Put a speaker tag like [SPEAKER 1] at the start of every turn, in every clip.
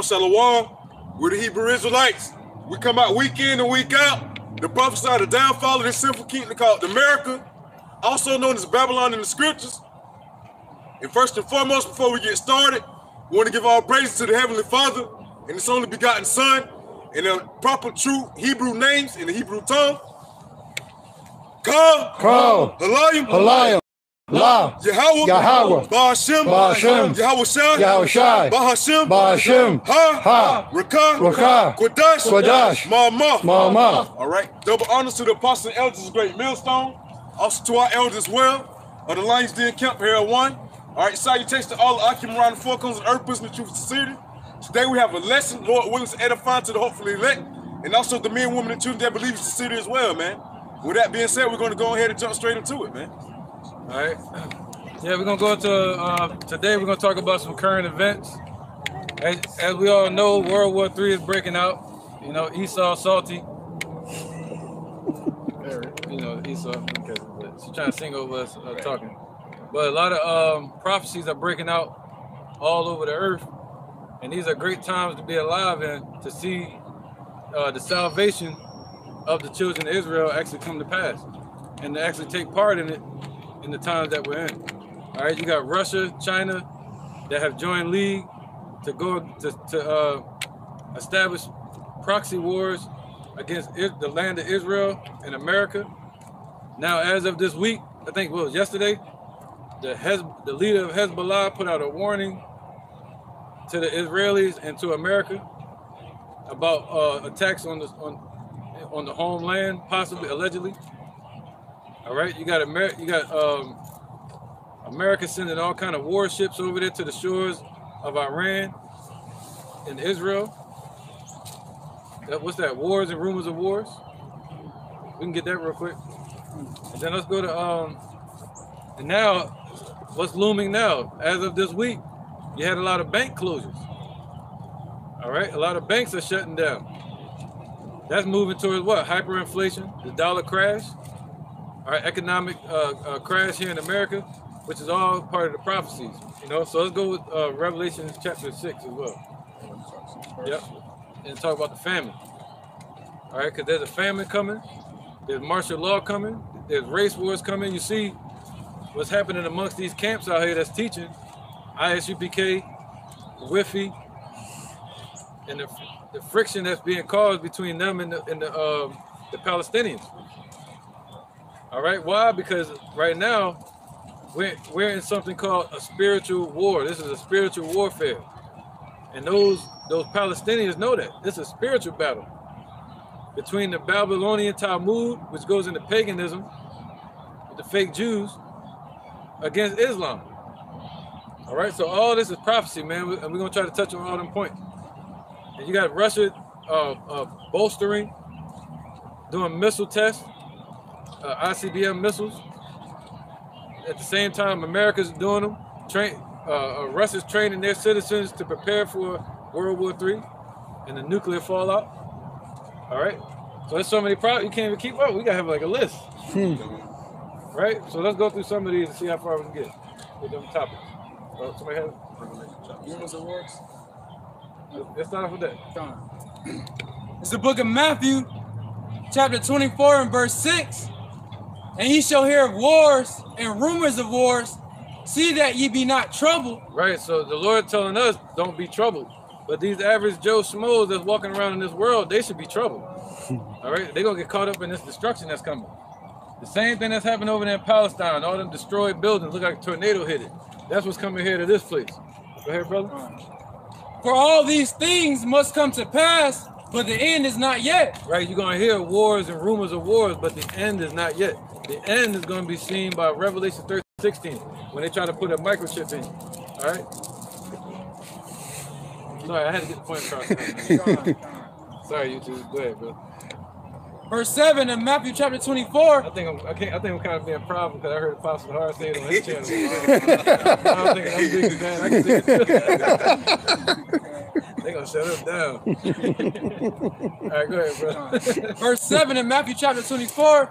[SPEAKER 1] Shalom, we're the Hebrew Israelites. We come out week in and week out to prophesy the downfall of this sinful kingdom called America, also known as Babylon in the scriptures. And first and foremost, before we get started, we want to give all praises to the Heavenly Father and His only begotten Son, and the proper true Hebrew names in the Hebrew tongue. Ka, Halayim,
[SPEAKER 2] La, Yahawah,
[SPEAKER 1] Ba'ashem,
[SPEAKER 2] Yahushai, Ba'ashem, Ha,
[SPEAKER 1] Rakah,
[SPEAKER 2] Quadash,
[SPEAKER 1] Ma'amah. All right. Double honors to the apostles and elders of Great Millstone. Also to our elders as well of the Lions Den Camp here at 1. All right. Salutations to all the occupants around the four corners of the earth, pushing the truth of the city. Today we have a lesson, Lord willing, to edify to the hopefully elect, and also the men, women, and children that believe in the city as well, man. With that being said, we're going to go ahead and jump straight into it, man.
[SPEAKER 3] All right. Yeah, we're going to go to, today we're going to talk about some current events. As we all know, World War III is breaking out. You know, Esau salty. You know, Esau, she's trying to sing over us talking. But a lot of prophecies are breaking out all over the earth. And these are great times to be alive and to see the salvation of the children of Israel actually come to pass and to actually take part in it in the times that we're in. All right, you got Russia, China that have joined league to go to establish proxy wars against the land of Israel and America. Now, as of this week, I think it was yesterday, the leader of Hezbollah put out a warning to the Israelis and to America about attacks on the homeland, possibly, allegedly. All right, you got America sending all kind of warships over there to the shores of Iran and Israel. What's that? Wars and rumors of wars. We can get that real quick. And then let's go to and now, what's looming now? As of this week, you had a lot of bank closures. All right, a lot of banks are shutting down. That's moving towards what? Hyperinflation, the dollar crash, all right, economic crash here in America, which is all part of the prophecies, you know? So let's go with Revelation chapter 6 as well. Yep, and talk about the famine. All right, because there's a famine coming, there's martial law coming, there's race wars coming. You see what's happening amongst these camps out here that's teaching ISUPK, Wi-Fi, and the friction that's being caused between them and the Palestinians. All right, why? Because right now we're in something called a spiritual war. This is a spiritual warfare, and those Palestinians know that this is a spiritual battle between the Babylonian Talmud, which goes into paganism, with the fake Jews, against Islam. All right, so all this is prophecy, man, and we're gonna try to touch on all them points. And you got Russia bolstering, doing missile tests, ICBM missiles. At the same time, America's doing them. Russia's training their citizens to prepare for World War III and the nuclear fallout. All right, so there's so many problems you can't even keep up. We gotta have like a list, right? So let's go through some of these and see how far we can get with them topics. Somebody have
[SPEAKER 4] Rumors of wars?
[SPEAKER 3] Let's start off with that.
[SPEAKER 4] It's the book of Matthew, chapter 24 and verse 6. And ye shall hear of wars and rumors of wars. See that ye be not troubled.
[SPEAKER 3] Right, so the Lord telling us, don't be troubled. But these average Joe Schmoes that's walking around in this world, they should be troubled. All right, they're going to get caught up in this destruction that's coming. The same thing that's happened over there in Palestine, all them destroyed buildings, look like a tornado hit it. That's what's coming here to this place. Go ahead, brother.
[SPEAKER 4] For all these things must come to pass, but the end is not yet.
[SPEAKER 3] Right, you're going to hear wars and rumors of wars, but the end is not yet. The end is going to be seen by Revelation 13:16, when they try to put a microchip in. All right? Sorry, I had to get the point across. Sorry, YouTube. Go ahead, bro.
[SPEAKER 4] Verse 7 in Matthew chapter 24.
[SPEAKER 3] I think I'm kind of being a problem because I heard Apostle Hart say it on his channel. I'm thinking I'm big, man. I can see it. They're going to shut us down. All right, go ahead, bro.
[SPEAKER 4] Verse 7 in Matthew chapter 24.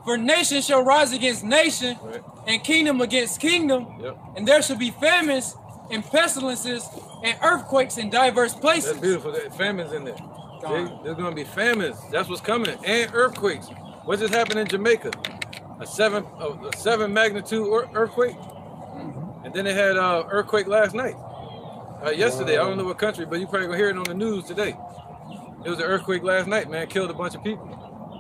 [SPEAKER 4] For nation shall rise against nation, right, and kingdom against kingdom, yep, and there shall be famines and pestilences and earthquakes in diverse places.
[SPEAKER 3] That's beautiful. Famines in there. See? There's going to be famines. That's what's coming. And earthquakes. What just happened in Jamaica? A seven magnitude earthquake. And then they had an earthquake last night. Yesterday, I don't know what country, but you probably gonna hear it on the news today. It was an earthquake last night, man, killed a bunch of people.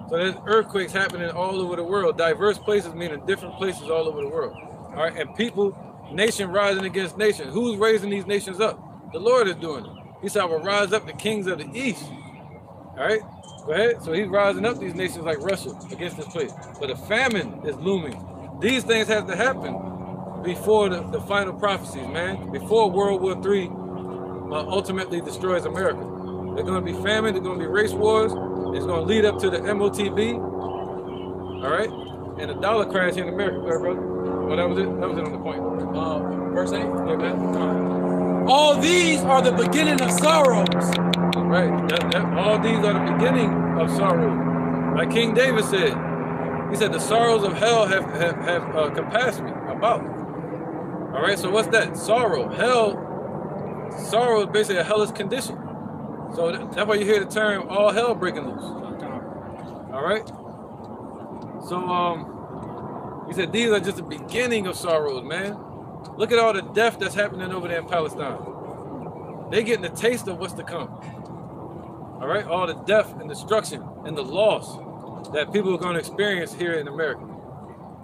[SPEAKER 3] So there's earthquakes happening all over the world. Diverse places meaning different places all over the world. All right, and people, nation rising against nation. Who's raising these nations up? The Lord is doing it. He said, I will rise up the kings of the east. All right, go ahead. So he's rising up these nations like Russia against this place. But a famine is looming. These things have to happen before the final prophecies, man. Before World War III ultimately destroys America. There's going to be famine, there's going to be race wars, it's going to lead up to the MOTB, all right? And the dollar crash in America, brother. Well, that was it. That was it on the point.
[SPEAKER 4] Verse 8? Yeah, man. All these are the beginning of sorrows.
[SPEAKER 3] Right. All these are the beginning of sorrow. Like King David said, he said, the sorrows of hell have compassed me about. All right, so what's that? Sorrow. Hell, sorrow is basically a hellish condition. So that's why you hear the term all hell breaking loose. All right? So he said these are just the beginning of sorrows, man. Look at all the death that's happening over there in Palestine. They getting a taste of what's to come. All right? All the death and destruction and the loss that people are going to experience here in America.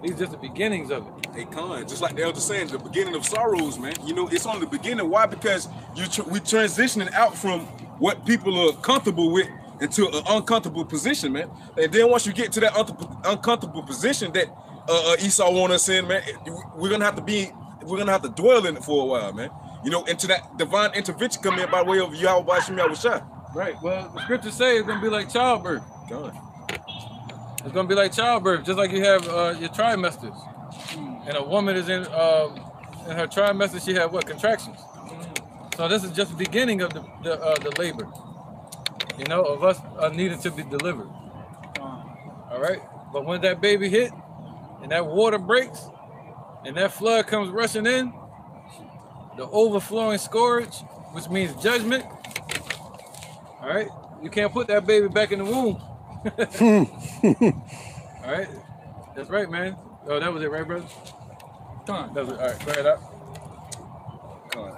[SPEAKER 3] These are just the beginnings of it.
[SPEAKER 1] Hey, Con, just like the elder saying, the beginning of sorrows, man. You know, it's on the we because we transitioning out from what people are comfortable with into an uncomfortable position, man. And then once you get to that uncomfortable position that Esau want us in, man, we're gonna have to dwell in it for a while, man. You know, into that divine intervention come in by way of Yahawah.
[SPEAKER 3] Right. Well, the scriptures say it's gonna be like childbirth.
[SPEAKER 1] God.
[SPEAKER 3] It's gonna be like childbirth, just like you have your trimesters. And a woman is in her trimester, she had what? Contractions. So this is just the beginning of the labor, you know, of us needing to be delivered. All right? But when that baby hit, and that water breaks, and that flood comes rushing in, the overflowing scourge, which means judgment, all right? You can't put that baby back in the womb. All right? That's right, man. Oh, that was it, right, brother? That was it. All right, go ahead up.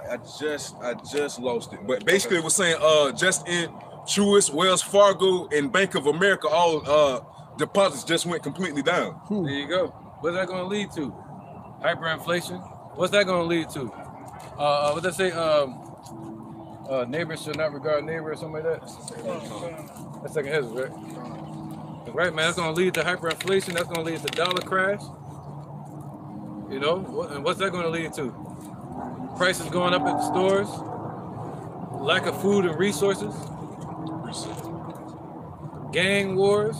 [SPEAKER 1] I just lost it. But basically it was saying just in Truist, Wells Fargo, and Bank of America, all deposits just went completely down.
[SPEAKER 3] There you go. What's that going to lead to? Hyperinflation. What's that going to lead to? What they say? Neighbors should not regard neighbor or something like that. That's second Ezra, right? That's right, man. That's going to lead to hyperinflation. That's going to lead to dollar crash. You know, and what's that going to lead to? Prices going up at the stores, lack of food and resources, gang wars,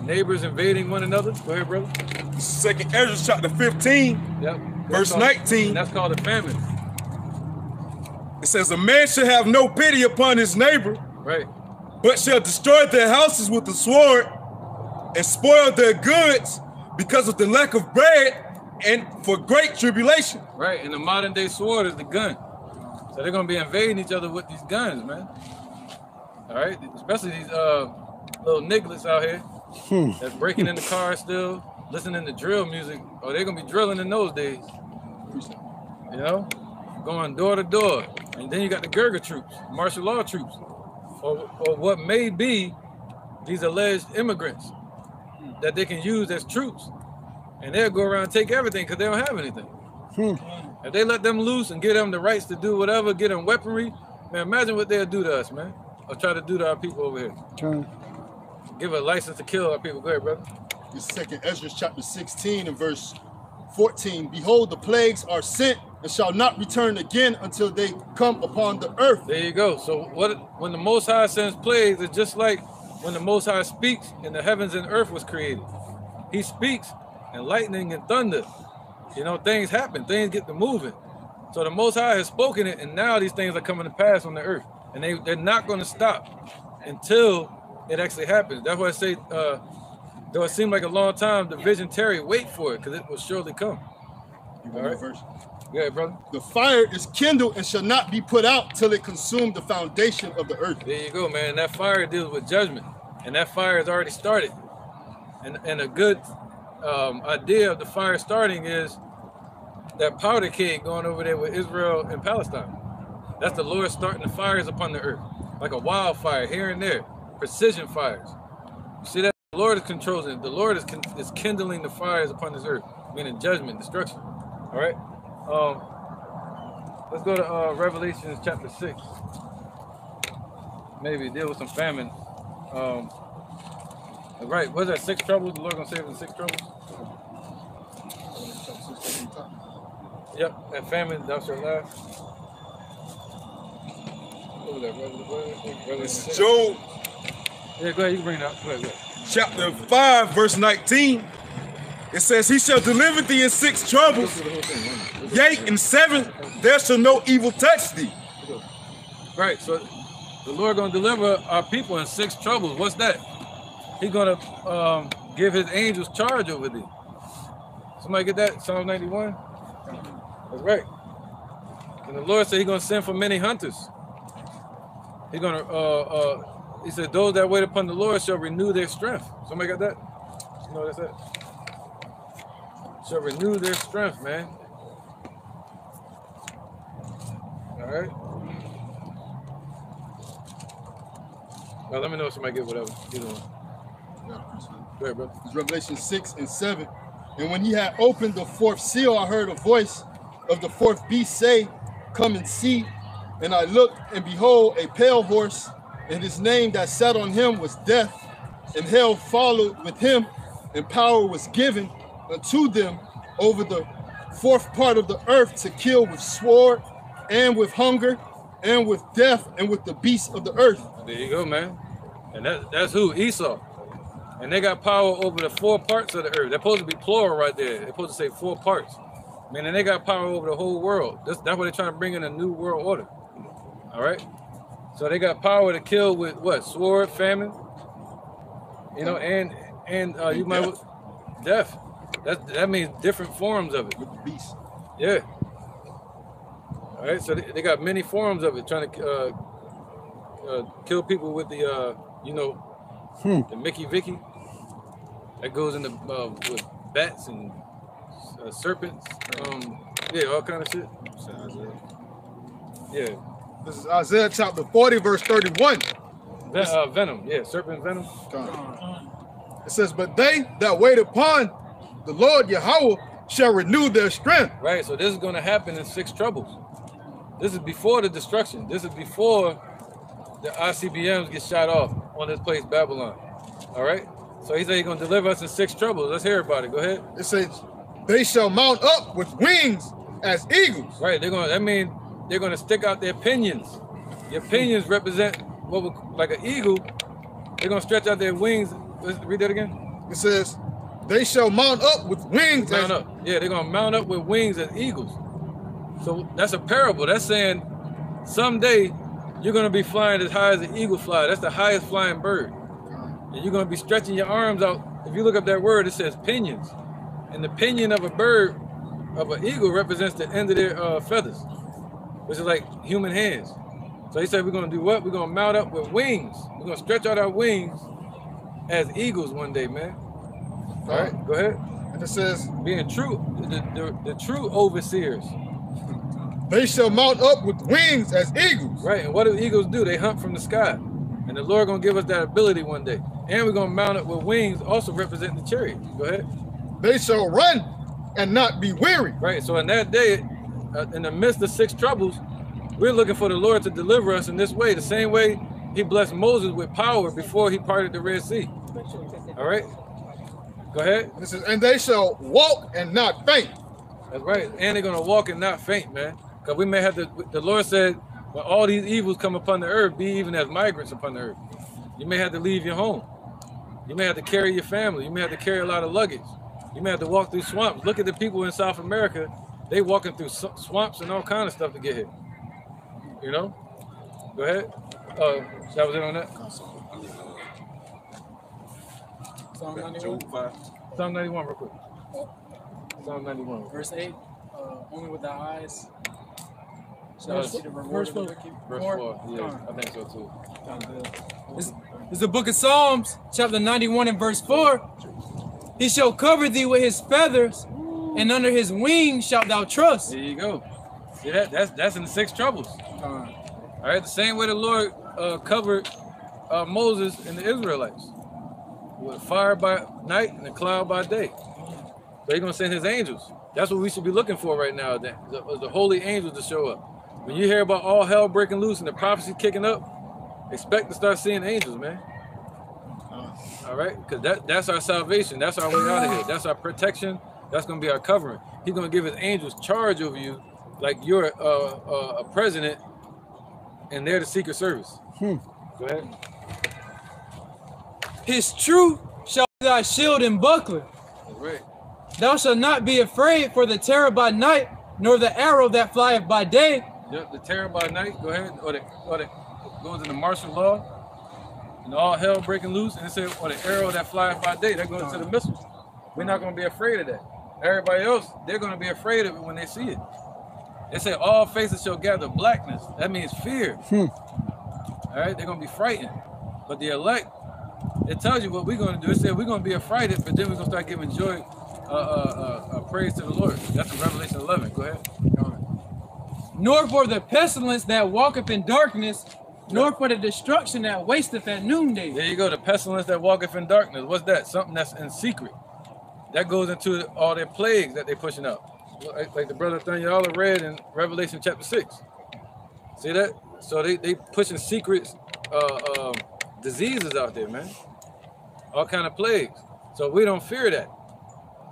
[SPEAKER 3] neighbors invading one another. Go ahead, brother.
[SPEAKER 1] Second Ezra chapter 15,
[SPEAKER 3] yep.
[SPEAKER 1] Verse 19.
[SPEAKER 3] That's called a famine.
[SPEAKER 1] It says, a man shall have no pity upon his neighbor,
[SPEAKER 3] right,
[SPEAKER 1] but shall destroy their houses with the sword and spoil their goods because of the lack of bread and for great tribulation.
[SPEAKER 3] Right, and the modern day sword is the gun. So they're gonna be invading each other with these guns, man. All right, especially these little nigglets out here that's breaking in the car still, listening to drill music. Oh, they're gonna be drilling in those days. You know, going door to door. And then you got the Gurga troops, martial law troops, or what may be these alleged immigrants that they can use as troops. And they'll go around and take everything because they don't have anything. If they let them loose and give them the rights to do whatever, get them weaponry, man, imagine what they'll do to us, man. Or try to do to our people over here. Give a license to kill our people. Go ahead, brother.
[SPEAKER 5] This second Ezra chapter 16 and verse 14. Behold, the plagues are sent and shall not return again until they come upon the earth.
[SPEAKER 3] There you go. So when the Most High sends plagues, it's just like when the Most High speaks and the heavens and earth was created. He speaks and lightning and thunder. You know, things happen, things get to moving. So the Most High has spoken it, and now these things are coming to pass on the earth. And they're not going to stop until it actually happens. That's why I say, though it seemed like a long time, the vision tarry, wait for it, because it will surely come.
[SPEAKER 5] You want that verse?
[SPEAKER 3] Yeah, brother.
[SPEAKER 5] The fire is kindled and shall not be put out till it consume the foundation of the earth.
[SPEAKER 3] There you go, man. That fire deals with judgment, and that fire has already started. And a good idea of the fire starting is that powder keg going over there with Israel and Palestine. That's the Lord starting the fires upon the earth, like a wildfire here and there, precision fires. You see that? The Lord is controlling it. The Lord is kindling the fires upon this earth, meaning judgment, destruction. All right? Let's go to Revelation chapter 6. Maybe deal with some famine. Right, what's that? 6 troubles? The Lord gonna save us in 6 troubles? Yep, and famine, thou shalt laugh. What was that? Revelation 6?
[SPEAKER 1] Job.
[SPEAKER 3] Yeah, go ahead, you can bring it up. Go ahead.
[SPEAKER 1] Chapter 5, verse 19. It says, he shall deliver thee in 6 troubles. Yea, in 7, there shall no evil touch thee.
[SPEAKER 3] Right, so the Lord gonna deliver our people in 6 troubles. What's that? He's gonna give his angels charge over thee. Somebody get that? Psalm 91? That's right. And the Lord said he's gonna send for many hunters. He's gonna, he said, those that wait upon the Lord shall renew their strength. Somebody got that? You know what that's that? Shall renew their strength, man. All right. Now let me know if somebody get whatever. Either one. Go ahead, brother.
[SPEAKER 5] It's Revelation 6 and 7. And when he had opened the 4th seal, I heard a voice of the 4th beast say, come and see. And I looked, and behold, a pale horse, and his name that sat on him was Death, and hell followed with him, and power was given unto them over the 4th part of the earth to kill with sword, and with hunger, and with death, and with the beasts of the earth.
[SPEAKER 3] There you go, man. And that's who? Esau. And they got power over the 4 parts of the earth. They're supposed to be plural right there. They're supposed to say 4 parts. Man, and they got power over the whole world. That's what they're trying to bring in a new world order. All right? So they got power to kill with what? Sword, famine, you know, and you might death. That means different forms of it.
[SPEAKER 5] With the beast.
[SPEAKER 3] Yeah. All right, so they got many forms of it, trying to kill people with the, you know, the Mickey Vicky. That goes in the with bats and serpents. Yeah, all kind of shit. Yeah.
[SPEAKER 5] This is Isaiah chapter 40, verse 31.
[SPEAKER 3] Venom, yeah, serpent venom.
[SPEAKER 5] It says, but they that wait upon the Lord Yahawah shall renew their strength.
[SPEAKER 3] Right, so this is going to happen in 6 troubles. This is before the destruction. This is before the ICBMs get shot off on this place, Babylon. All right? So he said he's going to deliver us in 6 troubles. Let's hear about it. Go ahead.
[SPEAKER 5] It says, they shall mount up with wings as eagles.
[SPEAKER 3] Right, that means they're going to stick out their pinions. Your pinions represent what would, like an eagle. They're going to stretch out their wings. Let's read that again.
[SPEAKER 5] It says, they shall mount up with wings.
[SPEAKER 3] Mount up. Yeah, they're going to mount up with wings as eagles. So that's a parable. That's saying someday you're going to be flying as high as an eagle fly. That's the highest flying bird. And you're going to be stretching your arms out. If you look up that word, it says pinions. And the pinion of a bird, of an eagle, represents the end of their feathers, which is like human hands. So he said we're going to do what? We're going to mount up with wings. We're going to stretch out our wings as eagles one day, man. All right, go ahead.
[SPEAKER 5] And it says,
[SPEAKER 3] being true, the true overseers.
[SPEAKER 5] They shall mount up with wings as eagles.
[SPEAKER 3] Right, and what do eagles do? They hunt from the sky. And the Lord gonna give us that ability one day. And we're gonna mount up with wings, also representing the chariot. Go ahead.
[SPEAKER 5] They shall run and not be weary.
[SPEAKER 3] Right, so in that day, in the midst of 6 troubles, we're looking for the Lord to deliver us in this way, the same way he blessed Moses with power before he parted the Red Sea. All right, go ahead.
[SPEAKER 5] This is, and they shall walk and not faint.
[SPEAKER 3] That's right, and they're gonna walk and not faint, man. Because we may have to, the Lord said, when all these evils come upon the earth, be even as migrants upon the earth. You may have to leave your home. You may have to carry your family. You may have to carry a lot of luggage. You may have to walk through swamps. Look at the people in South America. They walking through swamps and all kind of stuff to get here. You know? Go ahead. That was it on that?
[SPEAKER 4] Psalm 91.
[SPEAKER 3] Psalm 91 real quick. Psalm 91.
[SPEAKER 4] Verse 8. only with the eyes.
[SPEAKER 3] Verse
[SPEAKER 4] See the reward of the wicked.
[SPEAKER 3] Verse 4. Yeah, I think so too.
[SPEAKER 4] It's the book of Psalms, chapter 91 and verse 4. He shall cover thee with his feathers, and under his wings shalt thou trust.
[SPEAKER 3] There you go. See that's in the 6 troubles. All right, the same way the Lord covered Moses and the Israelites with fire by night and a cloud by day. So he's gonna send his angels. That's what we should be looking for right now. The holy angels to show up. When you hear about all hell breaking loose and the prophecy kicking up, expect to start seeing angels, man. All right, because that's our salvation. That's our way out of here. That's our protection. That's gonna be our covering. He's gonna give his angels charge over you, like you're a president, and they're the Secret Service. Go ahead.
[SPEAKER 4] His truth shall be thy shield and buckler.
[SPEAKER 3] That's right.
[SPEAKER 4] Thou shalt not be afraid for the terror by night, nor the arrow that flieth by day.
[SPEAKER 3] Yep, the terror by night. Go ahead. Or the goes into martial law, and all hell breaking loose. And it said, or the arrow that flieth by day. That goes into the missiles. We're not going to be afraid of that. Everybody else, they're going to be afraid of it when they see it. They say all faces shall gather blackness. That means fear. All right, they're going to be frightened. But the elect, it tells you what we're going to do. It said we're going to be afraid, but then we're going to start giving joy, praise to the Lord. That's in Revelation 11. Go ahead.
[SPEAKER 4] Nor for the pestilence that walketh in darkness, nor for the destruction that wasteth at noonday.
[SPEAKER 3] There you go, the pestilence that walketh in darkness. What's that? Something that's in secret. That goes into all their plagues that they're pushing out. Like the brother Thanyala read in Revelation chapter 6. See that? So they pushing secret diseases out there, man. All kind of plagues. So we don't fear that.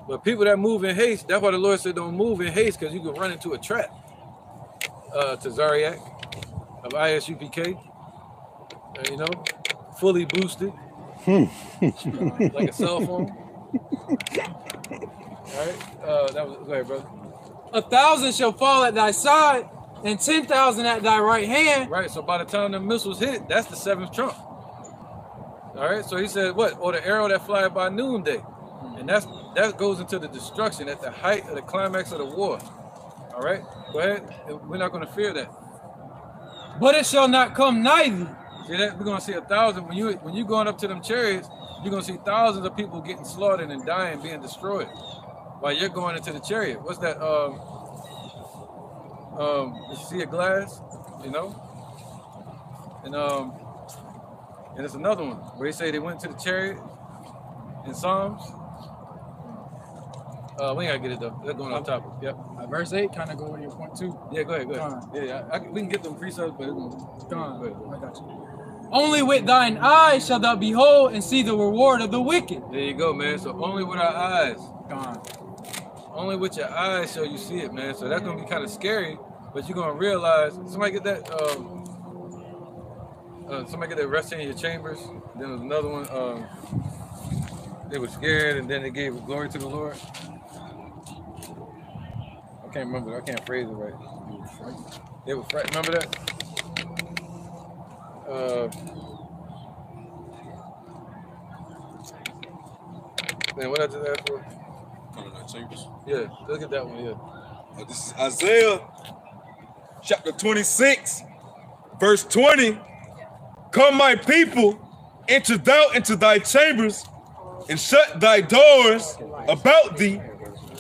[SPEAKER 3] But people that move in haste, that's why the Lord said don't move in haste, because you can run into a trap. To Zariac of ISUPK, you know, fully boosted, like a cell phone. All right, that was go ahead, brother.
[SPEAKER 4] 1,000 shall fall at thy side, and 10,000 at thy right hand.
[SPEAKER 3] Right. So by the time the missiles hit, that's the 7th trump. All right. So he said, what? Or the arrow that flieth by noonday, and that goes into the destruction at the height of the climax of the war. All right, go ahead. We're not going to fear that.
[SPEAKER 4] But it shall not come nigh thee.
[SPEAKER 3] See that? We're going to see 1,000. When you going up to them chariots, you're going to see thousands of people getting slaughtered and dying, being destroyed, while you're going into the chariot. What's that? The sea of glass, you know. And it's another one where they say they went to the chariot in Psalms. We ain't gotta get it though. They're going on topic. Yep.
[SPEAKER 4] Verse 8 kind of go with your point too.
[SPEAKER 3] Yeah, go ahead. Yeah, we can get them precepts, but
[SPEAKER 4] go on. I got you. Only with thine eyes shalt thou behold and see the reward of the wicked.
[SPEAKER 3] There you go, man. So only with our eyes.
[SPEAKER 4] Gone.
[SPEAKER 3] Only with your eyes shall you see it, man. So that's gonna be kind of scary, but you're gonna realize. Somebody get that. Somebody get that resting in your chambers. Then there's another one. They were scared, and then they gave glory to the Lord. I can't remember. I can't phrase it right. They were frightened. Remember that? Man, what I just asked for?
[SPEAKER 1] Chambers.
[SPEAKER 3] Yeah, look at that one. Yeah.
[SPEAKER 1] This is Isaiah, chapter 26, verse 20. Come, my people, enter thou into thy chambers, and shut thy doors about thee.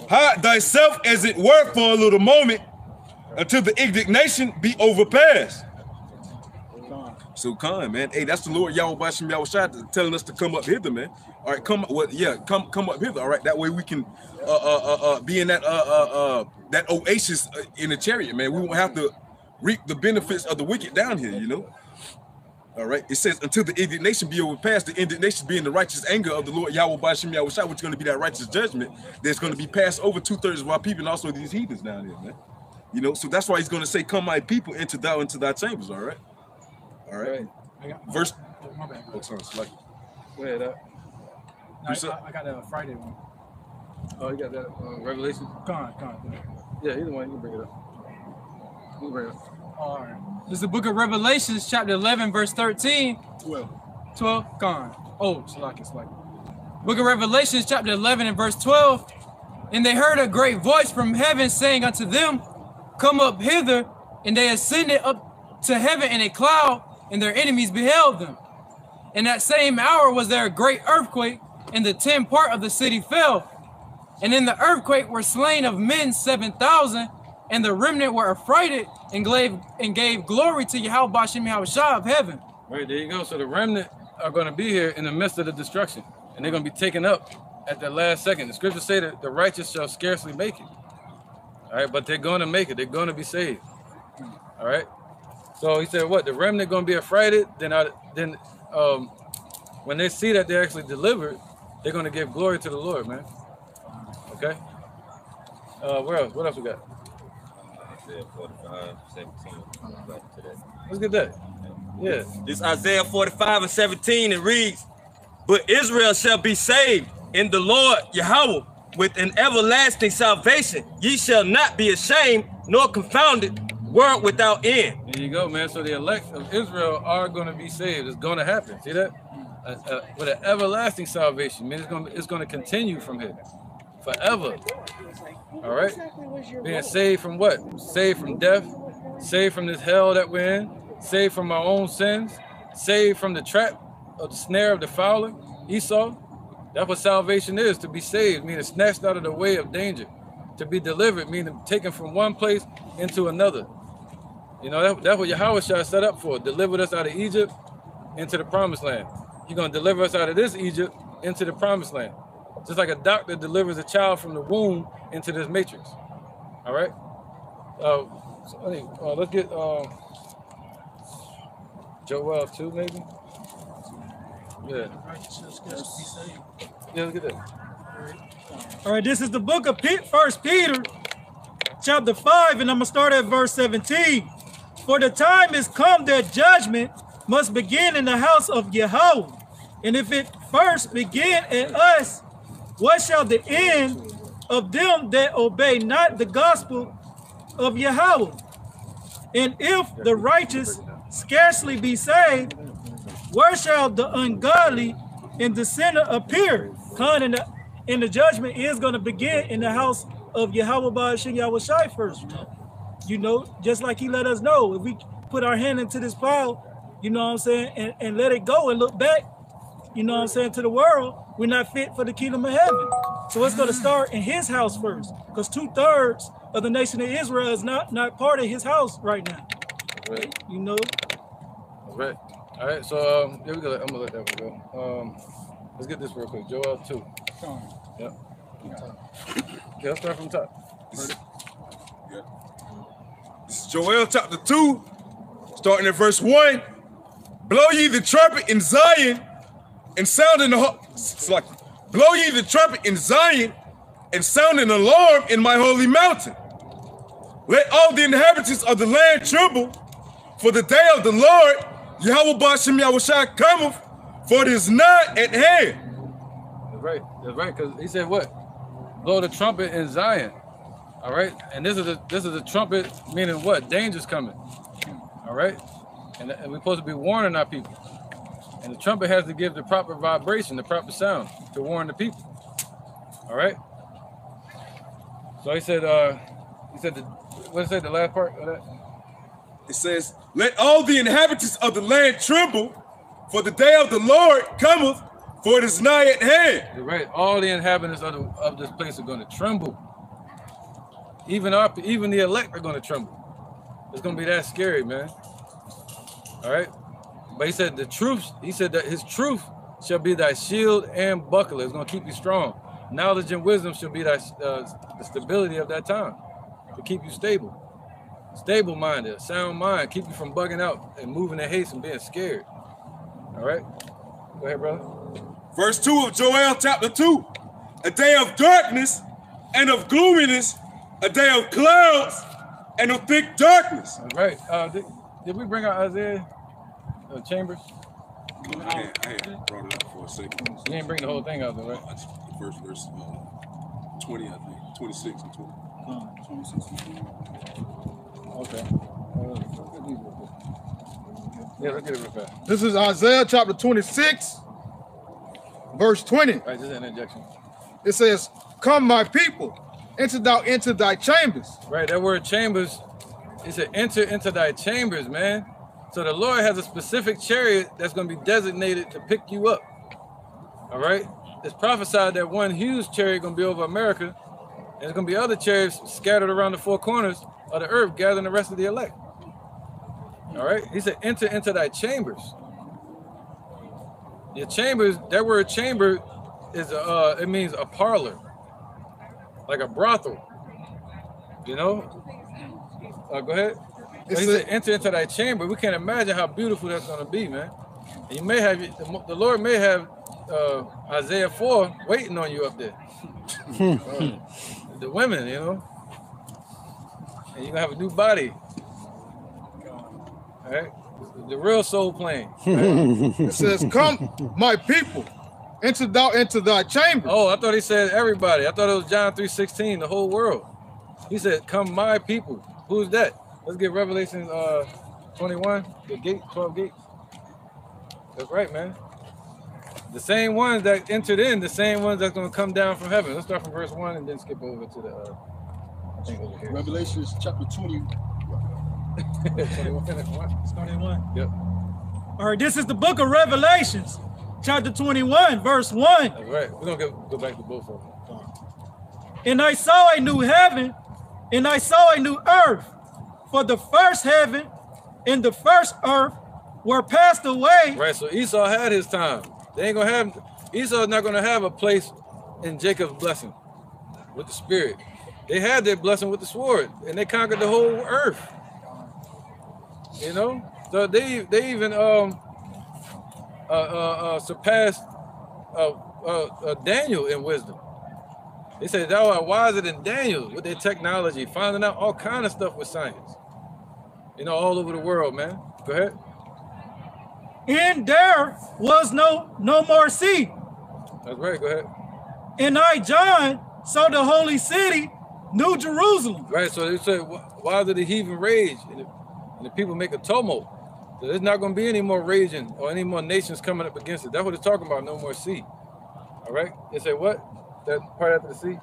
[SPEAKER 1] Hide thyself as it were for a little moment, until the indignation be overpassed. So come, man. Hey, that's the Lord Yahawah telling us to come up hither, man. All right, come up hither. All right, that way we can be in that that oasis in the chariot, man. We won't have to reap the benefits of the wicked down here, you know. All right, it says until the indignation be overpassed, the indignation being the righteous anger of the Lord Yahawah, which is going to be that righteous judgment that's going to be passed over 2/3 of our people and also these heathens down here, man. You know, so that's why he's going to say, "Come, my people, enter thou into thy chambers." All right, all right. Verse.
[SPEAKER 4] My bad.
[SPEAKER 3] Oh, sorry, select. Go ahead.
[SPEAKER 4] I got a Friday one.
[SPEAKER 3] Oh, you got that Revelation.
[SPEAKER 4] Come on.
[SPEAKER 3] Yeah, either one. You can bring it up. You can bring it up.
[SPEAKER 4] All right. This is the book of Revelations, chapter 11, verse 13. 12. Gone. Oh, Salaki. Book of Revelations, chapter 11 and verse 12. And they heard a great voice from heaven saying unto them, Come up hither. And they ascended up to heaven in a cloud, and their enemies beheld them. In that same hour was there a great earthquake, and the 10th part of the city fell. And in the earthquake were slain of men 7,000, and the remnant were affrighted and gave glory to Yahawah Yahawah of heaven.
[SPEAKER 3] Right, there you go. So the remnant are going to be here in the midst of the destruction, and they're going to be taken up at the last second. The scriptures say that the righteous shall scarcely make it. All right, but they're going to make it. They're going to be saved. All right. So he said, what? The remnant going to be affrighted. Then when they see that they're actually delivered, they're going to give glory to the Lord, man. Okay. Where else? What else we got?
[SPEAKER 6] Isaiah 45, 17.
[SPEAKER 3] Let's get that. Yeah.
[SPEAKER 6] This Isaiah 45 and 17, it reads, But Israel shall be saved in the Lord Yahawah with an everlasting salvation. Ye shall not be ashamed nor confounded, world without end.
[SPEAKER 3] There you go, man. So the elect of Israel are going to be saved. It's going to happen. See that? With an everlasting salvation. I mean, it's going to continue from here forever. All right? Being saved from what? Saved from death, saved from this hell that we're in, saved from our own sins, saved from the trap of the snare of the fowler, Esau. That's what salvation is, to be saved, meaning snatched out of the way of danger. To be delivered, meaning taken from one place into another. You know, that's what Yahawah set up for. Delivered us out of Egypt into the promised land. He's going to deliver us out of this Egypt into the promised land. Just like a doctor delivers a child from the womb into this matrix. All right? Let's get Joel 2, maybe? Yeah. Yeah, let's get that.
[SPEAKER 7] All right, this is the book of 1 Peter, chapter 5, and I'm going to start at verse 17. For the time is come that judgment must begin in the house of Yahawah. And if it first begin in us, what shall the end of them that obey not the gospel of Yahawah? And if the righteous scarcely be saved, where shall the ungodly and the sinner appear? And the judgment is going to begin in the house of Yahawah Yahawah first. You know, just like he let us know, if we put our hand into this pile, you know what I'm saying, and let it go and look back, you know what I'm saying, to the world, we're not fit for the kingdom of heaven. So it's going to start in his house first, because 2/3 of the nation of Israel is not part of his house right now.
[SPEAKER 3] Right.
[SPEAKER 7] You know?
[SPEAKER 3] Right. All right, so here we go. I'm going to let that one go. Let's get this real quick. Joel 2. Yep. Okay, let's start from the top.
[SPEAKER 1] Yeah. This is Joel chapter 2, starting at verse 1. Blow ye the trumpet in Zion and sound in the blow ye the trumpet in Zion and sound an alarm in my holy mountain. Let all the inhabitants of the land tremble, for the day of the Lord Yahawah Yahawah cometh, for it is not at hand.
[SPEAKER 3] That's right, because he said what? Blow the trumpet in Zion. All right, and this is a trumpet, meaning what? Danger's coming. All right, and we're supposed to be warning our people. And the trumpet has to give the proper vibration, the proper sound to warn the people. All right. So he said, what did it say, the last part of that?
[SPEAKER 1] It says, let all the inhabitants of the land tremble, for the day of the Lord cometh, for it is nigh at hand.
[SPEAKER 3] You're right. All the inhabitants of this place are going to tremble. Even the elect are going to tremble. It's going to be that scary, man. All right. But he said that his truth shall be thy shield and buckler. It's going to keep you strong. Knowledge and wisdom shall be thy the stability of that time, to keep you stable. Stable-minded, sound mind, keep you from bugging out and moving in haste and being scared. All right? Go ahead, brother.
[SPEAKER 1] Verse 2 of Joel chapter 2. A day of darkness and of gloominess, a day of clouds and of thick darkness.
[SPEAKER 3] All right. Did we bring out Isaiah Chambers?
[SPEAKER 1] I had brought it up for a second.
[SPEAKER 3] You didn't bring the whole thing out, though, right?
[SPEAKER 1] The first verse, 20, I think. 26 and 20.
[SPEAKER 7] 26 and 20.
[SPEAKER 3] Okay. Yeah, let's get it real fast.
[SPEAKER 5] This is Isaiah chapter 26, verse 20.
[SPEAKER 3] All right, just an interjection.
[SPEAKER 5] It says, come my people, enter thou into thy chambers.
[SPEAKER 3] Right, that word chambers, it said enter into thy chambers, man. So the Lord has a specific chariot that's going to be designated to pick you up. All right? It's prophesied that one huge chariot going to be over America, and there's going to be other chariots scattered around the four corners of the earth, gathering the rest of the elect. All right? He said enter into thy chambers. Your chambers, that word chamber is it means a parlor, like a brothel. You know? Go ahead. He said enter into thy chamber. We can't imagine how beautiful that's going to be, man. And you may have the Lord may have Isaiah 4 waiting on you up there. The women, you know, and you're gonna have a new body. All right, the real soul plane. Right?
[SPEAKER 5] It says, "Come, my people, enter thou into thy chamber."
[SPEAKER 3] Oh, I thought he said everybody. I thought it was John 3:16, the whole world. He said, "Come, my people." Who's that? Let's get Revelation 21, the gate, 12 gates. That's right, man. The same ones that entered in, the same ones that's going to come down from heaven. Let's start from verse 1 and then skip over to the, I think over here.
[SPEAKER 5] Revelation chapter 20.
[SPEAKER 7] 21.
[SPEAKER 3] Yep.
[SPEAKER 7] All right, this is the book of Revelations, chapter 21, verse 1.
[SPEAKER 3] That's right. We're going to go back to both of them.
[SPEAKER 7] And I saw a new heaven, and I saw a new earth. For the first heaven and the first earth were passed away.
[SPEAKER 3] Right, so Esau had his time. They ain't gonna have, Esau's not gonna have a place in Jacob's blessing with the spirit. They had their blessing with the sword, and they conquered the whole earth. You know, so they even surpassed Daniel in wisdom. They said thou art wiser than Daniel with their technology, finding out all kind of stuff with science. You know, all over the world, man. Go ahead.
[SPEAKER 7] And there was no more sea.
[SPEAKER 3] That's right, go ahead.
[SPEAKER 7] And I, John, saw the holy city, New Jerusalem.
[SPEAKER 3] Right, so they said, why did the heathen rage and the people make a tumult? So there's not going to be any more raging or any more nations coming up against it. That's what it's talking about, no more sea. All right? They say what? That part after the sea?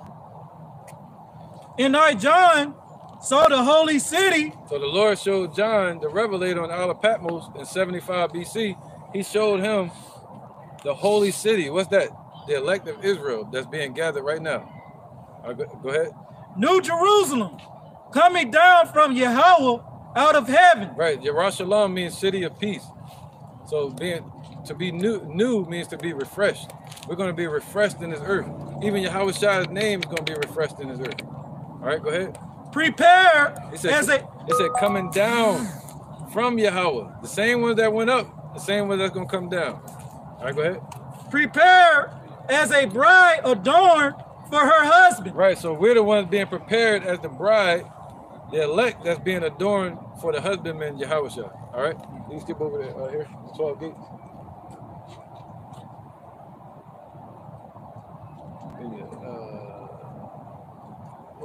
[SPEAKER 7] And I, John, saw the holy city.
[SPEAKER 3] So the Lord showed John, the revelator on the Isle of Patmos in 75 BC. He showed him the holy city. What's that? The elect of Israel that's being gathered right now. All right, go ahead.
[SPEAKER 7] New Jerusalem, coming down from Yahawah out of heaven.
[SPEAKER 3] Right. Yerushalayim means city of peace. So to be new means to be refreshed. We're going to be refreshed in this earth. Even Yahawah's name is going to be refreshed in this earth. All right, go ahead.
[SPEAKER 7] Prepare
[SPEAKER 3] it said coming down from Yahawah. The same ones that went up, the same ones that's going to come down. All right, go ahead.
[SPEAKER 7] Prepare as a bride adorned for her husband.
[SPEAKER 3] Right, so we're the ones being prepared as the bride, the elect that's being adorned for the husbandman Yahawah. All right, you can skip over there here, 12 gates.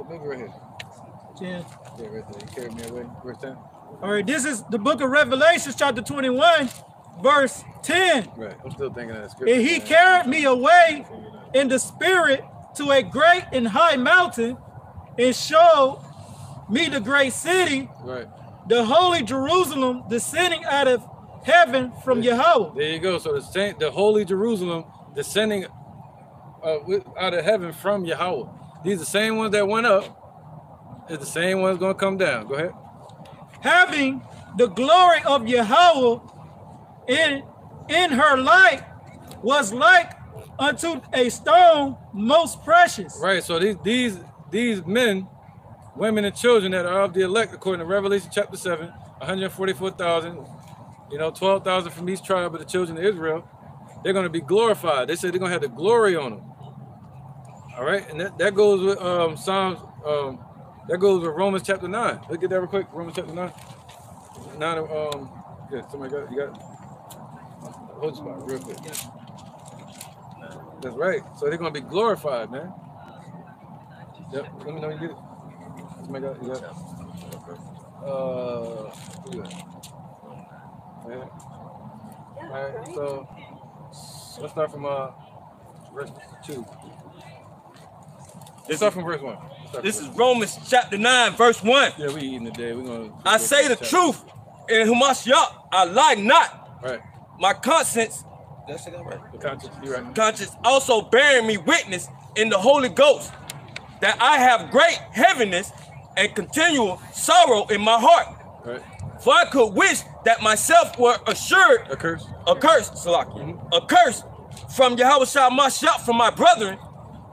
[SPEAKER 3] Maybe right here.
[SPEAKER 7] 10.
[SPEAKER 3] Yeah, right there. You carried me away. Verse 10.
[SPEAKER 7] All right, this is the book of Revelation, chapter 21, verse 10.
[SPEAKER 3] Right, I'm still thinking of that scripture.
[SPEAKER 7] And he carried me away in the spirit to a great and high mountain and showed me the great city,
[SPEAKER 3] right,
[SPEAKER 7] the holy Jerusalem, descending out of heaven from Yahawah.
[SPEAKER 3] There you go. So the holy Jerusalem descending out of heaven from Yahawah. These are the same ones that went up. It's the same ones going to come down. Go ahead.
[SPEAKER 7] Having the glory of Yahawah in her light was like unto a stone most precious.
[SPEAKER 3] Right. So these men, women, and children that are of the elect, according to Revelation chapter 7, 144,000, 12,000 from each tribe of the children of Israel, they're going to be glorified. They say they're going to have the glory on them. All right, and that goes with Psalms. That goes with Romans chapter 9. Let's get that real quick. Romans chapter 9. Yeah, somebody got it. You got it. Hold the spot real quick. That's right. So they're gonna be glorified, man. Yep. Let me know when you get it. Somebody got it. You got it. All right. So let's start from verse 2. Start from verse 1.
[SPEAKER 6] This is Romans chapter 9, verse 1.
[SPEAKER 3] Yeah, we eating today. We're gonna.
[SPEAKER 6] I say the truth in Hamashiach, I lie not.
[SPEAKER 3] Right.
[SPEAKER 6] My conscience, did I say that right?
[SPEAKER 3] The conscience, you're right.
[SPEAKER 6] Conscience also bearing me witness in the Holy Ghost that I have great heaviness and continual sorrow in my heart.
[SPEAKER 3] Right.
[SPEAKER 6] For I could wish that myself were assured,
[SPEAKER 3] Accursed,
[SPEAKER 6] Salaki, accursed from Yahawah Mashiach, from my brethren,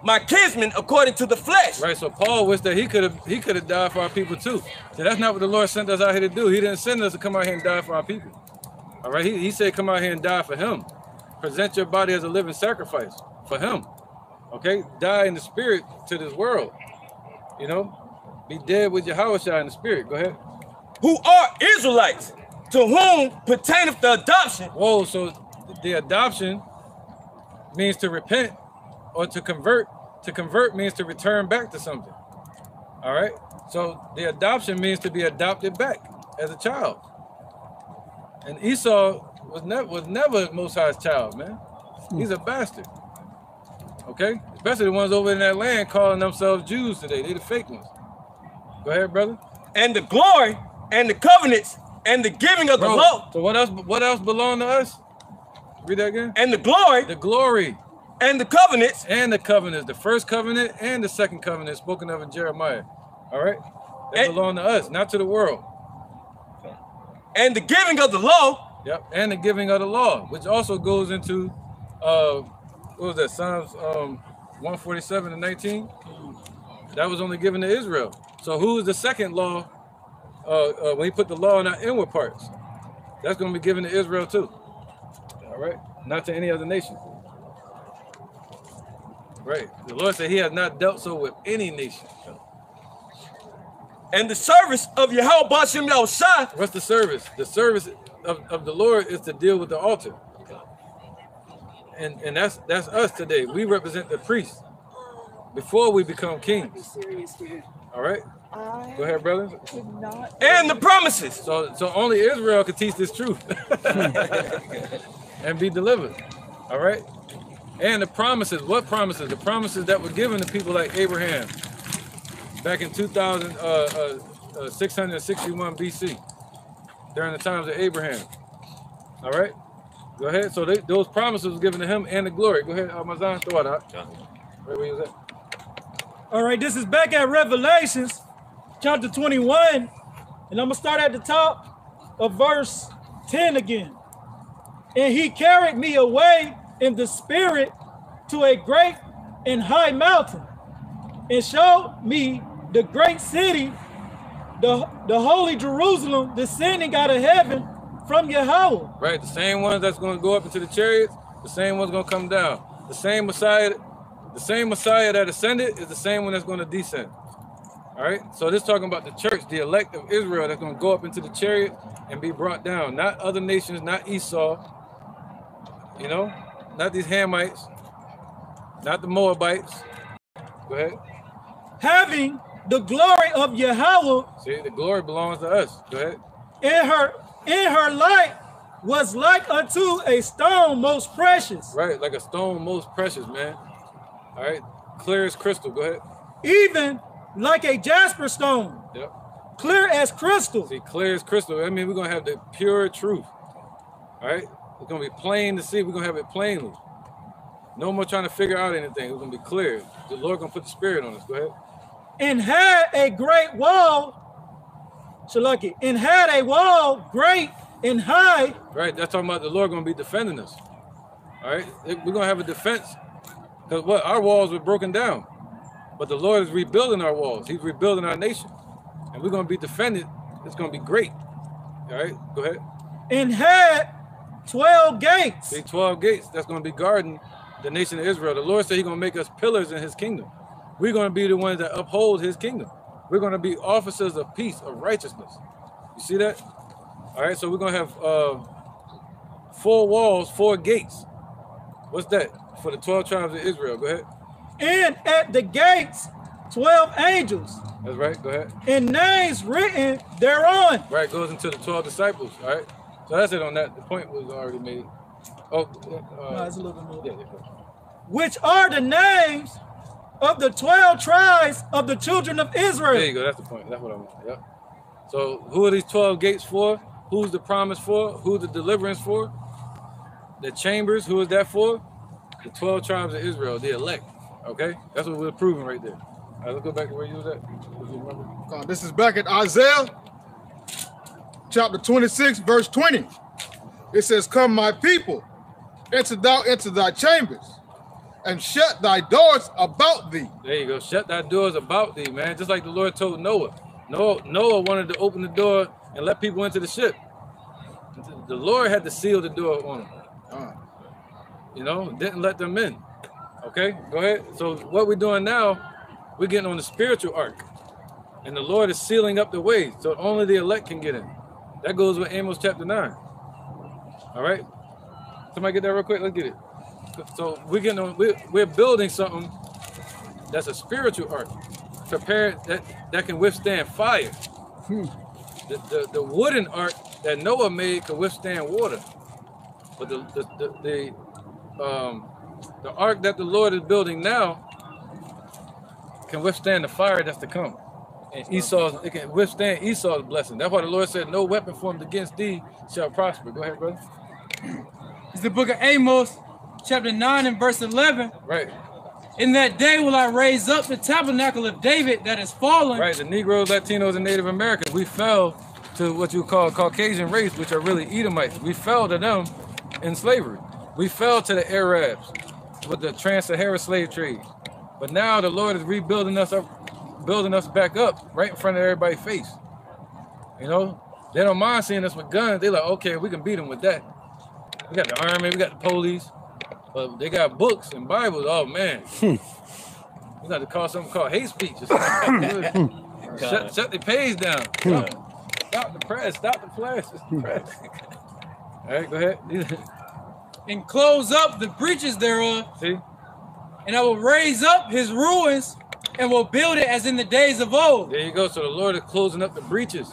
[SPEAKER 6] my kinsmen according to the flesh.
[SPEAKER 3] Right. So Paul wished that he could have died for our people too. So that's not what the Lord sent us out here to do. He didn't send us to come out here and die for our people. All right. He said, come out here and die for him. Present your body as a living sacrifice for him. Okay. Die in the spirit to this world. You know, be dead with Yahawah in the spirit. Go ahead.
[SPEAKER 6] Who are Israelites, to whom pertaineth the adoption.
[SPEAKER 3] Whoa. So the adoption means to repent or to convert. To convert means to return back to something. All right. So the adoption means to be adopted back as a child. And Esau was never Most High's child, man. He's a bastard. Okay? Especially the ones over in that land calling themselves Jews today. They the fake ones. Go ahead, brother.
[SPEAKER 6] And the glory and the covenants and the giving of the law.
[SPEAKER 3] So what else belonged to us? Read that again.
[SPEAKER 6] And the glory.
[SPEAKER 3] The glory.
[SPEAKER 6] And the covenants.
[SPEAKER 3] And the covenants. The first covenant and the second covenant spoken of in Jeremiah. All right? That belong to us, not to the world.
[SPEAKER 6] And the giving of the law.
[SPEAKER 3] Yep. And the giving of the law, which also goes into what was that? Psalms 147 and 19. That was only given to Israel. So who is the second law when he put the law in our inward parts? That's going to be given to Israel too. All right? Not to any other nation. Right. The Lord said he has not dealt so with any nation.
[SPEAKER 6] And the service of Yahawah Bashim Yahushua.
[SPEAKER 3] What's the service? The service of the Lord is to deal with the altar. And that's us today. We represent the priests before we become kings. All right? Go ahead, brother.
[SPEAKER 6] And the promises.
[SPEAKER 3] So only Israel could teach this truth and be delivered. All right? And the promises. What promises? The promises that were given to people like Abraham back in 661 BC, during the times of Abraham. All right? Go ahead. So those promises were given to him and the glory. Go ahead, Amazon, throw it out. Where was that?
[SPEAKER 7] All right, this is back at Revelations, chapter 21. And I'm going to start at the top of verse 10 again. And he carried me away in the spirit to a great and high mountain, and showed me the great city, the holy Jerusalem, descending out of heaven from Yahawah.
[SPEAKER 3] Right, the same ones that's going to go up into the chariots, the same one's going to come down. The same Messiah that ascended is the same one that's going to descend. All right, so this is talking about the church, the elect of Israel that's going to go up into the chariot and be brought down. Not other nations, not Esau, you know, not these Hamites, not the Moabites. Go ahead.
[SPEAKER 7] Having the glory of Yahawah.
[SPEAKER 3] See, the glory belongs to us. Go ahead.
[SPEAKER 7] In her light was like unto a stone most precious.
[SPEAKER 3] Right, like a stone most precious, man. All right, clear as crystal. Go ahead.
[SPEAKER 7] Even like a jasper stone.
[SPEAKER 3] Yep.
[SPEAKER 7] Clear as crystal.
[SPEAKER 3] See, clear as crystal. I mean, we're going to have the pure truth. All right? It's going to be plain to see. We're going to have it plainly. No more trying to figure out anything. It's going to be clear. The Lord going to put the spirit on us. Go ahead.
[SPEAKER 7] And had a great wall, Shalaki, and had a wall great and high.
[SPEAKER 3] Right, that's talking about the Lord going to be defending us. All right? We're going to have a defense. Because what? Our walls were broken down. But the Lord is rebuilding our walls. He's rebuilding our nation. And we're going to be defended. It's going to be great. All right? Go ahead.
[SPEAKER 7] And had 12 gates.
[SPEAKER 3] See, 12 gates. That's going to be guarding the nation of Israel. The Lord said he's going to make us pillars in his kingdom. We're going to be the ones that uphold his kingdom. We're going to be officers of peace, of righteousness. You see that? All right, so we're going to have 4 walls, 4 gates. What's that? For the 12 tribes of Israel. Go ahead.
[SPEAKER 7] And at the gates, 12 angels.
[SPEAKER 3] That's right. Go ahead.
[SPEAKER 7] And names written thereon.
[SPEAKER 3] Right, goes into the 12 disciples. All right. So that's it on that. The point was already made. Oh,
[SPEAKER 7] no, it's a little bit more.
[SPEAKER 3] Yeah.
[SPEAKER 7] Which are the names of the 12 tribes of the children of Israel.
[SPEAKER 3] There you go. That's the point. That's what I want. Yep. So who are these 12 gates for? Who's the promise for? Who's the deliverance for? The chambers. Who is that for? The 12 tribes of Israel, the elect. Okay? That's what we're proving right there. All right, let's go back to where you was at.
[SPEAKER 5] This is back at Isaiah chapter 26, verse 20. It says, come my people, enter thou into thy chambers, and shut thy doors about thee.
[SPEAKER 3] There you go. Shut thy doors about thee, man. Just like the Lord told Noah. Noah wanted to open the door and let people into the ship. The Lord had to seal the door on them. You know, didn't let them in. Okay, go ahead. So what we're doing now, we're getting on the spiritual ark. And the Lord is sealing up the way, so only the elect can get in. That goes with Amos chapter 9. All right? Somebody get that real quick? Let's get it. So we're building something that's a spiritual ark, prepared that can withstand fire. The wooden ark that Noah made can withstand water, but the ark that the Lord is building now can withstand the fire that's to come, and it can withstand Esau's blessing. That's why the Lord said, "No weapon formed against thee shall prosper." Go ahead, brother.
[SPEAKER 4] It's the book of Amos, chapter 9 and verse 11.
[SPEAKER 3] Right.
[SPEAKER 4] In that day will I raise up the tabernacle of David that is fallen.
[SPEAKER 3] Right, the Negroes, Latinos, and Native Americans, we fell to what you call Caucasian race, which are really Edomites. We fell to them in slavery. We fell to the Arabs with the trans-Saharan slave trade. But now the Lord is rebuilding us up, building us back up right in front of everybody's face. You know, they don't mind seeing us with guns. They're like, okay, we can beat them with that. We got the army, we got the police. But they got books and Bibles. Oh man, we got to call something called hate speech. Shut the page down. Stop the press. Stop the flash. All right, go ahead.
[SPEAKER 4] And close up the breaches thereof.
[SPEAKER 3] See?
[SPEAKER 4] And I will raise up his ruins and will build it as in the days of old.
[SPEAKER 3] There you go. So the Lord is closing up the breaches,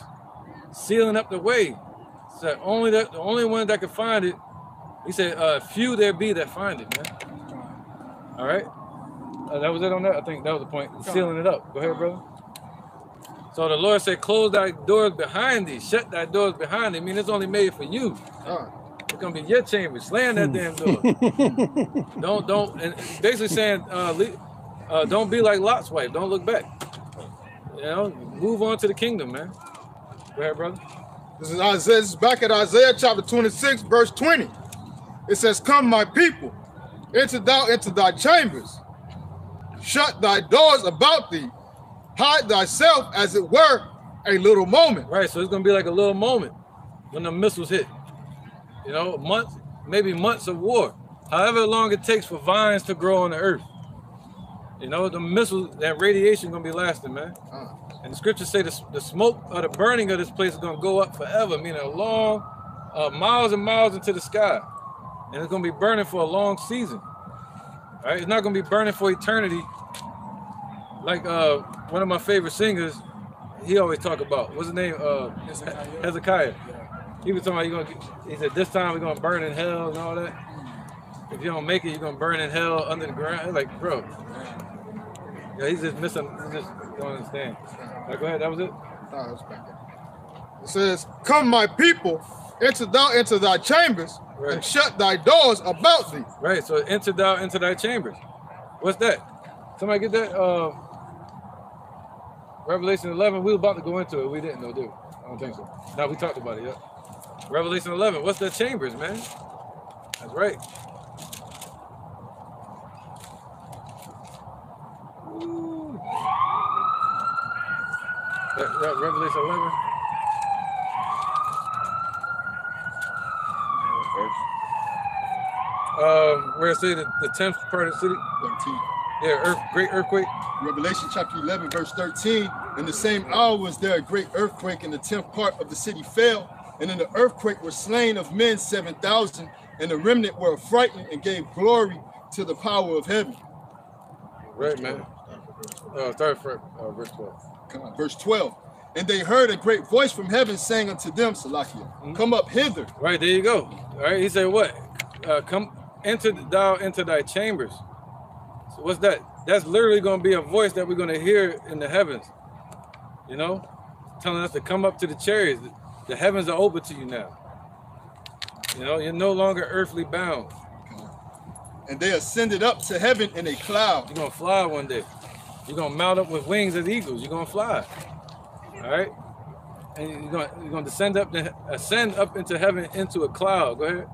[SPEAKER 3] sealing up the way. So the only one that can find it. He said, few there be that find it, man. All right? That was it on that? I think that was the point. Sealing it up. Go ahead, brother. So the Lord said, close thy doors behind thee. Shut thy doors behind thee. I mean, it's only made for you. It's going to be your chamber. Slam that damn door. Don't. And basically saying, don't be like Lot's wife. Don't look back. You know, move on to the kingdom, man. Go ahead, brother.
[SPEAKER 5] This is Isaiah. This is back at Isaiah chapter 26, verse 20. It says, come my people, enter thou into thy chambers, shut thy doors about thee, hide thyself as it were a little moment.
[SPEAKER 3] Right, so it's gonna be like a little moment when the missiles hit. You know, months, maybe months of war. However long it takes for vines to grow on the earth. You know, the missiles, that radiation gonna be lasting, man. And the scriptures say the smoke or the burning of this place is gonna go up forever, meaning a long, miles and miles into the sky. And it's gonna be burning for a long season. All right, it's not gonna be burning for eternity. Like one of my favorite singers, he always talk about, what's his name? Hezekiah. He was talking about he said this time we're gonna burn in hell and all that. If you don't make it, you're gonna burn in hell under the ground. It's like, bro, yeah, he's just don't understand. Right, go ahead, that was it?
[SPEAKER 5] It says, come my people, enter thou into thy chambers, right, and shut thy doors about thee.
[SPEAKER 3] Right, so enter thou into thy chambers. What's that? Somebody get that? Revelation 11, we were about to go into it. We didn't, though, did we? I don't think so. No, we talked about it, yeah. Revelation 11, what's the chambers, man? That's right. Ooh. That Revelation 11. Where it say the 10th part of the city?
[SPEAKER 5] 13.
[SPEAKER 3] Yeah, great earthquake.
[SPEAKER 5] Revelation chapter 11, verse 13. In the same hour was there a great earthquake, and the 10th part of the city fell. And in the earthquake were slain of men 7,000, and the remnant were affrighted and gave glory to the power of heaven.
[SPEAKER 3] Right, man. Start for verse 12.
[SPEAKER 5] Come on, verse 12. And they heard a great voice from heaven saying unto them, Salakia, come up hither.
[SPEAKER 3] Right, there you go. All right, he said what? Come, enter thou into thy chambers. So what's that? that's literally going to be a voice that we're going to hear in the heavens, you know, telling us to come up to the chariots. The heavens are open to you now. You know, you're no longer earthly bound.
[SPEAKER 5] And they ascended up to heaven in a cloud.
[SPEAKER 3] You're going to fly one day. You're going to mount up with wings as eagles. You're going to fly. All right? And you're going to ascend up into heaven into a cloud. Go ahead.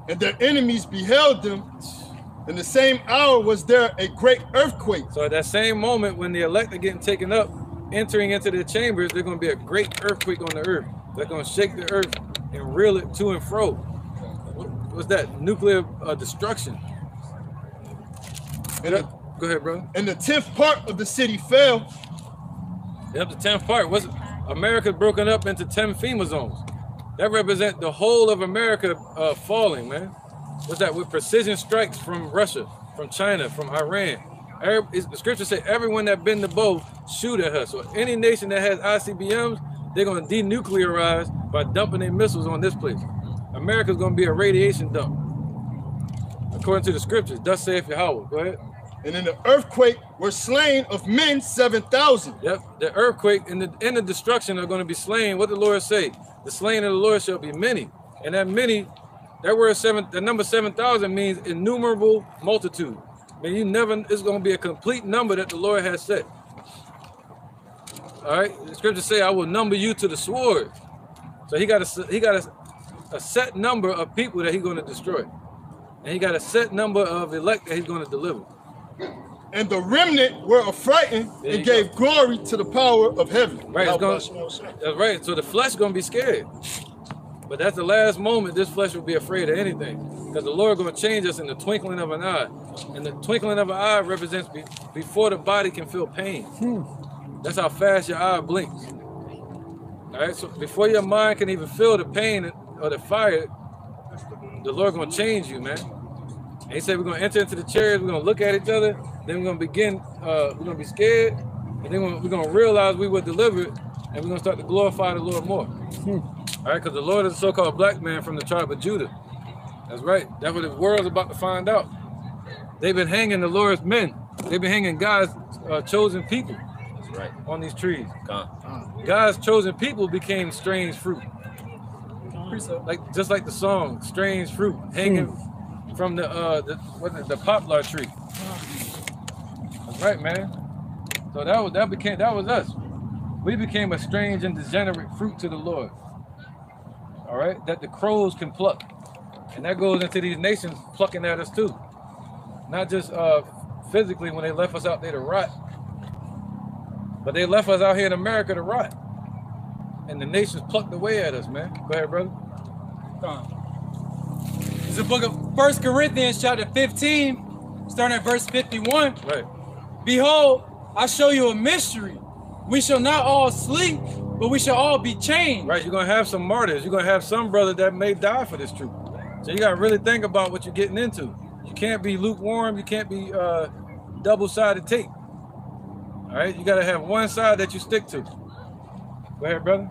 [SPEAKER 5] And their enemies beheld them. In the same hour was there a great earthquake.
[SPEAKER 3] So at that same moment when the elect are getting taken up, entering into their chambers, there's going to be a great earthquake on the earth. They're going to shake the earth and reel it to and fro. What's that? Nuclear destruction.
[SPEAKER 5] And
[SPEAKER 3] go ahead, bro.
[SPEAKER 5] And the 10th part of the city fell.
[SPEAKER 3] Yep, the 10th part. America broken up into 10 FEMA zones. That represents the whole of America falling, man. What's that? With precision strikes from Russia, from China, from Iran. The scriptures say everyone that bend the bow shoot at her. So any nation that has ICBMs, they're going to denuclearize by dumping their missiles on this place. America's going to be a radiation dump. According to the scriptures, thus saith Yahawah. Go ahead.
[SPEAKER 5] And in the earthquake were slain of men 7,000.
[SPEAKER 3] Yep, the earthquake and the destruction are going to be slain. What the Lord say? The slain of the Lord shall be many. And that many, that word the number 7,000 means innumerable multitude. Man, it's going to be a complete number that the Lord has set. All right, the scriptures say, I will number you to the sword. So he got a set number of people that he's going to destroy. And he got a set number of elect that he's going to deliver.
[SPEAKER 5] And the remnant were affrighted and gave glory to the power of heaven.
[SPEAKER 3] Right, that's right. So the flesh is going to be scared. But that's the last moment this flesh will be afraid of anything. Because the Lord is going to change us in the twinkling of an eye. And the twinkling of an eye represents before the body can feel pain. That's how fast your eye blinks. All right, so before your mind can even feel the pain or the fire, the Lord is going to change you, man. And he said we're going to enter into the chariots, we're going to look at each other, then we're going to begin, we're going to be scared, and then we're going to realize we were delivered, and we're going to start to glorify the Lord more. All right, because the Lord is a so-called black man from the tribe of Judah. That's right. That's what the world's about to find out. They've been hanging the Lord's men. They've been hanging God's chosen people. That's right. On these trees. God's chosen people became strange fruit. Just like the song, strange fruit, hanging from the poplar tree. That's right, man. So that was us. We became a strange and degenerate fruit to the Lord. All right, that the crows can pluck, and that goes into these nations plucking at us too. Not just physically when they left us out there to rot, but they left us out here in America to rot, and the nations plucked away at us, man. Go ahead, brother.
[SPEAKER 4] It's the book of 1 Corinthians chapter 15, starting at verse 51.
[SPEAKER 3] Right.
[SPEAKER 4] Behold, I show you a mystery. We shall not all sleep, but we shall all be changed.
[SPEAKER 3] Right, you're going to have some martyrs. You're going to have some brother that may die for this truth. So you got to really think about what you're getting into. You can't be lukewarm. You can't be double-sided tape. All right, you got to have one side that you stick to. Go ahead, brother.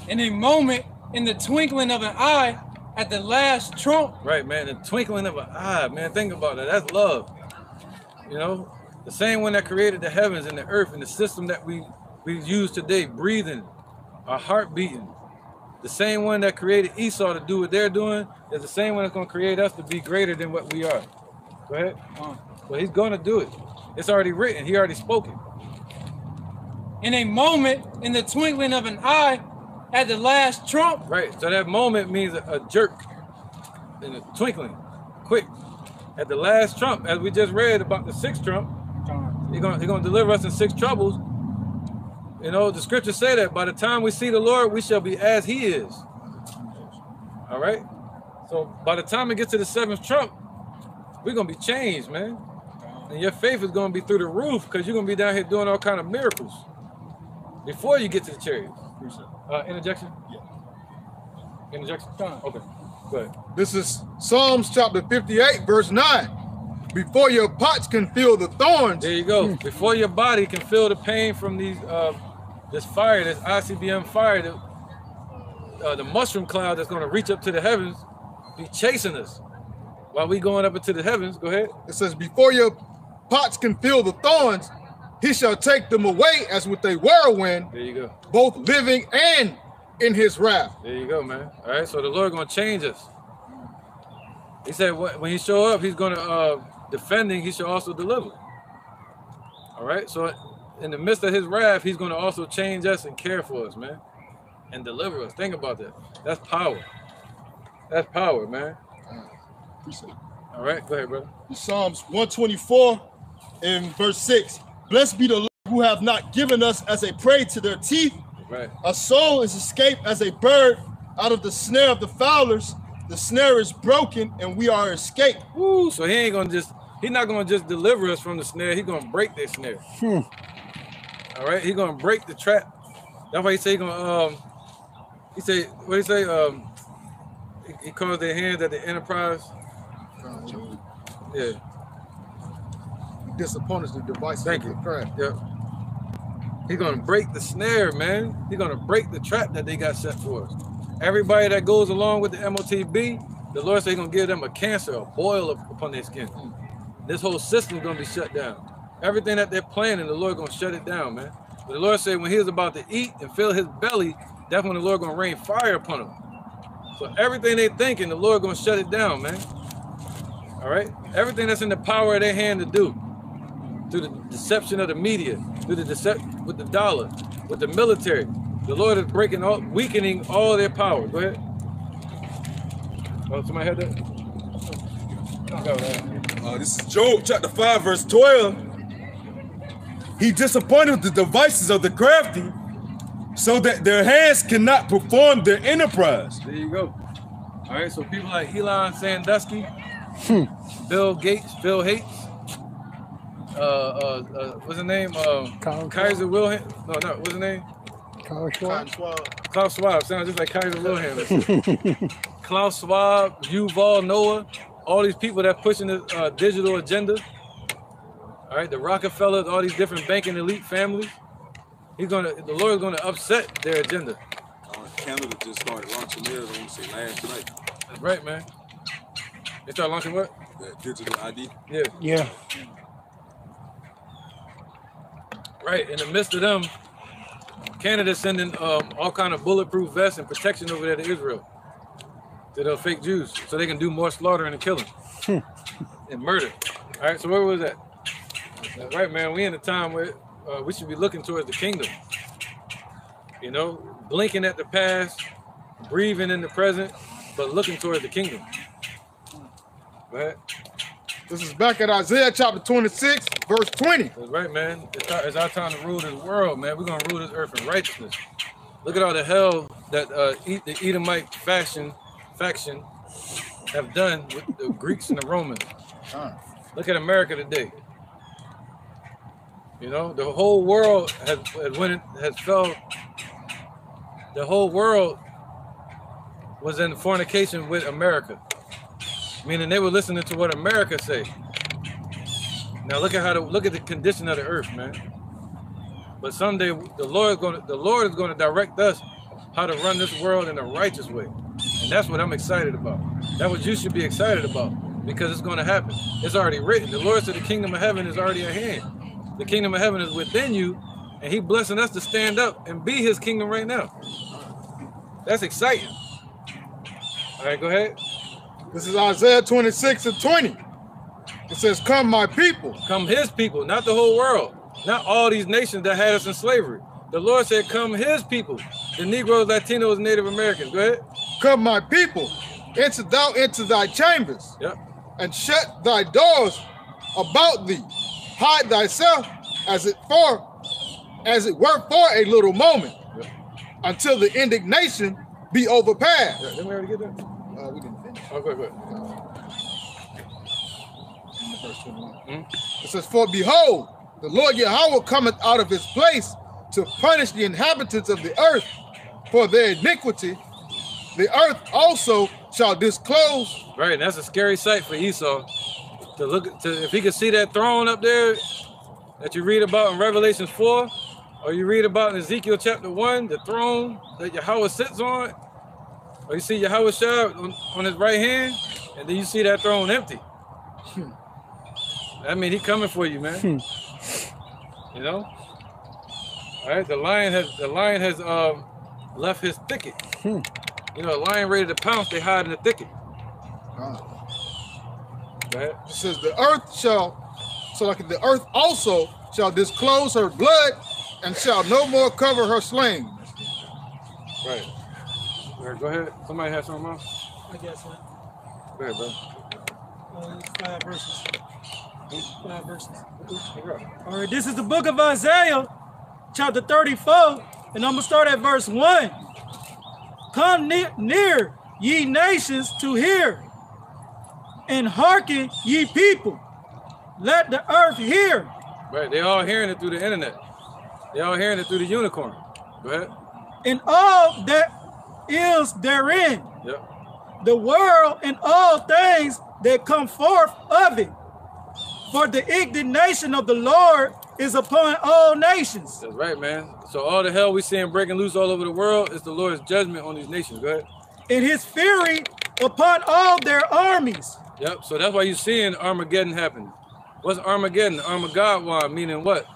[SPEAKER 4] In a moment, in the twinkling of an eye, at the last trump.
[SPEAKER 3] Right, man, the twinkling of an eye, man, think about that. That's love. You know, the same one that created the heavens and the earth and the system that we use today, breathing, our heart beating. The same one that created Esau to do what they're doing is the same one that's going to create us to be greater than what we are. Go ahead. Well, he's going to do it. It's already written. He already spoken.
[SPEAKER 4] In a moment, in the twinkling of an eye, at the last trump.
[SPEAKER 3] Right. So that moment means a jerk. In a twinkling. Quick. At the last trump, as we just read about the sixth trump, he's going to deliver us in 6 troubles. You know, the scriptures say that by the time we see the Lord, we shall be as he is. All right? So by the time it gets to the 7th trump, we're going to be changed, man. And your faith is going to be through the roof because you're going to be down here doing all kind of miracles before you get to the chariot. Interjection? Yeah. Interjection? Okay. Go ahead.
[SPEAKER 5] This is Psalms chapter 58, verse 9. Before your pots can feel the thorns.
[SPEAKER 3] There you go. Before your body can feel the pain from these this fire, this ICBM fire, the mushroom cloud that's going to reach up to the heavens, be chasing us while we going up into the heavens. Go ahead.
[SPEAKER 5] It says, before your pots can feel the thorns, he shall take them away as with a whirlwind.
[SPEAKER 3] There you go.
[SPEAKER 5] Both living and in his wrath.
[SPEAKER 3] There you go, man. All right, so the Lord gonna change us. He said when he show up, he's gonna defending, he shall also deliver. All right, so in the midst of his wrath, he's gonna also change us and care for us, man, and deliver us. Think about that. That's power. That's power, man.
[SPEAKER 5] Appreciate it.
[SPEAKER 3] All right, go ahead, brother.
[SPEAKER 5] Psalms 124 and verse 6. Blessed be the Lord who have not given us as a prey to their teeth.
[SPEAKER 3] Right.
[SPEAKER 5] Our soul is escaped as a bird out of the snare of the fowlers. The snare is broken and we are escaped.
[SPEAKER 3] Woo, so he's not gonna just deliver us from the snare, he's gonna break that snare. All right, he's gonna break the trap. That's why he say he calls their hands at the enterprise. Yeah.
[SPEAKER 5] Disappointers the device.
[SPEAKER 3] Thank you. Yep. He's gonna break the snare, man. He's gonna break the trap that they got set for us. Everybody that goes along with the MOTB, the Lord said he's gonna give them a cancer, a boil upon their skin. This whole system is gonna be shut down. Everything that they're planning, the Lord gonna shut it down, man. But the Lord said when he was about to eat and fill his belly, that's when the Lord gonna rain fire upon him. So everything they thinking, the Lord gonna shut it down, man. All right? Everything that's in the power of their hand to do, through the deception of the media, through the deception with the dollar, with the military, the Lord is weakening all their power. Go ahead. Oh, somebody had that?
[SPEAKER 1] This is Job chapter 5, verse 12. He disappointed the devices of the crafty so that their hands cannot perform their enterprise.
[SPEAKER 3] There you go. All right, so people like Elon Sandusky, Bill Gates, Bill Hates, what's his name? Kaiser Wilhelm. No, what's his name? Klaus Schwab. Sounds just like Kaiser Wilhelm. Klaus Schwab, Yuval Noah, all these people that pushing the digital agenda. All right, the Rockefellers, all these different banking elite families. The Lord is gonna upset their agenda.
[SPEAKER 1] Canada just started launching theirs, I want to say last night.
[SPEAKER 3] That's right, man. They start launching what?
[SPEAKER 1] Digital ID.
[SPEAKER 3] Yeah.
[SPEAKER 2] Yeah.
[SPEAKER 3] Right, in the midst of them, Canada's sending all kind of bulletproof vests and protection over there to Israel, to the fake Jews, so they can do more slaughtering and killing and murder. All right, so where was that? That's right, man. We in a time where we should be looking towards the kingdom. You know, blinking at the past, breathing in the present, but looking towards the kingdom. Go ahead.
[SPEAKER 5] This is back at Isaiah chapter 26, verse 20.
[SPEAKER 3] That's right, man. It's our time to rule this world, man. We're going to rule this earth in righteousness. Look at all the hell that the Edomite faction have done with the Greeks and the Romans. Look at America today. You know, the whole world the whole world was in fornication with America. Meaning they were listening to what America say. Now look at the condition of the earth, man. But someday the Lord is going to direct us how to run this world in a righteous way. And that's what I'm excited about. That's what you should be excited about, because it's going to happen. It's already written. The Lord said the kingdom of heaven is already at hand. The kingdom of heaven is within you, and he blessing us to stand up and be his kingdom right now. That's exciting. All right, go ahead.
[SPEAKER 5] This is Isaiah 26 and 20. It says, come my people.
[SPEAKER 3] Come his people, not the whole world. Not all these nations that had us in slavery. The Lord said, come his people. The Negroes, Latinos, Native Americans. Go ahead.
[SPEAKER 5] Come my people. Enter thou into thy chambers.
[SPEAKER 3] Yep.
[SPEAKER 5] And shut thy doors about thee. Hide thyself as it were for a little moment. Yep. Until the indignation be overpassed.
[SPEAKER 3] Yeah, didn't we already get that?
[SPEAKER 5] We didn't finish.
[SPEAKER 3] Oh, go ahead.
[SPEAKER 5] Verse 21. It says, for behold, the Lord Yahawah cometh out of his place to punish the inhabitants of the earth for their iniquity. The earth also shall disclose.
[SPEAKER 3] Right, and that's a scary sight for Esau. If he could see that throne up there that you read about in Revelation 4, or you read about in Ezekiel chapter 1, the throne that Yahawah sits on, or you see Yahawah on his right hand, and then you see that throne empty. I mean, he coming for you, man. You know? All right, the lion has left his thicket. You know, a lion ready to pounce, they hide in the thicket. Go ahead.
[SPEAKER 5] It says the earth the earth also shall disclose her blood and shall no more cover her slain.
[SPEAKER 3] Right. All right, go ahead. Somebody have something else?
[SPEAKER 7] I guess so.
[SPEAKER 3] Go ahead, bro.
[SPEAKER 7] 5 verses. 5 verses.
[SPEAKER 3] Okay.
[SPEAKER 7] All right, this is the book of Isaiah, chapter 34, and I'm going to start at verse 1. Come near, ye nations, to hear, and hearken, ye people. Let the earth hear.
[SPEAKER 3] Right, they all hearing it through the internet. They all hearing it through the unicorn. Go ahead.
[SPEAKER 7] And all that is therein,
[SPEAKER 3] Yep.
[SPEAKER 7] the world and all things that come forth of it. For the indignation of the Lord is upon all nations.
[SPEAKER 3] That's right, man. So all the hell we seeing breaking loose all over the world is the Lord's judgment on these nations. Go ahead.
[SPEAKER 7] And his fury upon all their armies.
[SPEAKER 3] Yep. So that's why you're seeing Armageddon happen. What's Armageddon? Armageddon meaning what?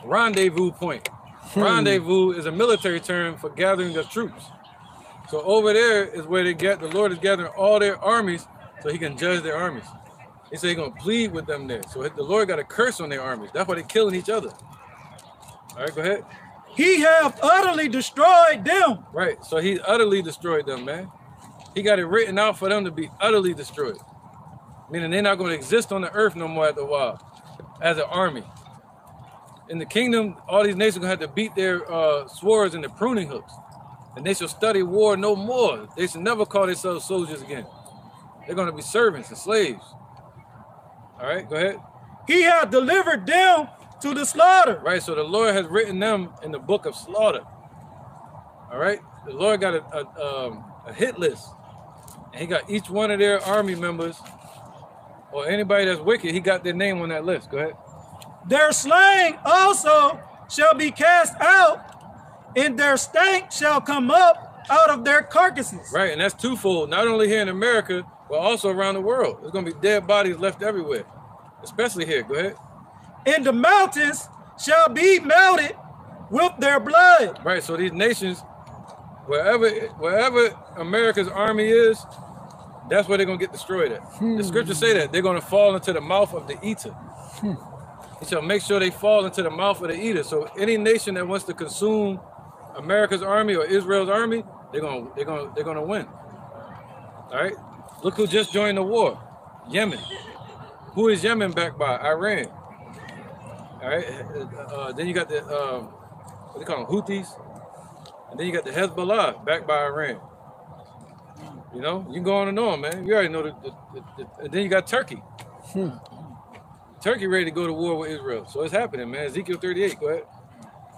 [SPEAKER 3] Rendezvous point. Rendezvous is a military term for gathering of troops. So over there is where the Lord is gathering all their armies so he can judge their armies. He said he's going to plead with them there. So the Lord got a curse on their armies. That's why they're killing each other. All right, go ahead.
[SPEAKER 7] He have utterly destroyed them.
[SPEAKER 3] Right, so he utterly destroyed them, man. He got it written out for them to be utterly destroyed. Meaning they're not going to exist on the earth no more after a while as an army. In the kingdom, all these nations are going to have to beat their swords and their pruning hooks. And they shall study war no more. They should never call themselves soldiers again. They're going to be servants and slaves. All right, go ahead.
[SPEAKER 7] He hath delivered them to the slaughter.
[SPEAKER 3] Right, so the Lord has written them in the book of slaughter. All right, the Lord got a hit list. And he got each one of their army members or anybody that's wicked, he got their name on that list. Go ahead.
[SPEAKER 7] Their slain also shall be cast out, and their stank shall come up out of their carcasses.
[SPEAKER 3] Right, and that's twofold. Not only here in America, but also around the world. There's going to be dead bodies left everywhere, especially here. Go ahead.
[SPEAKER 7] And the mountains shall be melted with their blood.
[SPEAKER 3] Right, so these nations, wherever America's army is, that's where they're going to get destroyed at. The scriptures say that they're going to fall into the mouth of the eater. He shall make sure they fall into the mouth of the eater. So any nation that wants to consume America's army or Israel's army, they're gonna win. All right. Look who just joined the war, Yemen. Who is Yemen backed by? Iran. All right. Then you got the what do you call them, Houthis, and then you got the Hezbollah backed by Iran. You know, you can go on and on, man. You already know and then you got Turkey. Turkey ready to go to war with Israel. So it's happening, man. Ezekiel 38, go ahead.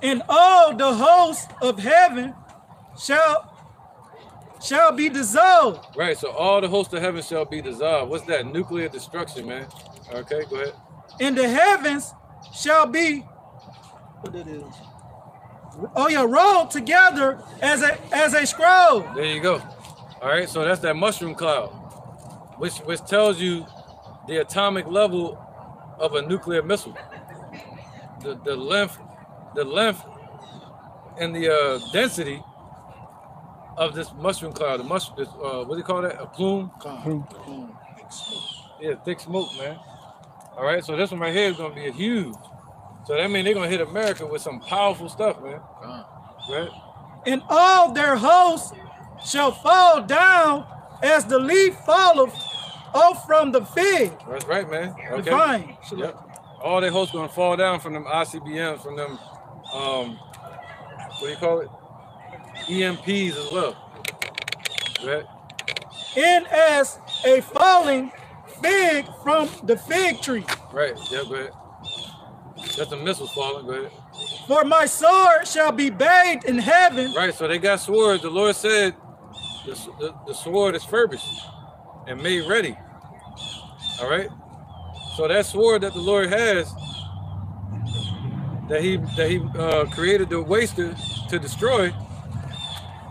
[SPEAKER 7] And all the hosts of heaven shall be dissolved.
[SPEAKER 3] Right, so all the hosts of heaven shall be dissolved. What's that? Nuclear destruction, man. Okay, go ahead.
[SPEAKER 7] And the heavens shall be, what it is? Oh yeah, rolled together as a scroll.
[SPEAKER 3] There you go. All right, so that's that mushroom cloud, which tells you the atomic level of a nuclear missile. The length and the density of this mushroom cloud. The mushroom, what do you call that? A plume? Yeah, thick smoke, man. All right, so this one right here is gonna be a huge. So that means they're gonna hit America with some powerful stuff, man. Right?
[SPEAKER 7] And all their hosts shall fall down as the leaf falleth off from the fig.
[SPEAKER 3] That's right, man. Okay.
[SPEAKER 7] The vine.
[SPEAKER 3] Yep. All their hosts gonna fall down from them ICBMs, from them, what do you call it? EMPs as well. Right?
[SPEAKER 7] And as a falling fig from the fig tree.
[SPEAKER 3] Right, yeah, go ahead. That's the missiles falling, go ahead.
[SPEAKER 7] For my sword shall be bathed in heaven.
[SPEAKER 3] Right, so they got swords. The Lord said the sword is furbished and made ready. All right? So that sword that the Lord has, that he created the waster to destroy,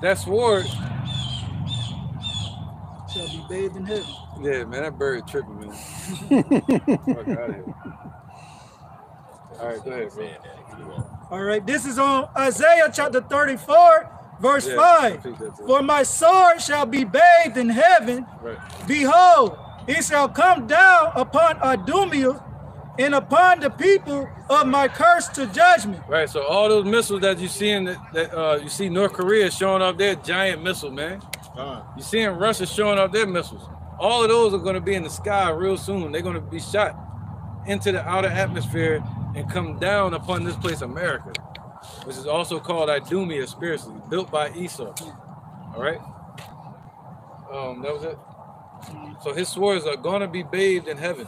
[SPEAKER 3] that sword
[SPEAKER 7] shall be bathed in heaven.
[SPEAKER 3] Yeah, man, that bird tripping, man. Fuck out of here. All right, go ahead, bro.
[SPEAKER 7] All right, this is on Isaiah chapter 34, verse 5. For my sword shall be bathed in heaven.
[SPEAKER 3] Right.
[SPEAKER 7] Behold, it shall come down upon Idumea and upon the people of my curse to judgment.
[SPEAKER 3] Right, so all those missiles that you see in you see North Korea showing off their giant missile, man. You seeing Russia showing off their missiles. All of those are going to be in the sky real soon. They're going to be shot into the outer atmosphere and come down upon this place, America, which is also called Idumea spiritually, built by Esau. All right? That was it. So his swords are going to be bathed in heaven.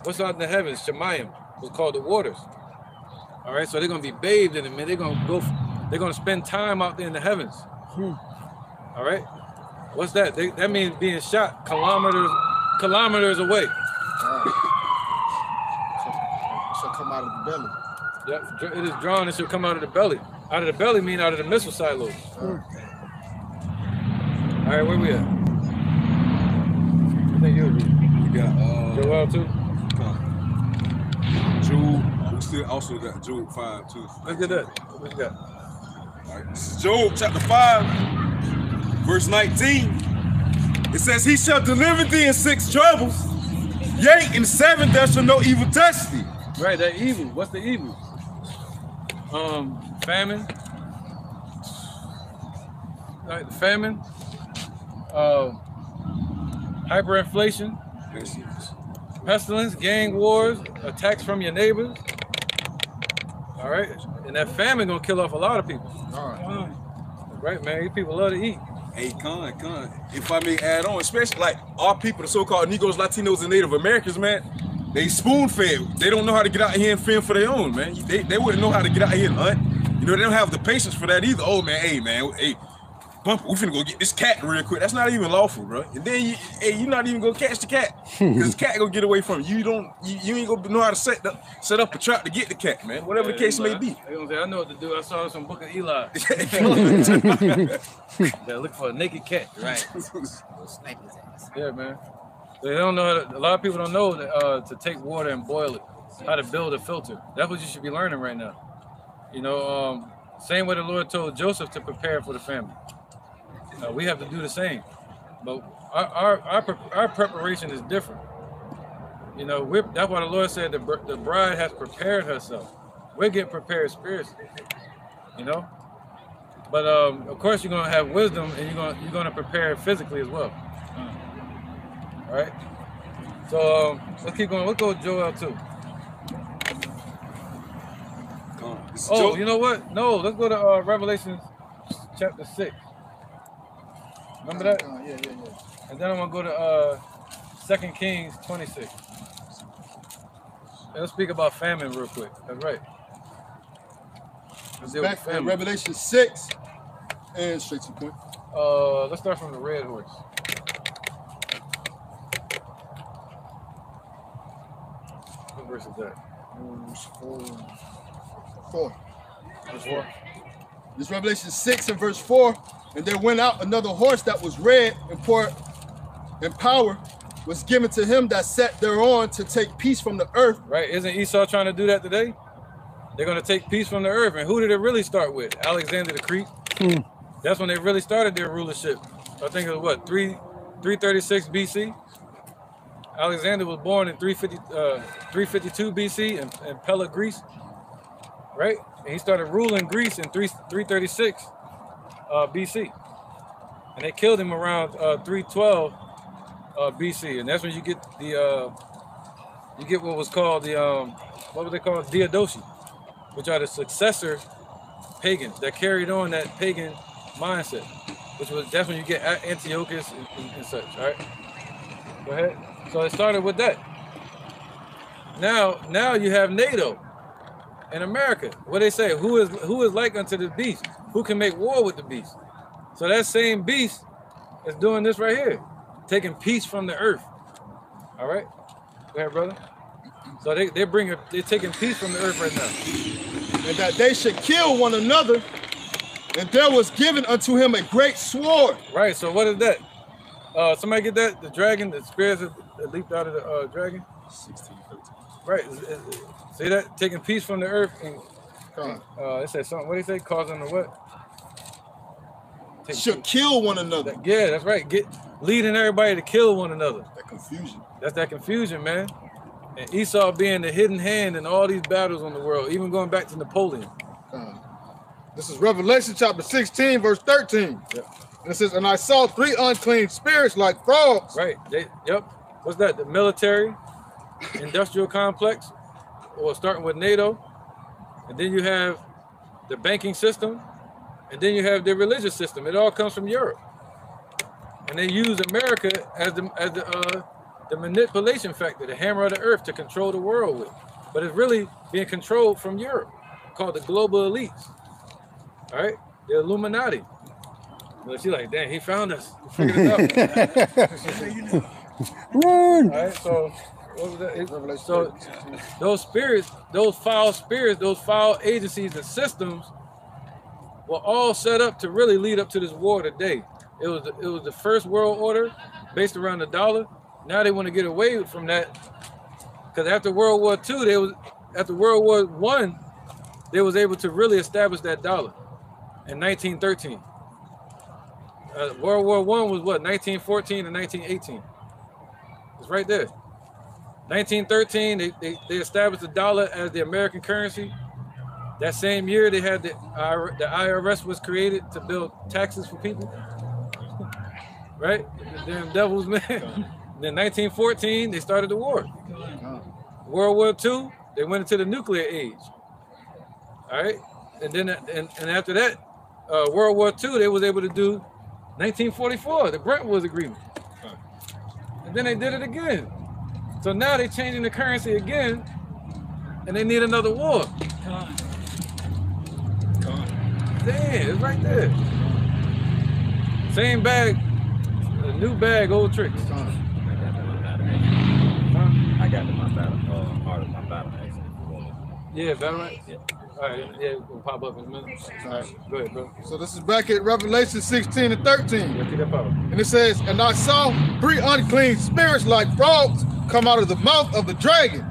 [SPEAKER 3] What's out in the heavens? Shemayim, what's called the waters. All right, so they're going to be bathed in it, man. They're going to spend time out there in the heavens. All right? What's that? That means being shot kilometers away.
[SPEAKER 5] Shall come out of the belly.
[SPEAKER 3] Yep, it is drawn. It should come out of the belly. Out of the belly mean out of the missile silos. All right, where we at? I think you
[SPEAKER 1] got
[SPEAKER 3] Joel too.
[SPEAKER 1] Job. We still also got Job 5 too.
[SPEAKER 3] Let's get that. What you got?
[SPEAKER 1] All right, this is Job chapter 5. Verse 19, it says, he shall deliver thee in 6 troubles, yea, in 7 there shall no evil touch thee.
[SPEAKER 3] Right, that evil. What's the evil? Famine. Right, famine. Hyperinflation. Pestilence, gang wars, attacks from your neighbors. All right, and that famine gonna kill off a lot of people.
[SPEAKER 5] All right.
[SPEAKER 3] Right, man, these people love to eat.
[SPEAKER 1] Hey, Con, if I may add on, especially like our people, the so-called Negroes, Latinos, and Native Americans, man, they spoon-fed. They don't know how to get out here and fend for their own, man. They wouldn't know how to get out here and hunt. You know, they don't have the patience for that either. Oh, man, hey, Bumper, we finna go get this cat real quick. That's not even lawful, bro. And then you're not even gonna catch the cat, because the cat gonna get away from you. You ain't gonna know how to set up a trap to get the cat, man. Whatever the case may be.
[SPEAKER 3] They gonna say, I know what to do. I saw this on Book of Eli. They're looking for a naked cat.
[SPEAKER 8] Right. Snipe his ass.
[SPEAKER 3] Yeah, man. They don't know how to, a lot of people don't know to take water and boil it, how to build a filter. That's what you should be learning right now. You know, same way the Lord told Joseph to prepare for the famine. We have to do the same, but our preparation is different. You know, that's why the Lord said the bride has prepared herself. We're getting prepared spiritually, you know. But of course, you're gonna have wisdom, and you're gonna prepare physically as well. All right. So let's keep going. Let's go with Joel 2. Oh, you know what? No, let's go to Revelation chapter 6. Remember that?
[SPEAKER 5] Yeah.
[SPEAKER 3] And then I'm gonna go to 2 Kings 26. And let's speak about famine real quick. That's right. Let's deal with
[SPEAKER 5] Back in
[SPEAKER 3] famine.
[SPEAKER 5] Revelation 6 and straight to the point.
[SPEAKER 3] Let's start from the red horse. What verse is that?
[SPEAKER 5] 4.
[SPEAKER 3] Verse 4.
[SPEAKER 5] This Revelation 6 and verse 4. And there went out another horse that was red and power was given to him that sat thereon to take peace from the earth.
[SPEAKER 3] Right, isn't Esau trying to do that today? They're going to take peace from the earth. And who did it really start with? Alexander the Great. That's when they really started their rulership. I think it was what, 336 BC? Alexander was born in 352 BC in Pella, Greece. Right? And he started ruling Greece in 336 BC. And they killed him around 312 BC. And that's when you get what was called what was they called? Diadochi, which are the successor pagans that carried on that pagan mindset, that's when you get Antiochus and such. All right, go ahead. So it started with that. Now you have NATO in America. What they say? Who is like unto the beast? Who can make war with the beast? So that same beast is doing this right here, taking peace from the earth. All right, go ahead, brother. So they're taking peace from the earth right now.
[SPEAKER 5] And that they should kill one another, and there was given unto him a great sword.
[SPEAKER 3] Right, so what is that? Somebody get that? The dragon, the spirits that leaped out of the dragon?
[SPEAKER 1] 16, 13.
[SPEAKER 3] Right. See that? Taking peace from the earth. And, it said something. What do they say? Causing the what?
[SPEAKER 5] Should kill one another.
[SPEAKER 3] Yeah, that's right. Leading everybody to kill one another.
[SPEAKER 5] That confusion.
[SPEAKER 3] That's that confusion, man. And Esau being the hidden hand in all these battles on the world, even going back to Napoleon.
[SPEAKER 9] This is Revelation chapter 16, verse 13.
[SPEAKER 3] Yeah.
[SPEAKER 9] And it says, and I saw 3 unclean spirits like frogs.
[SPEAKER 3] Right. Yep. What's that? The military, industrial complex, or starting with NATO. And then you have the banking system. And then you have the religious system. It all comes from Europe. And they use America as the manipulation factor, the hammer of the earth to control the world with. But it's really being controlled from Europe, called the global elites. All right? The Illuminati. But she's like, damn, he found us. He figured it out.
[SPEAKER 2] Run!
[SPEAKER 3] All right, so what was that? So those spirits, those foul agencies and systems were all set up to really lead up to this war today. It was the first world order based around the dollar. Now they want to get away from that because after World War II, after World War I, they was able to really establish that dollar in 1913. World War I was what, 1914 and 1918. It's right there. 1913, they established the dollar as the American currency. That same year, they had the IRS was created to build taxes for people. Right? The damn devils, man. Then 1914, they started the war. World War II, they went into the nuclear age. All right? And then and after that, World War II, they was able to do 1944, the Brentwood Agreement. And then they did it again. So now they're changing the currency again, and they need another war. Damn, it's right there. Same bag, a new bag, old tricks.
[SPEAKER 10] I got my battle, part of my battle axe.
[SPEAKER 3] Yeah, battle axe? Yeah. All right, yeah, we'll pop up in a minute. All right, go ahead, bro.
[SPEAKER 9] So this is back at Revelation 16 and 13.
[SPEAKER 3] Yeah, get that power.
[SPEAKER 9] And it says, and I saw 3 unclean spirits like frogs come out of the mouth of the dragon,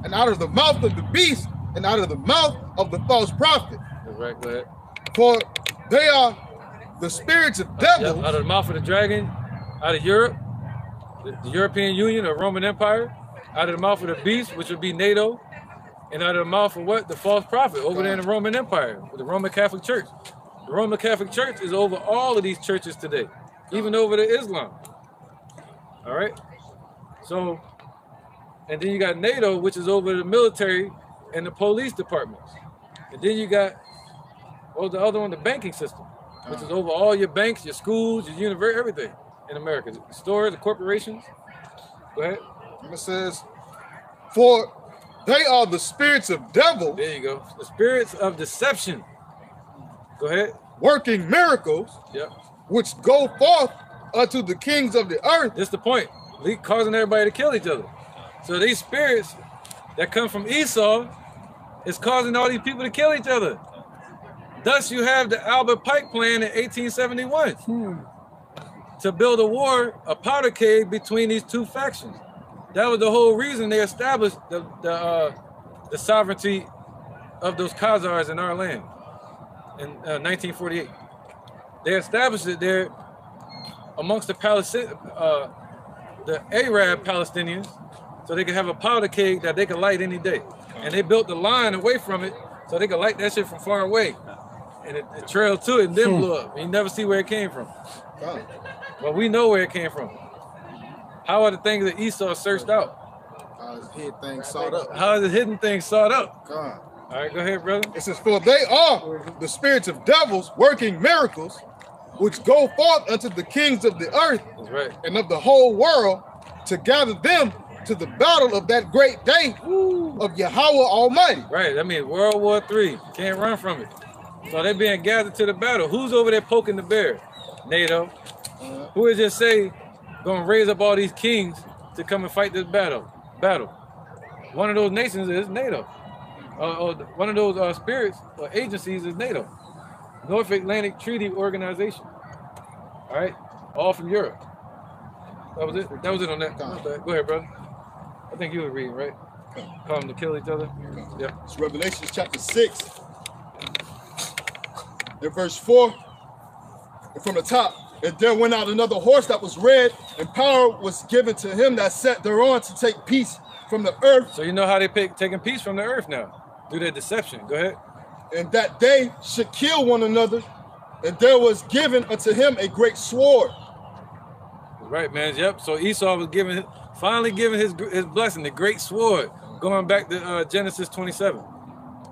[SPEAKER 9] and out of the mouth of the beast, and out of the mouth of the false prophet.
[SPEAKER 3] That's right, go ahead.
[SPEAKER 9] For they are the spirits of devils.
[SPEAKER 3] Yep, out of the mouth of the dragon, out of Europe, the European Union or Roman Empire, out of the mouth of the beast, which would be NATO, and out of the mouth of what? The false prophet over there in the Roman Empire, with the Roman Catholic Church. The Roman Catholic Church is over all of these churches today, even over the Islam. All right? So, and then you got NATO, which is over the military and the police departments. And then you got, what was the other one? The banking system, which is over all your banks, your schools, your university, everything in America. The stores, the corporations. Go ahead.
[SPEAKER 9] And it says, for they are the spirits of devils.
[SPEAKER 3] There you go. The spirits of deception. Go ahead.
[SPEAKER 9] Working miracles.
[SPEAKER 3] Yep.
[SPEAKER 9] Which go forth unto the kings of the earth.
[SPEAKER 3] That's the point. Causing everybody to kill each other. So these spirits that come from Esau is causing all these people to kill each other. Thus you have the Albert Pike Plan in 1871 to build a powder keg between these two factions. That was the whole reason they established the sovereignty of those Khazars in our land in 1948. They established it there amongst the Arab Palestinians, so they could have a powder keg that they could light any day. And they built the line away from it so they could light that shit from far away. And it trailed to it and then blew up. You never see where it came from. But we know where it came from. How are the things that Esau searched out?
[SPEAKER 9] How is hidden things sought up?
[SPEAKER 3] How is the hidden things sought up?
[SPEAKER 9] God.
[SPEAKER 3] All right, go ahead, brother.
[SPEAKER 9] It says, for they are the spirits of devils working miracles, which go forth unto the kings of the earth.
[SPEAKER 3] That's right.
[SPEAKER 9] And of the whole world to gather them to the battle of that great day of Yahawah Almighty.
[SPEAKER 3] Right, I mean, World War III. Can't run from it. So they're being gathered to the battle. Who's over there poking the bear? NATO. Who is just say, gonna raise up all these kings to come and fight this battle. One of those nations is NATO. One of those spirits or agencies is NATO. North Atlantic Treaty Organization. All right, all from Europe. That was it? That was it on that. Go ahead, brother. I think you were reading, right? Call them to kill each other? Yeah.
[SPEAKER 5] It's Revelation chapter 6. In verse 4, and from the top, and there went out another horse that was red, and power was given to him that sat thereon to take peace from the earth.
[SPEAKER 3] So you know how they taking peace from the earth now, through their deception. Go ahead.
[SPEAKER 5] And that they should kill one another, and there was given unto him a great sword.
[SPEAKER 3] Right, man. Yep. So Esau was finally giving his blessing, the great sword, going back to Genesis 27.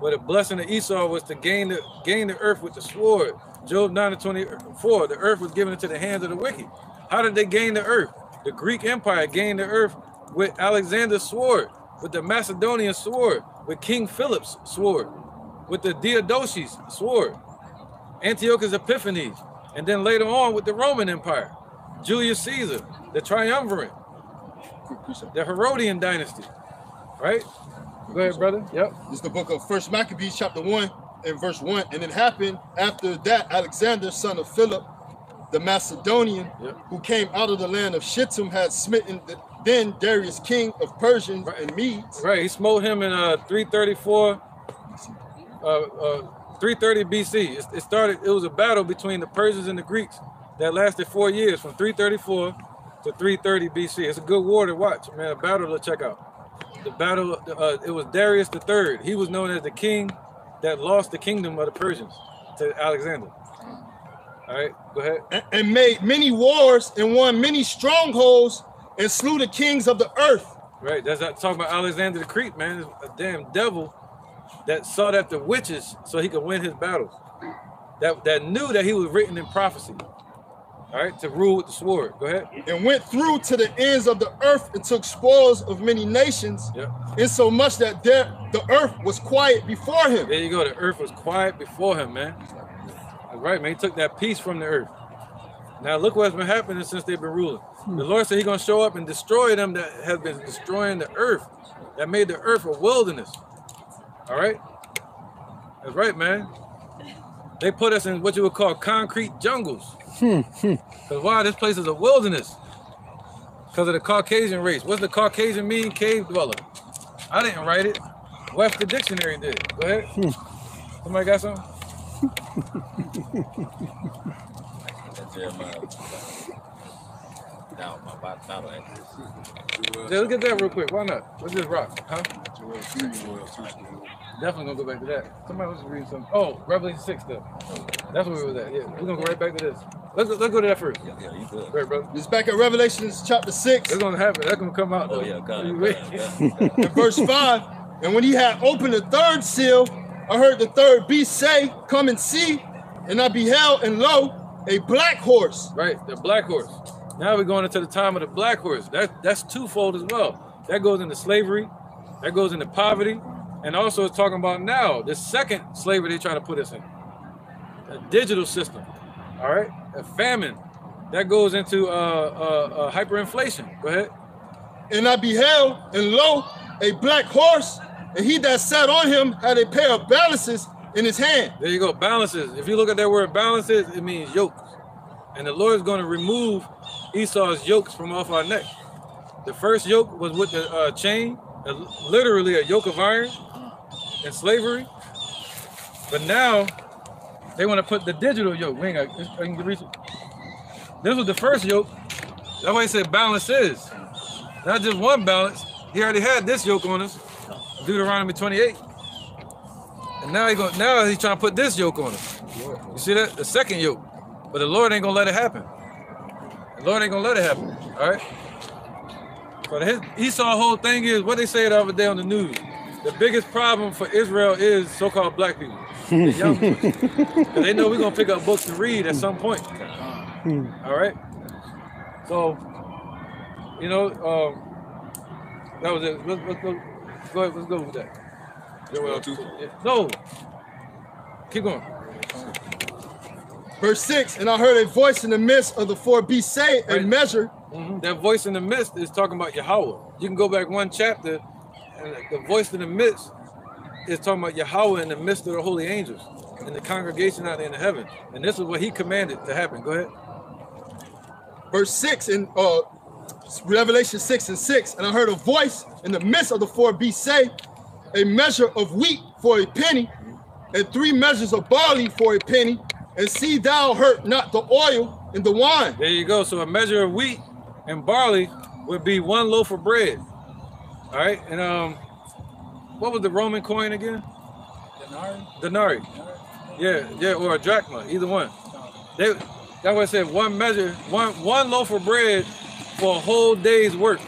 [SPEAKER 3] Where the blessing of Esau was to gain the earth with the sword. Job 9:24, the earth was given into the hands of the wicked. How did they gain the earth? The Greek Empire gained the earth with Alexander's sword, with the Macedonian sword, with King Philip's sword, with the Diodosi's sword, Antiochus Epiphanes, and then later on with the Roman Empire, Julius Caesar, the Triumvirate, the Herodian dynasty, right? Go ahead, brother. Yep.
[SPEAKER 5] This is the book of 1 Maccabees chapter 1 and verse 1. And it happened after that Alexander, son of Philip, the Macedonian, who came out of the land of Shittim, had smitten then Darius, king of Persians and Medes.
[SPEAKER 3] Right, he smote him in 334, 330 BC. It was a battle between the Persians and the Greeks that lasted 4 years, from 334 to 330 BC. It's a good war to watch, man, a battle to check out. The battle, it was Darius III. He was known as the king that lost the kingdom of the Persians to Alexander. All right, go ahead.
[SPEAKER 5] And made many wars and won many strongholds and slew the kings of the earth.
[SPEAKER 3] Right, that's not talking about Alexander the Great, man. It's a damn devil that sought after witches so he could win his battles. That knew that he was written in prophecy. All right, to rule with the sword. Go ahead.
[SPEAKER 5] And went through to the ends of the earth and took spoils of many nations, insomuch that the earth was quiet before him.
[SPEAKER 3] There you go. The earth was quiet before him, man. That's right, man. He took that peace from the earth. Now look what's been happening since they've been ruling. The Lord said he's going to show up and destroy them that have been destroying the earth, that made the earth a wilderness. All right? That's right, man. They put us in what you would call concrete jungles. Because why? This place is a wilderness. Because of the Caucasian race. What's the Caucasian mean? Cave dweller. I didn't write it. Webster Dictionary did. Go ahead. Somebody got something? Yeah, let's get that real quick. Why not? Let's just rock. Huh? Definitely gonna go back to that. Somebody was reading something. Oh, Revelation 6 though. That's where we was at. Yeah, we're gonna go right back to this. Let's go to that first. Yeah, you good. Right, brother.
[SPEAKER 5] It's back at Revelation chapter 6.
[SPEAKER 3] It's gonna happen. That's gonna come out though.
[SPEAKER 10] Oh yeah, God.
[SPEAKER 5] In verse 5, and when he had opened the third seal, I heard the third beast say, "Come and see." And I beheld, and lo, a black horse.
[SPEAKER 3] Right, the black horse. Now we're going into the time of the black horse. That's twofold as well. That goes into slavery, that goes into poverty, and also it's talking about now the second slavery they're trying to put us in, a digital system. All right, a famine that goes into hyperinflation. Go ahead.
[SPEAKER 5] And I beheld, and lo, a black horse, and he that sat on him had a pair of balances in his hand.
[SPEAKER 3] There you go, balances. If you look at that word balances, it means yokes. And the Lord is going to remove Esau's yokes from off our neck. The first yoke was with the chain, literally a yoke of iron in slavery. But now they want to put the digital yoke. We ain't got, I can reach it. This was the first yoke. That's why he said balance is. Not just one balance. He already had this yoke on us, Deuteronomy 28. And now he's trying to put this yoke on us. You see that? The second yoke. But the Lord ain't gonna let it happen. The Lord ain't gonna let it happen. All right. But his Esau whole thing is what they say the other day on the news. The biggest problem for Israel is so-called black people, the young people. Because they know we're gonna pick up books to read at some point. All right. So, you know, that was it. Let's go. Go ahead. Let's go with that. No. Keep going.
[SPEAKER 5] Verse 6, and I heard a voice in the midst of the four beasts say, a measure.
[SPEAKER 3] That voice in the midst is talking about Yahawah. You can go back one chapter, and the voice in the midst is talking about Yahawah in the midst of the holy angels and the congregation out there in the heaven. And this is what he commanded to happen. Go ahead.
[SPEAKER 5] Verse 6, and Revelation 6:6. And I heard a voice in the midst of the four beasts say, a measure of wheat for a penny, and 3 measures of barley for a penny, and see thou hurt not the oil and the wine.
[SPEAKER 3] There you go. So a measure of wheat and barley would be 1 loaf of bread. All right. And what was the Roman coin again? Denari. Yeah, or a drachma, either one. That's what I said, 1 measure, one loaf of bread for a whole day's work.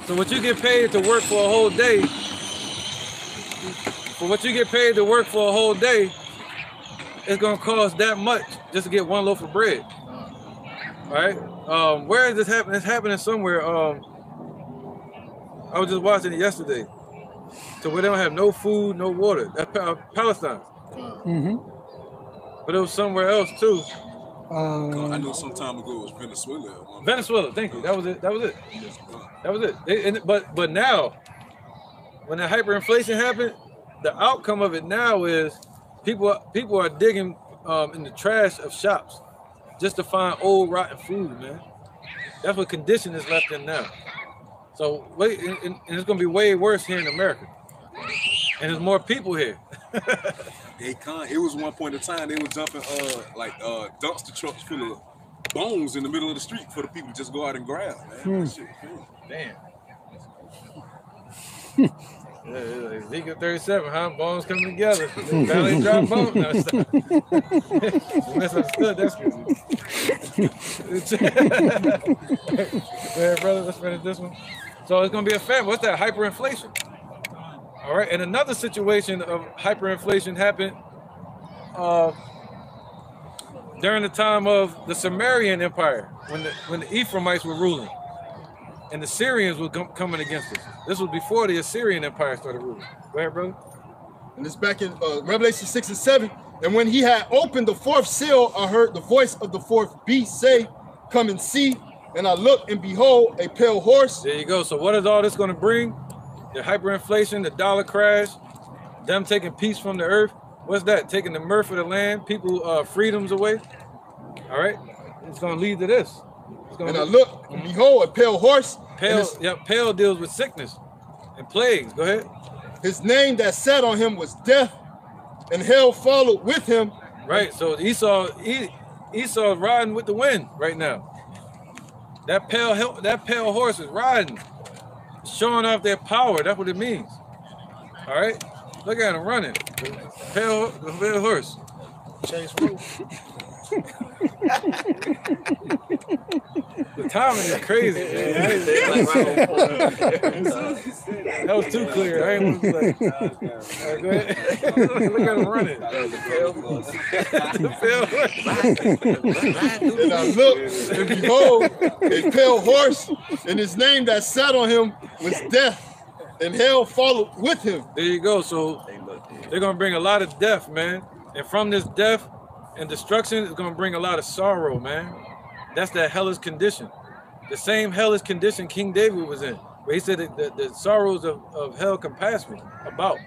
[SPEAKER 3] So what you get paid to work for a whole day, it's gonna cost that much just to get 1 loaf of bread. All right. Where is this happening? It's happening somewhere. I was just watching it yesterday. So where they don't have no food, no water. That's Palestine. But it was somewhere else too.
[SPEAKER 1] I know some time ago it was Venezuela.
[SPEAKER 3] Venezuela, thank you. That was it. But now, when the hyperinflation happened, the outcome of it now is people are digging in the trash of shops just to find old rotten food, man. That's what condition is left in now. So wait, and it's gonna be way worse here in America. And there's more people here.
[SPEAKER 1] It was one point in time they were jumping dumpster trucks full of bones in the middle of the street for the people to just go out and grab, man. That shit crazy.
[SPEAKER 3] Damn. Yeah, Ezekiel 37, huh? Bones coming together. Valley drop bones. No, stop. Misunderstood. That's crazy. Yeah, brother, let's finish this one. So it's gonna be a famine. What's that? Hyperinflation. All right, and another situation of hyperinflation happened during the time of the Sumerian Empire, when the Ephraimites were ruling, and the Syrians were coming against us. This was before the Assyrian Empire started ruling. Go ahead, brother.
[SPEAKER 5] And it's back in Revelation 6:7. And when he had opened the 4th seal, I heard the voice of the 4th beast say, come and see. And I looked, and behold, a pale horse.
[SPEAKER 3] There you go. So what is all this going to bring? The hyperinflation, the dollar crash, them taking peace from the earth. What's that? Taking the mirth of the land, people freedoms away. All right, it's gonna lead to this.
[SPEAKER 5] And I looked, and behold, a pale horse.
[SPEAKER 3] Pale deals with sickness and plagues. Go ahead.
[SPEAKER 5] His name that sat on him was Death, and hell followed with him.
[SPEAKER 3] Right. So Esau riding with the wind right now. That pale horse is riding, showing off their power. That's what it means. All right, look at him running. The pale horse. Chase Root. The timing is crazy. That was too clear. I ain't want to say. Right, go ahead. Look at him running. The pale horse.
[SPEAKER 5] And I looked, and behold, a pale horse, and his name that sat on him was Death, and hell followed with him.
[SPEAKER 3] There you go. So they're gonna bring a lot of death, man. And from this death and destruction, it's gonna bring a lot of sorrow, man. That's that hellish condition. The same hellish condition King David was in, where he said that the sorrows of hell compassed me about.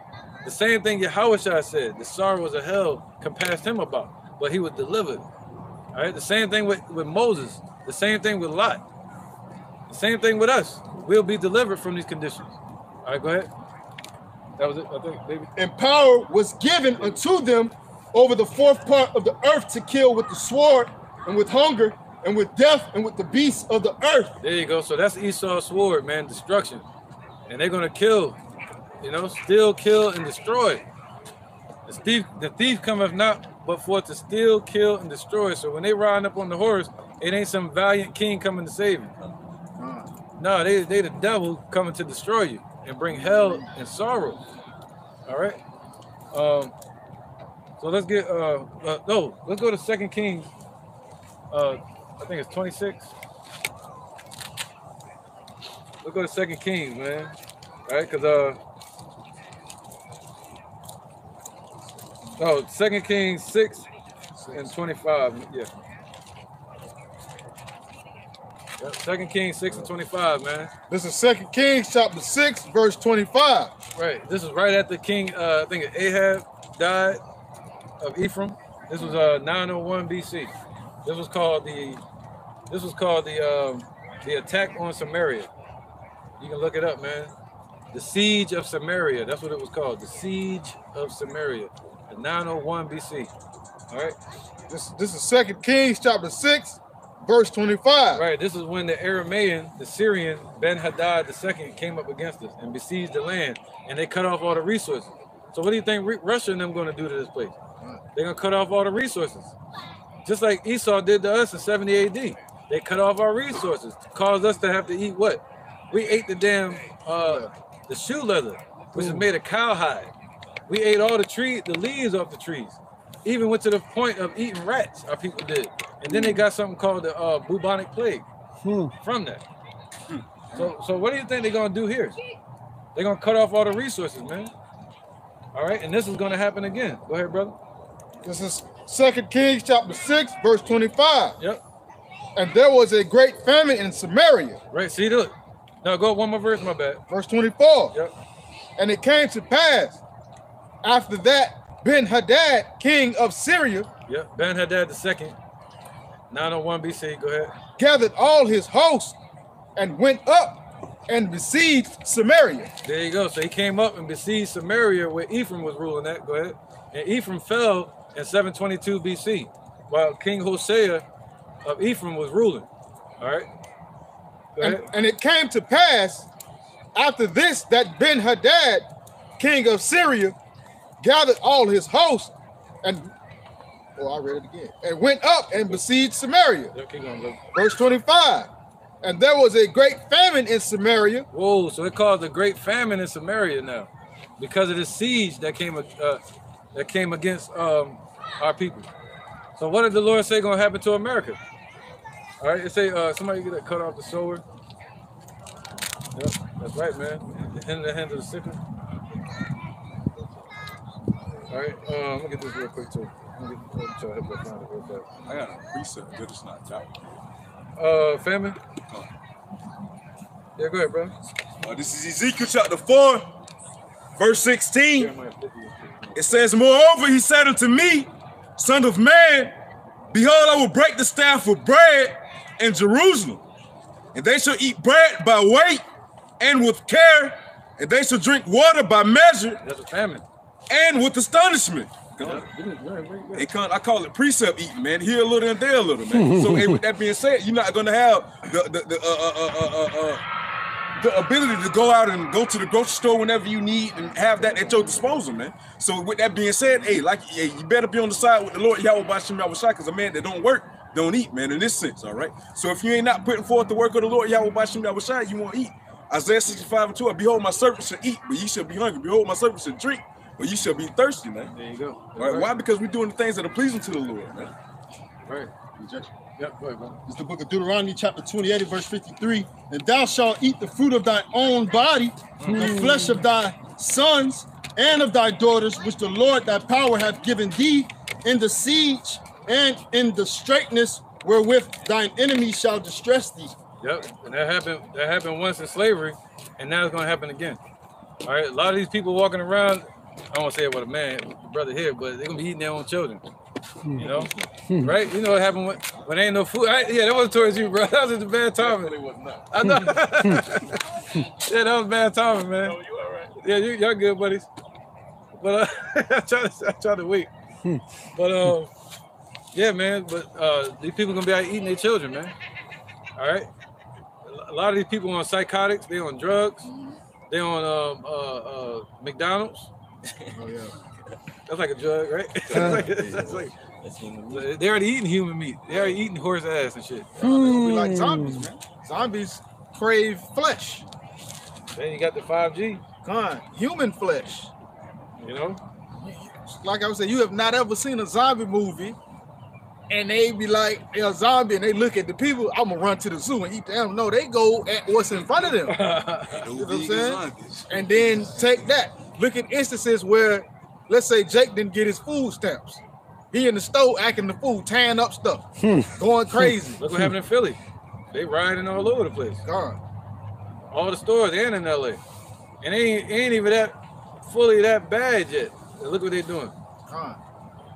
[SPEAKER 3] The same thing Yahawah said, the sorrows of hell compassed him about, but he was delivered. All right, the same thing with Moses, the same thing with Lot, the same thing with us. We'll be delivered from these conditions. All right, go ahead. That was it, I think, baby.
[SPEAKER 5] And power was given unto them over the 4th part of the earth to kill with the sword, and with hunger, and with death, and with the beasts of the earth.
[SPEAKER 3] There you go. So that's Esau's sword, man, destruction. And they're gonna kill, steal, kill, and destroy. The thief cometh not but for to steal, kill, and destroy. So when they riding up on the horse, it ain't some valiant king coming to save you. No, they the devil coming to destroy you and bring hell and sorrow. All right. So let's get let's go to 2 Kings. I think it's 26. Let's go to 2 Kings, man. All right, because 2 Kings 6 and 25. Yeah. 2 Kings 6 and 25, man.
[SPEAKER 9] This is 2 Kings chapter 6, verse 25.
[SPEAKER 3] Right. This is right after King, I think Ahab died of Ephraim. This was 901 BC. This was called the the attack on Samaria. You can look it up, man. The siege of Samaria. That's what it was called. The siege of Samaria. In 901 BC. All right.
[SPEAKER 9] This is 2 Kings chapter 6, verse 25.
[SPEAKER 3] Right. This is when the Aramaean, the Syrian, Ben-Hadad II came up against us and besieged the land, and they cut off all the resources. So what do you think Russia and them going to do to this place? They're going to cut off all the resources. Just like Esau did to us in 70 AD. They cut off our resources, caused us to have to eat what? We ate the damn, the shoe leather, which is made of cowhide. We ate all the leaves off the trees. Even went to the point of eating rats, our people did. And then they got something called the bubonic plague from that. So what do you think they're going to do here? They're going to cut off all the resources, man. All right, and this is going to happen again. Go ahead, brother.
[SPEAKER 9] This is 2 Kings chapter 6, verse 25.
[SPEAKER 3] Yep.
[SPEAKER 9] And there was a great famine in Samaria.
[SPEAKER 3] Right, see, look. No, go one more verse, my bad.
[SPEAKER 9] Verse 24.
[SPEAKER 3] Yep.
[SPEAKER 9] And it came to pass, after that, Ben-Hadad, king of Syria,
[SPEAKER 3] Yep, Ben-Hadad II, 901 BC, go ahead.
[SPEAKER 9] gathered all his hosts and went up and besieged Samaria.
[SPEAKER 3] There you go. So he came up and besieged Samaria where Ephraim was ruling at. Go ahead. And Ephraim fell in 722 BC while King Hosea of Ephraim was ruling. All right. Go ahead.
[SPEAKER 9] And it came to pass after this that Ben-Hadad, king of Syria, gathered all his hosts and, I read it again, and went up and besieged Samaria.
[SPEAKER 3] Yeah, keep going, brother.
[SPEAKER 9] Verse 25. And there was a great famine in Samaria.
[SPEAKER 3] Whoa, so it caused a great famine in Samaria now because of the siege that came against our people. So what did the Lord say going to happen to America? All right, it say somebody get cut off the sower. Yep, that's right, man. In the hands of the sick. All right, I'm gonna get this real quick too. I'm gonna try to help you find it real fast.
[SPEAKER 1] I got a precept, but it's not top.
[SPEAKER 3] Famine. Yeah, go ahead, bro.
[SPEAKER 1] This is Ezekiel chapter 4, verse 16. It says, moreover, he said unto me, son of man, behold, I will break the staff of bread in Jerusalem, and they shall eat bread by weight and with care, and they shall drink water by measure.
[SPEAKER 3] That's a famine.
[SPEAKER 1] And with astonishment.
[SPEAKER 3] Yeah.
[SPEAKER 1] I call it precept eating, man. Here a little and there a little, man. So with that being said, you're not gonna have the ability to go out and go to the grocery store whenever you need and have that at your disposal, man. So with that being said, hey, you better be on the side with the Lord Yahawah because a man that don't work don't eat, man, in this sense, all right? So if you ain't not putting forth the work of the Lord Yahawah, you won't eat. Isaiah 65:2, behold, my servant shall eat, but ye shall be hungry. Behold, my servant shall drink, but you shall be thirsty, man.
[SPEAKER 3] There you go.
[SPEAKER 1] All right. Why? Because we're doing the things that are pleasing to the Lord, man.
[SPEAKER 3] Right. Yep, go ahead, man.
[SPEAKER 5] It's the book of Deuteronomy, chapter 28, verse 53. And thou shalt eat the fruit of thy own body, the flesh of thy sons and of thy daughters, which the Lord thy power hath given thee in the siege and in the straitness wherewith thine enemies shall distress thee.
[SPEAKER 3] Yep, and that happened once in slavery, and now it's gonna happen again. All right, a lot of these people walking around, I don't want to say it with a man, brother here, but they're gonna be eating their own children. You know, right? You know what happened when ain't no food. Yeah, that wasn't towards you, bro. That was just a bad timing. I know. Yeah, that was bad timing, man. No, you all right? Yeah, y'all good, buddies. But I try to wait. But yeah, man. But these people gonna be out eating their children, man. All right. A lot of these people on psychotics. They on drugs. They on McDonald's. Oh yeah. That's like a drug, right? They're already eating human meat. They're already eating horse ass and shit.
[SPEAKER 9] We like zombies, man. Zombies crave flesh.
[SPEAKER 3] Then you got the 5G.
[SPEAKER 9] Human flesh.
[SPEAKER 3] You know?
[SPEAKER 9] Like I was saying, you have not ever seen a zombie movie and they be like, they're a zombie and they look at the people, I'm gonna run to the zoo and eat them. No, they go at what's in front of them. You know what I'm saying? And then take that. Look at instances where, let's say Jake didn't get his food stamps. He in the store acting the fool, tearing up stuff, going crazy.
[SPEAKER 3] Look what happened in Philly. They riding all over the place. All the stores and in LA. And they ain't even fully that bad yet. And look what they're doing.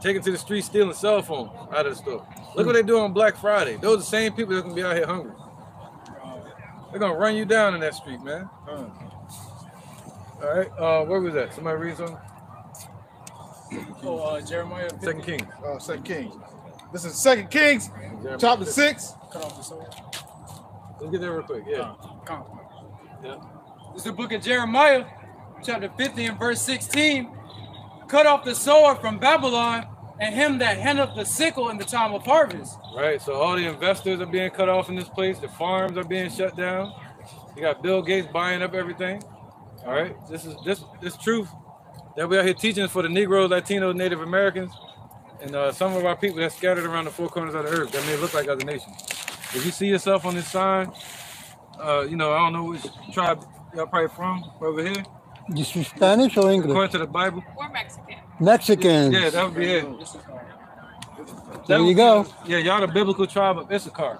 [SPEAKER 3] Taking to the street, stealing cell phones out of the store. Look what they do on Black Friday. Those are the same people that can be out here hungry. They're gonna run you down in that street, man. All right. Where was that? Somebody read something?
[SPEAKER 4] Jeremiah.
[SPEAKER 3] 2 Kings.
[SPEAKER 9] 2 Kings. This is 2 Kings, chapter 6.
[SPEAKER 4] Cut off the sword.
[SPEAKER 3] Let's get there real quick. Yeah. Yeah.
[SPEAKER 4] This is the book of Jeremiah, chapter 50 and verse 16. Cut off the sword from Babylon and him that handleth the sickle in the time of harvest.
[SPEAKER 3] Right. So all the investors are being cut off in this place. The farms are being shut down. You got Bill Gates buying up everything. All right. This truth that we are here teaching is for the Negroes, Latinos, Native Americans, and some of our people that's scattered around the four corners of the earth that may look like other nations. If you see yourself on this sign, you know, I don't know which tribe y'all probably from over here.
[SPEAKER 2] This is Spanish or English?
[SPEAKER 3] According to the Bible.
[SPEAKER 11] Or Mexican.
[SPEAKER 2] Mexicans.
[SPEAKER 3] Yeah, that would be it.
[SPEAKER 2] There you go.
[SPEAKER 3] Yeah, y'all the biblical tribe of Issachar.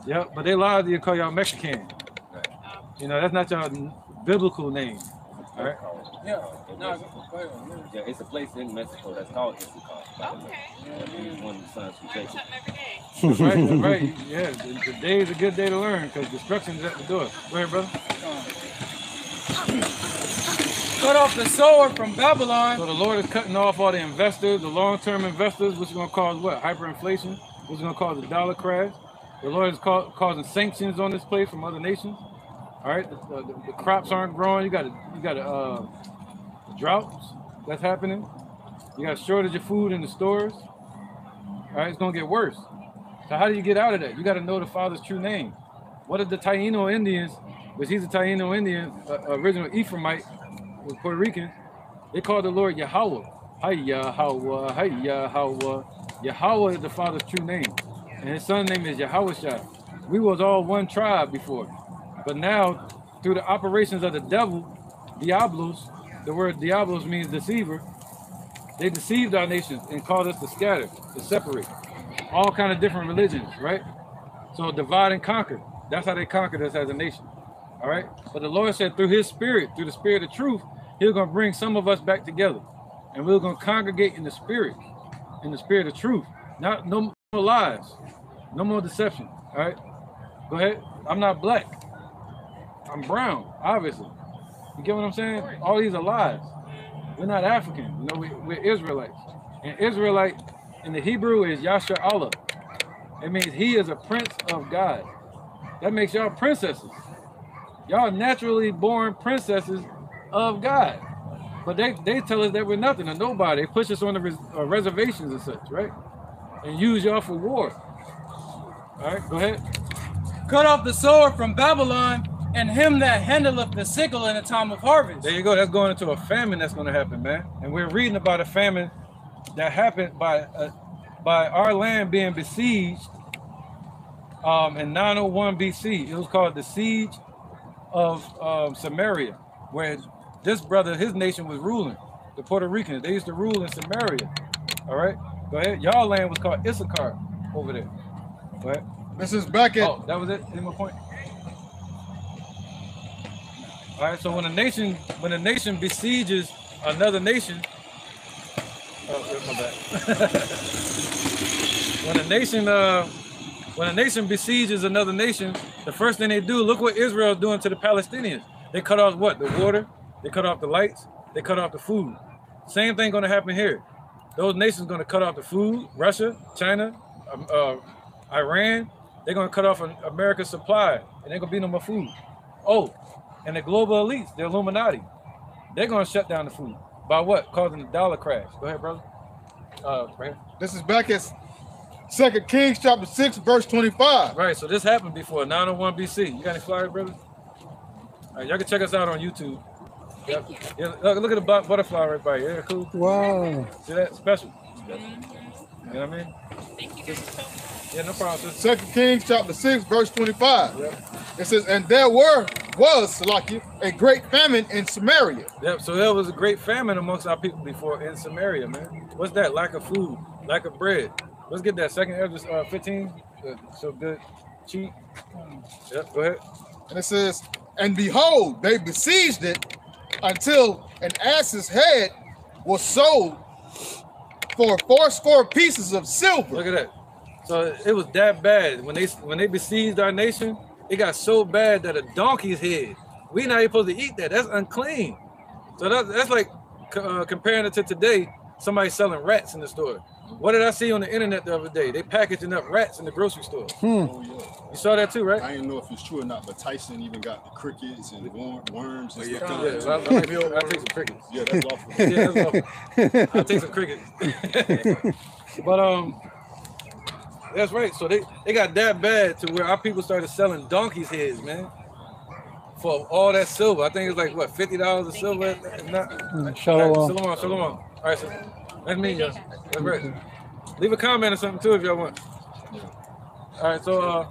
[SPEAKER 3] Yeah, but they lied to you, call y'all Mexican. You know, that's not y'all biblical name. All right?
[SPEAKER 4] Yeah.
[SPEAKER 10] Yeah, it's a place in Mexico that's called Issachar.
[SPEAKER 11] Okay.
[SPEAKER 10] He's one of the sons from Jacob.
[SPEAKER 3] Right, right. Yeah, the day is a good day to learn because destruction is at the door. Go ahead, brother.
[SPEAKER 4] Cut off the sword from Babylon.
[SPEAKER 3] So the Lord is cutting off all the investors, the long-term investors, which is going to cause what? Hyperinflation, which is going to cause a dollar crash. The Lord is causing sanctions on this place from other nations. All right, the crops aren't growing. You got droughts that's happening. You got a shortage of food in the stores. All right, it's going to get worse. So how do you get out of that? You got to know the Father's true name. What did the Taino Indians, which he's a Taino Indian, original Ephraimite, with Puerto Ricans, they called the Lord Yahawah. Hi Yahawah, hi Yahawah. Yahawah is the Father's true name. And his son's name is Yahawah. We was all one tribe before. But now, through the operations of the devil, Diablos, the word Diablos means deceiver, they deceived our nations and caused us to scatter, to separate. All kind of different religions, right? So divide and conquer. That's how they conquered us as a nation. All right? But the Lord said through his spirit, through the spirit of truth, he's going to bring some of us back together. And we're going to congregate in the spirit of truth. No more lies. No more deception. All right? Go ahead. I'm not black. I'm brown, obviously. You get what I'm saying? All these are lies. We're not African. You know, we're Israelites. And Israelite in the Hebrew is Yasha Allah. It means he is a prince of God. That makes y'all princesses. Y'all naturally born princesses of God. But they tell us that we're nothing or nobody. They push us on the reservations and such, right? And use y'all for war. All right, go ahead.
[SPEAKER 4] Cut off the sword from Babylon and him that handleth the sickle in the time of harvest.
[SPEAKER 3] There you go. That's going into a famine that's going to happen, man. And we're reading about a famine that happened by our land being besieged in 901 BC. It was called the Siege of Samaria, where this brother, his nation was ruling. The Puerto Ricans, they used to rule in Samaria. All right, go ahead. Y'all land was called Issachar over there. Go ahead.
[SPEAKER 5] This is back at.
[SPEAKER 3] Oh, that was it. Any more point? All right. So when a nation besieges another nation, oh, my bad. When a nation besieges another nation, the first thing they do, look what Israel is doing to the Palestinians. They cut off what? The water. They cut off the lights. They cut off the food. Same thing going to happen here. Those nations going to cut off the food. Russia, China, Iran. They're going to cut off America's supply, and they're going to be no more food. Oh, and the global elites, the Illuminati, they're going to shut down the food. By what? Causing the dollar crash. Go ahead, brother. Right.
[SPEAKER 5] This is back at 2 Kings chapter 6, verse 25.
[SPEAKER 3] Right, so this happened before 901 BC. You got any flyers, brother? All right, y'all can check us out on YouTube. Yep. Yeah, look at the butterfly right by you. Yeah, cool.
[SPEAKER 2] Wow.
[SPEAKER 3] See that? Special. You know what I mean?
[SPEAKER 11] Thank you.
[SPEAKER 3] Yeah, no problem.
[SPEAKER 5] 2 Kings chapter 6, verse 25.
[SPEAKER 3] Yep.
[SPEAKER 5] It says, and there was, Salaki, a great famine in Samaria.
[SPEAKER 3] Yep, so there was a great famine amongst our people before in Samaria, man. What's that? Lack of food, lack of bread. Let's get that. 2nd Ezra 15. So good. Cheap. Yep, go ahead.
[SPEAKER 5] And it says, and behold, they besieged it until an ass's head was sold for 80 pieces of silver.
[SPEAKER 3] Look at that. So it was that bad. When they besieged our nation, it got so bad that a donkey's head, we not even supposed to eat that. That's unclean. So that's like comparing it to today, somebody selling rats in the store. What did I see on the internet the other day? They packaging up rats in the grocery store.
[SPEAKER 5] Oh, yeah.
[SPEAKER 3] You saw that too, right?
[SPEAKER 5] I didn't know if it's true or not, but Tyson even got the crickets and worms and stuff.
[SPEAKER 3] I'll take some crickets.
[SPEAKER 5] Yeah, that's awful.
[SPEAKER 3] Yeah, that's awful. I'll take some crickets. But that's right. So they got that bad to where our people started selling donkeys' heads, man, for all that silver. I think it's like what, $50 of silver. If not.
[SPEAKER 2] Shalom.
[SPEAKER 3] Shalom. All right, so that's me, y'all. That's right. Leave a comment or something too if y'all want. All right, so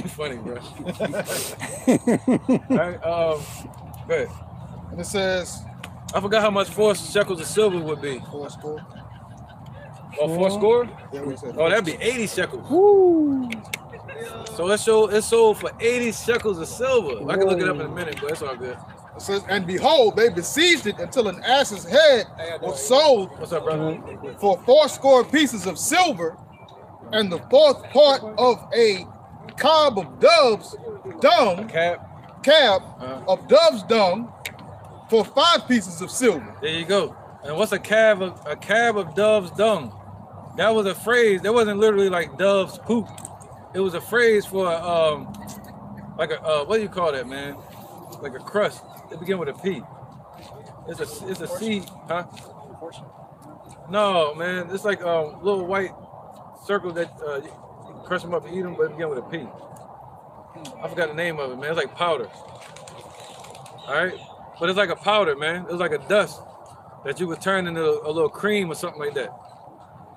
[SPEAKER 3] funny, bro. All right, go ahead.
[SPEAKER 9] And it says,
[SPEAKER 3] I forgot how much 4 shekels of silver would be.
[SPEAKER 9] 4 score.
[SPEAKER 3] Oh, 4 score?
[SPEAKER 9] Yeah, what it said.
[SPEAKER 3] Oh, that'd be 80 shekels.
[SPEAKER 2] Woo.
[SPEAKER 3] So it sold for 80 shekels of silver. I can look it up in a minute, but it's all good.
[SPEAKER 9] It says, and behold, they besieged it until an ass's head was sold
[SPEAKER 3] What's up, brother?
[SPEAKER 9] for 4 pieces of silver, and the 4th part of a cob of doves dung,
[SPEAKER 3] Cab.
[SPEAKER 9] of doves dung, for 5 pieces of silver.
[SPEAKER 3] There you go. And what's a cab of dove's dung? That was a phrase. That wasn't literally like dove's poop. It was a phrase for like a what do you call that, man? Like a crust. It begin with a P. It's a C, huh? No, man. It's like a little white circle that you can crush them up and eat them, but it begin with a P. I forgot the name of it, man. It's like powder. All right, but it's like a powder, man. It's like a dust that you would turn into a little cream or something like that.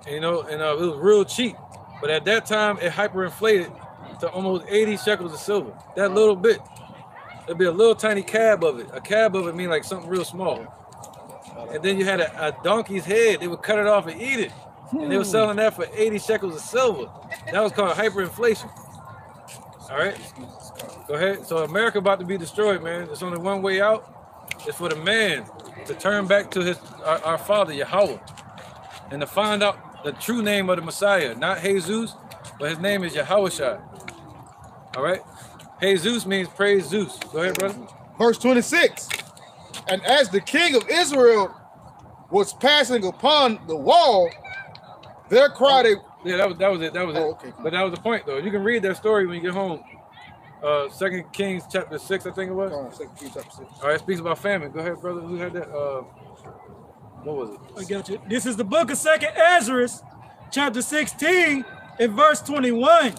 [SPEAKER 3] And, you know, and it was real cheap. But at that time, it hyperinflated to almost 80 shekels of silver. That little bit. It'd be a little tiny cab of it. A cab of it mean like something real small. And then you had a donkey's head. They would cut it off and eat it. And they were selling that for 80 shekels of silver. That was called hyperinflation. All right? Go ahead. So America about to be destroyed, man. There's only one way out. It's for the man to turn back to our father, Yahawah, and to find out the true name of the Messiah. Not Jesus, but his name is Yahawah. All right? Jesus means praise Zeus. Go ahead, brother.
[SPEAKER 9] Verse 26. And as the king of Israel was passing upon the wall, there cried a...
[SPEAKER 3] Yeah, that was it.
[SPEAKER 9] Okay.
[SPEAKER 3] But that was the point, though. You can read that story when you get home. 2 Kings chapter 6, I think it was.
[SPEAKER 9] 2 Kings chapter 6.
[SPEAKER 3] All right, it speaks about famine. Go ahead, brother. Who had that? What was it?
[SPEAKER 7] I got you. This is the book of 2nd Ezra, chapter 16, and verse 21.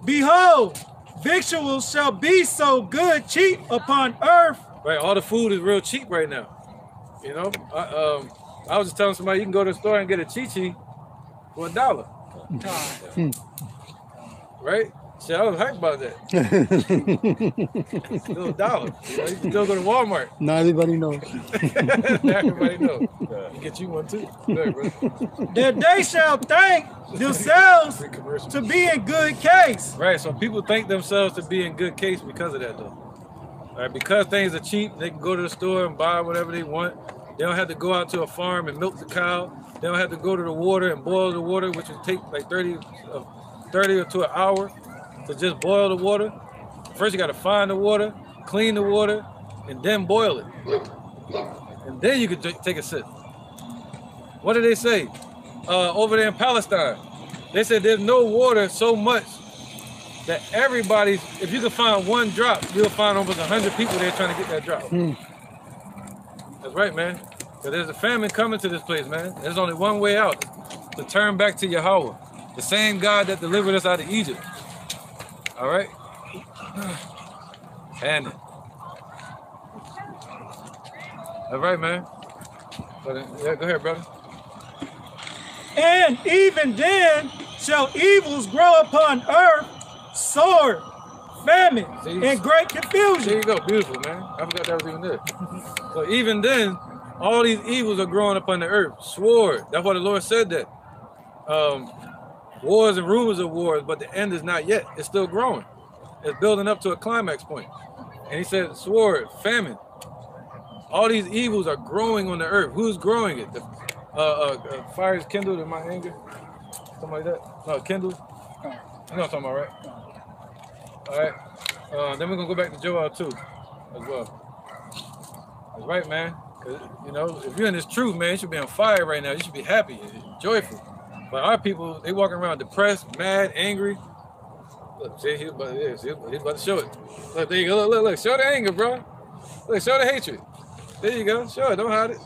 [SPEAKER 7] Behold, victuals shall be so good cheap upon earth.
[SPEAKER 3] Right, all the food is real cheap right now. You know, I was just telling somebody you can go to the store and get a chi-chi for $1. Right? See, I was hyped about that. Still $1. You know, you can still go to Walmart.
[SPEAKER 2] Not everybody knows.
[SPEAKER 3] Not everybody knows. Get you one too. Right, bro.
[SPEAKER 7] That they shall think themselves to be in good case.
[SPEAKER 3] Right, so people think themselves to be in good case because of that, though. All right, because things are cheap, they can go to the store and buy whatever they want. They don't have to go out to a farm and milk the cow. They don't have to go to the water and boil the water, which would take like 30 or to an hour to just boil the water. First, you got to find the water, clean the water, and then boil it. And then you can take a sip. What did they say? Over there in Palestine, they said there's no water so much that everybody's, if you can find one drop, you'll find almost 100 people there trying to get that drop. That's right, man. Because there's a famine coming to this place, man. There's only one way out, to turn back to Yahawah, the same God that delivered us out of Egypt. All right? And all right, man. Yeah, go ahead, brother.
[SPEAKER 7] And even then shall evils grow upon earth, sword, famine, and great confusion.
[SPEAKER 3] There you go. Beautiful, man. I forgot that was even there. So even then, all these evils are growing upon the earth. Sword. That's why the Lord said that. Wars and rumors of wars, but the end is not yet. It's still growing. It's building up to a climax point. And he said, sword, famine. All these evils are growing on the earth. Who's growing it? The fire is kindled in my anger? Something like that? No, kindled? You know what I'm talking about, right? All right. Then we're gonna go back to Joel 2 as well. That's right, man. 'Cause, you know, if you're in this truth, man, you should be on fire right now. You should be happy, joyful. But our people, they walking around depressed, mad, angry. Look, see, he's about to show it. Look, there you go. Look. Show the anger, bro. Look, show the hatred. There you go. Show it. Don't hide it.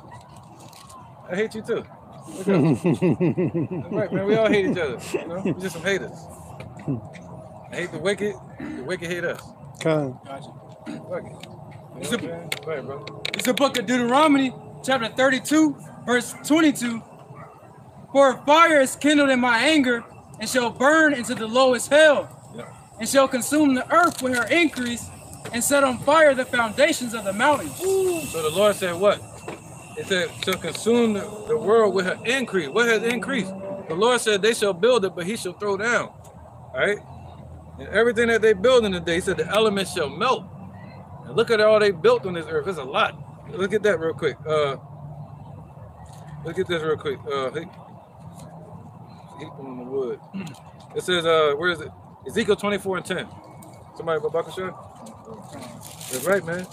[SPEAKER 3] I hate you too. Look up. That's right, man. We all hate each other. You know, we're just some haters. I hate the wicked hate us.
[SPEAKER 2] Con.
[SPEAKER 4] Gotcha.
[SPEAKER 3] Fuck it.
[SPEAKER 4] It's
[SPEAKER 3] You know what I'm saying? Go ahead, bro.
[SPEAKER 4] It's the book of Deuteronomy, chapter 32, verse 22. For fire is kindled in my anger, and shall burn into the lowest hell,
[SPEAKER 3] Yeah.
[SPEAKER 4] and shall consume the earth with her increase, and set on fire the foundations of the mountains.
[SPEAKER 3] So the Lord said what? It said shall consume the world with her increase. What has increased? The Lord said they shall build it, but he shall throw down. All right? And everything that they build in the day, he said the elements shall melt. And look at all they built on this earth. It's a lot. Look at that real quick. Look at this real quick. Heap on the wood. It says, where is it? Ezekiel 24:10. Somebody go back a shot? That's right, man.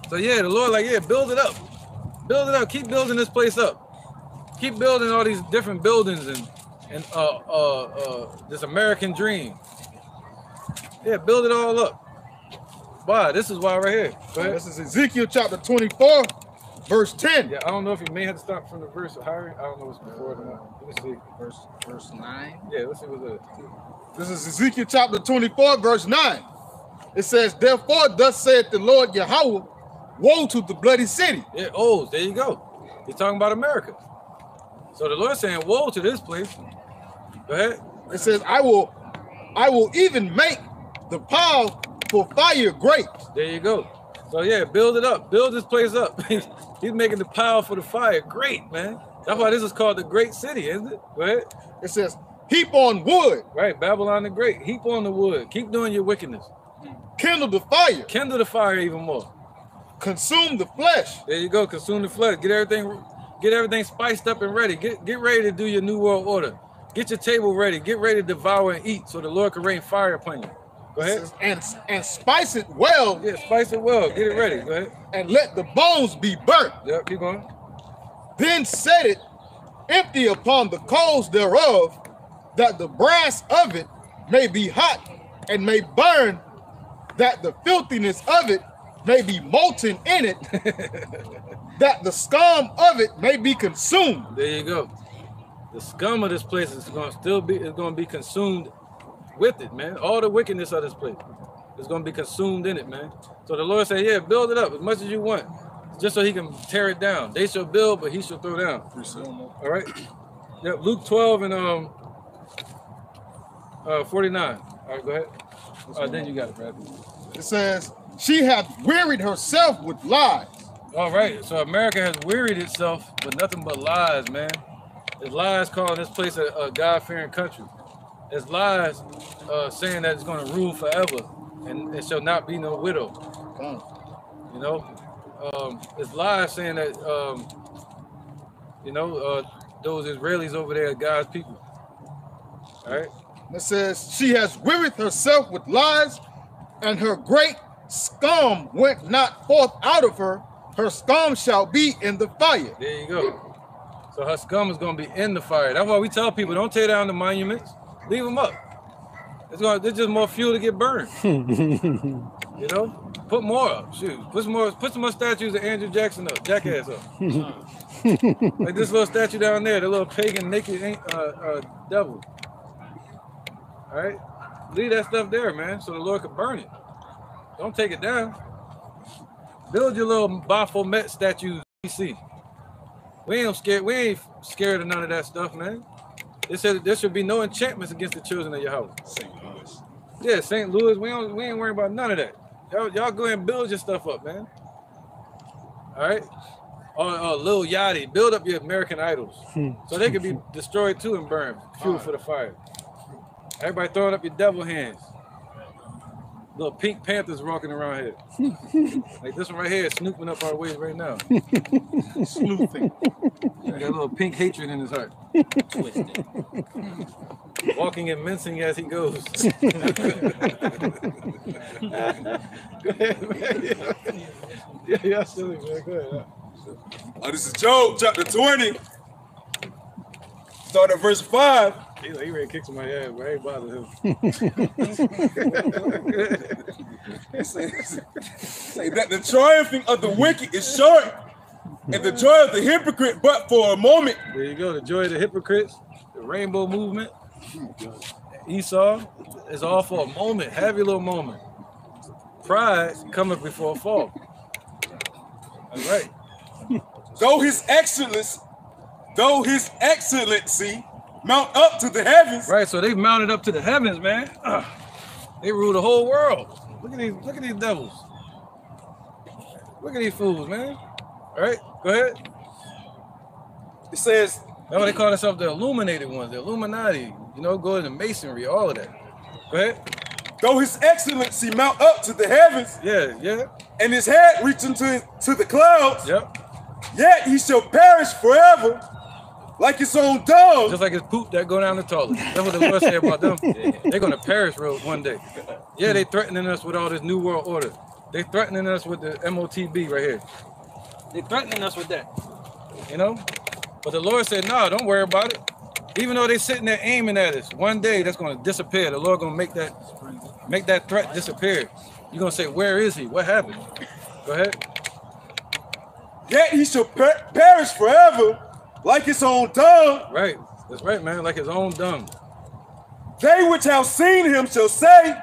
[SPEAKER 3] So yeah, the Lord like, yeah, build it up. Build it up. Keep building this place up. Keep building all these different buildings and this American dream. Yeah, build it all up. Why? This is why right here. Go ahead.
[SPEAKER 5] This is Ezekiel chapter 24, verse 10.
[SPEAKER 3] Yeah, I don't know if you may have to start from the verse of higher. I don't know what's before it or not. Let me see.
[SPEAKER 8] Verse 9.
[SPEAKER 3] Yeah, let's see what's it.
[SPEAKER 5] This is Ezekiel chapter 24, verse 9. It says, therefore, thus saith the Lord Yahawah, woe to the bloody city.
[SPEAKER 3] Yeah, oh, there you go. He's talking about America. So the Lord's saying, woe to this place. Go ahead.
[SPEAKER 5] It says, I will even make the pile for fire great.
[SPEAKER 3] There you go. So yeah, build it up. Build this place up. He's making the pile for the fire great, man. That's why this is called the great city, isn't it? Go ahead.
[SPEAKER 5] It says, heap on wood.
[SPEAKER 3] Right, Babylon the Great. Heap on the wood. Keep doing your wickedness.
[SPEAKER 5] Kindle the fire.
[SPEAKER 3] Kindle the fire even more.
[SPEAKER 5] Consume the flesh.
[SPEAKER 3] There you go. Consume the flesh. Get everything spiced up and ready. Get ready to do your new world order. Get your table ready. Get ready to devour and eat so the Lord can rain fire upon you. Go ahead.
[SPEAKER 5] And spice it well.
[SPEAKER 3] Yeah, spice it well. Get it ready. Go ahead.
[SPEAKER 5] And let the bones be burnt.
[SPEAKER 3] Yep, keep going.
[SPEAKER 5] Then set it empty upon the coals thereof, that the brass of it may be hot and may burn, that the filthiness of it may be molten in it, that the scum of it may be consumed.
[SPEAKER 3] There you go. The scum of this place is going to be consumed with it, man. All the wickedness of this place is going to be consumed in it, man. So the Lord said, yeah, build it up as much as you want, just so he can tear it down. They shall build, but he shall throw down. All right. Yep. Luke 12 and 49. All right, go ahead. Then you got it, Brad.
[SPEAKER 5] It says, she hath wearied herself with lies.
[SPEAKER 3] All right. So America has wearied itself with nothing but lies, man. There's lies calling this place a God-fearing country. There's lies saying that it's going to rule forever and it shall not be no widow. You know, there's lies saying that, those Israelis over there are God's people. All right.
[SPEAKER 5] It says, she has wearied herself with lies, and her great scum went not forth out of her. Her scum shall be in the fire.
[SPEAKER 3] There you go. So her scum is going to be in the fire. That's why we tell people, don't tear down the monuments. Leave them up. It's just more fuel to get burned. You know? Put more up. Shoot. Put some more statues of Andrew Jackson up. Jackass up. Like this little statue down there, the little pagan naked devil. All right? Leave that stuff there, man, so the Lord can burn it. Don't take it down. Build your little Baphomet statues, DC. We ain't scared of none of that stuff, man. They said there should be no enchantments against the children of Yahawah.
[SPEAKER 5] St. Louis.
[SPEAKER 3] Yeah, St. Louis, we ain't worrying about none of that. Y'all go ahead and build your stuff up, man. All right? Or Lil Yachty, build up your American idols so they can be destroyed too and burned. Fuel for the fire. Everybody throwing up your devil hands. little pink panthers walking around here. Like this one right here is snooping up our ways right now. Snooping. Got a little pink hatred in his heart. Twisted. Walking and mincing as he goes. Go ahead, man. Yeah, silly, man. Go ahead.
[SPEAKER 1] This is Job, chapter 20. Start at verse 5.
[SPEAKER 3] He ready to kick somebody ass, but I ain't bothering him.
[SPEAKER 1] Say that the triumphing of the wicked is short, and the joy of the hypocrite but for a moment.
[SPEAKER 3] There you go, the joy of the hypocrites, the rainbow movement. Esau is all for a moment, have your little moment. Pride cometh before a fall. That's right.
[SPEAKER 1] Though his excellency mount up to the heavens.
[SPEAKER 3] Right, so they've mounted up to the heavens, man. They rule the whole world. Look at these devils. Look at these fools, man. All right, go ahead.
[SPEAKER 1] It says,
[SPEAKER 3] that's what they call themselves, the illuminated ones, the Illuminati. You know, go into masonry, all of that. Go ahead.
[SPEAKER 1] Though his excellency mount up to the heavens.
[SPEAKER 3] Yeah.
[SPEAKER 1] And his head reach into to the clouds.
[SPEAKER 3] Yep.
[SPEAKER 1] Yet he shall perish forever, like his own dog.
[SPEAKER 3] Just like his poop that go down the toilet. That's what the Lord said about them. They're gonna perish one day. Yeah, they threatening us with all this new world order. They threatening us with the MOTB right here. They threatening us with that. You know? But the Lord said, no, don't worry about it. Even though they sitting there aiming at us, one day that's gonna disappear. The Lord gonna make that threat disappear. You're gonna say, where is he? What happened? Go ahead.
[SPEAKER 1] Yet he shall perish forever, like his own dung.
[SPEAKER 3] Right, that's right, man, like his own dung.
[SPEAKER 1] They which have seen him shall say,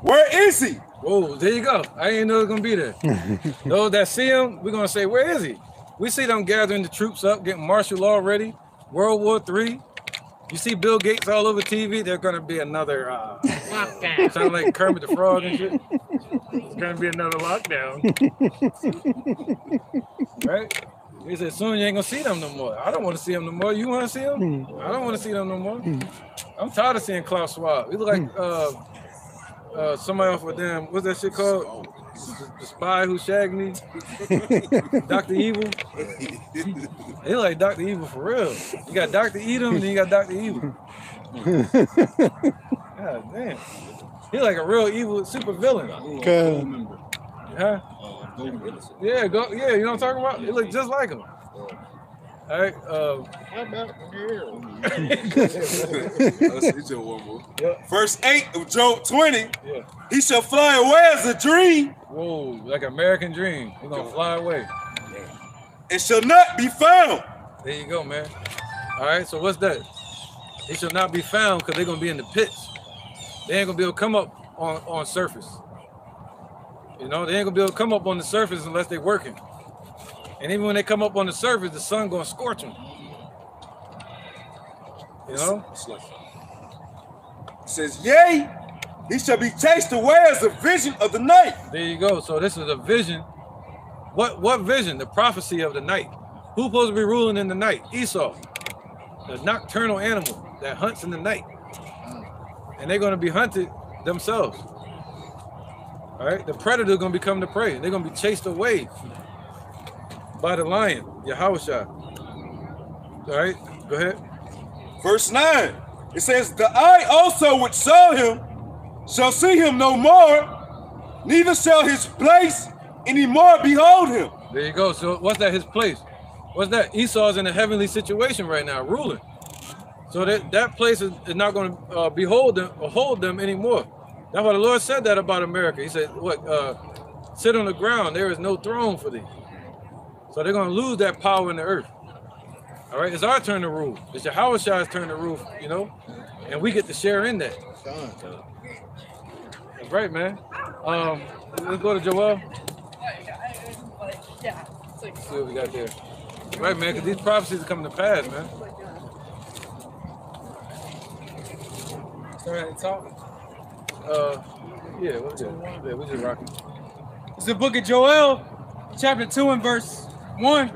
[SPEAKER 1] where is he?
[SPEAKER 3] Whoa, there you go. I didn't know it was gonna be there. Those that see him, we're gonna say, where is he? We see them gathering the troops up, getting martial law ready, World War III. You see Bill Gates all over TV, there's gonna be another lockdown. Sound like Kermit the Frog and shit. It's gonna be another lockdown. Right? He said, soon you ain't gonna see them no more. I don't want to see them no more. You want to see them? I don't want to see them no more. I'm tired of seeing Klaus Schwab. He look like somebody off of them. What's that shit called? The spy who shagged me. Dr. Evil. He like Dr. Evil for real. You got Dr. Edom, and then you got Dr. Evil. God damn. He like a real evil super villain.
[SPEAKER 2] Okay.
[SPEAKER 3] Huh? Yeah, you know what I'm talking about? It look just like him. All right.
[SPEAKER 1] Verse 8 of Job 20. Yeah. He shall fly away as a dream.
[SPEAKER 3] Whoa, like American dream. He's gonna fly away.
[SPEAKER 1] It shall not be found.
[SPEAKER 3] There you go, man. All right, so what's that? He shall not be found because they're gonna be in the pits. They ain't gonna be able to come up on surface. You know, they ain't gonna be able to come up on the surface unless they're working. And even when they come up on the surface, the sun gonna scorch them. You know?
[SPEAKER 1] It says, yea, he shall be chased away as a vision of the night.
[SPEAKER 3] There you go. So this is a vision. What vision? The prophecy of the night. Who's supposed to be ruling in the night? Esau, the nocturnal animal that hunts in the night. And they're gonna be hunted themselves. All right, the predator gonna become the prey. They're gonna be chased away by the lion, Yahawah. All right, go ahead.
[SPEAKER 1] Verse 9, it says, the eye also which saw him shall see him no more, neither shall his place any more behold him.
[SPEAKER 3] There you go. So what's that, his place? What's that? Esau's in a heavenly situation right now, ruling. So that place is not going to behold them or hold them anymore. That's why the Lord said that about America. He said, what, sit on the ground, there is no throne for thee. So they're going to lose that power in the earth. All right, it's our turn to rule. It's Yahawah's turn to rule, you know, and we get to share in that. That's right, man. Let's go to Joel. Let's see what we got there. Right, man, because these prophecies are coming to pass, man.
[SPEAKER 4] Sorry, talk.
[SPEAKER 3] Yeah, we're just rocking.
[SPEAKER 4] It's the book of Joel, chapter 2 and verse 1.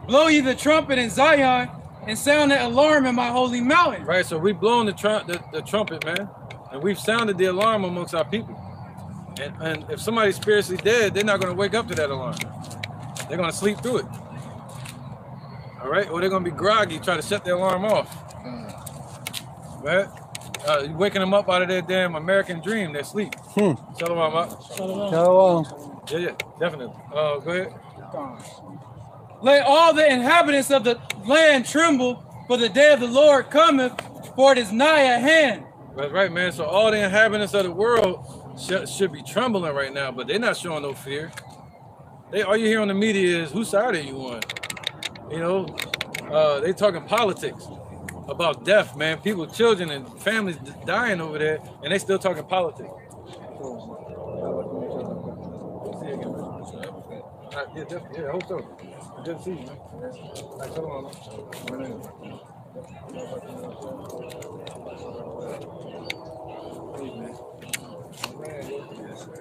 [SPEAKER 4] Blow ye the trumpet in Zion and sound the alarm in my holy mountain.
[SPEAKER 3] Right, so we've blown the trumpet, man, and we've sounded the alarm amongst our people. And if somebody's spiritually dead, they're not going to wake up to that alarm. They're going to sleep through it. All right? Or they're going to be groggy, try to shut the alarm off. Right? You're waking them up out of their damn American dream, their sleep. Shalom up.
[SPEAKER 2] Shalom.
[SPEAKER 3] Yeah, definitely. Go ahead.
[SPEAKER 4] Let all the inhabitants of the land tremble, for the day of the Lord cometh, for it is nigh at hand.
[SPEAKER 3] That's right, man. So all the inhabitants of the world should be trembling right now, but they're not showing no fear. All you hear on the media is, whose side are you on? You know, they talking politics about death, man. People, children and families dying over there, and they still talking politics. Yeah, definitely. Yeah, I hope so. Good to see you, man. All right, come on,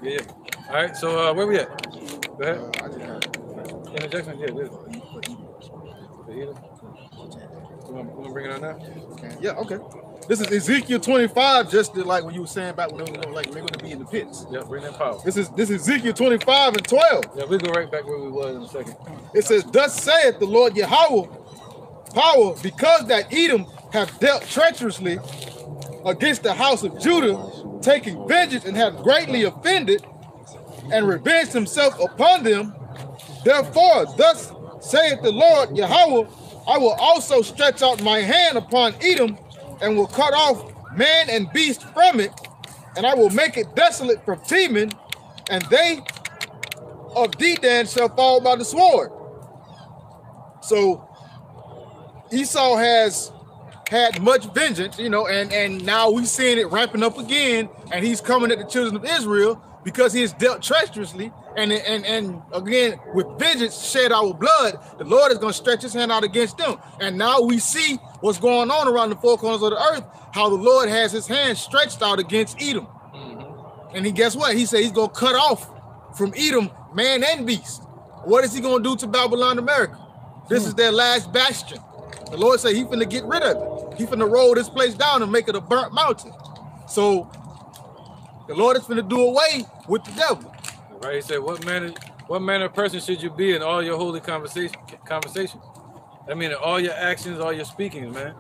[SPEAKER 3] yeah. All right, so where we at? Go ahead. Interjection? Yeah, this. You want to bring it on now?
[SPEAKER 9] Yeah, okay. This is Ezekiel 25, just like when you were saying about when they're going to be in the pits.
[SPEAKER 3] Yeah, bring that power.
[SPEAKER 9] This is Ezekiel 25 and 12.
[SPEAKER 3] Yeah, we'll go right back where we was in a second.
[SPEAKER 9] It says, thus saith the Lord Yahawah, power, because that Edom have dealt treacherously against the house of Judah, taking vengeance and have greatly offended and revenged himself upon them. Therefore, thus saith the Lord Yahawah, I will also stretch out my hand upon Edom and will cut off man and beast from it, and I will make it desolate from Teman, and they of Dedan shall fall by the sword. So Esau has had much vengeance, you know, and now we're seeing it ramping up again, and he's coming at the children of Israel because he has dealt treacherously, and again, with vengeance shed our blood, the Lord is going to stretch his hand out against them. And now we see what's going on around the four corners of the earth, how the Lord has his hand stretched out against Edom. And guess what? He said he's going to cut off from Edom man and beast. What is he going to do to Babylon, America? This is their last bastion. The Lord said he's finna get rid of it. He's finna roll this place down and make it a burnt mountain. So the Lord is finna do away with the devil.
[SPEAKER 3] Right, he said, what manner of person should you be in all your holy conversations? I mean, in all your actions, all your speakings, man.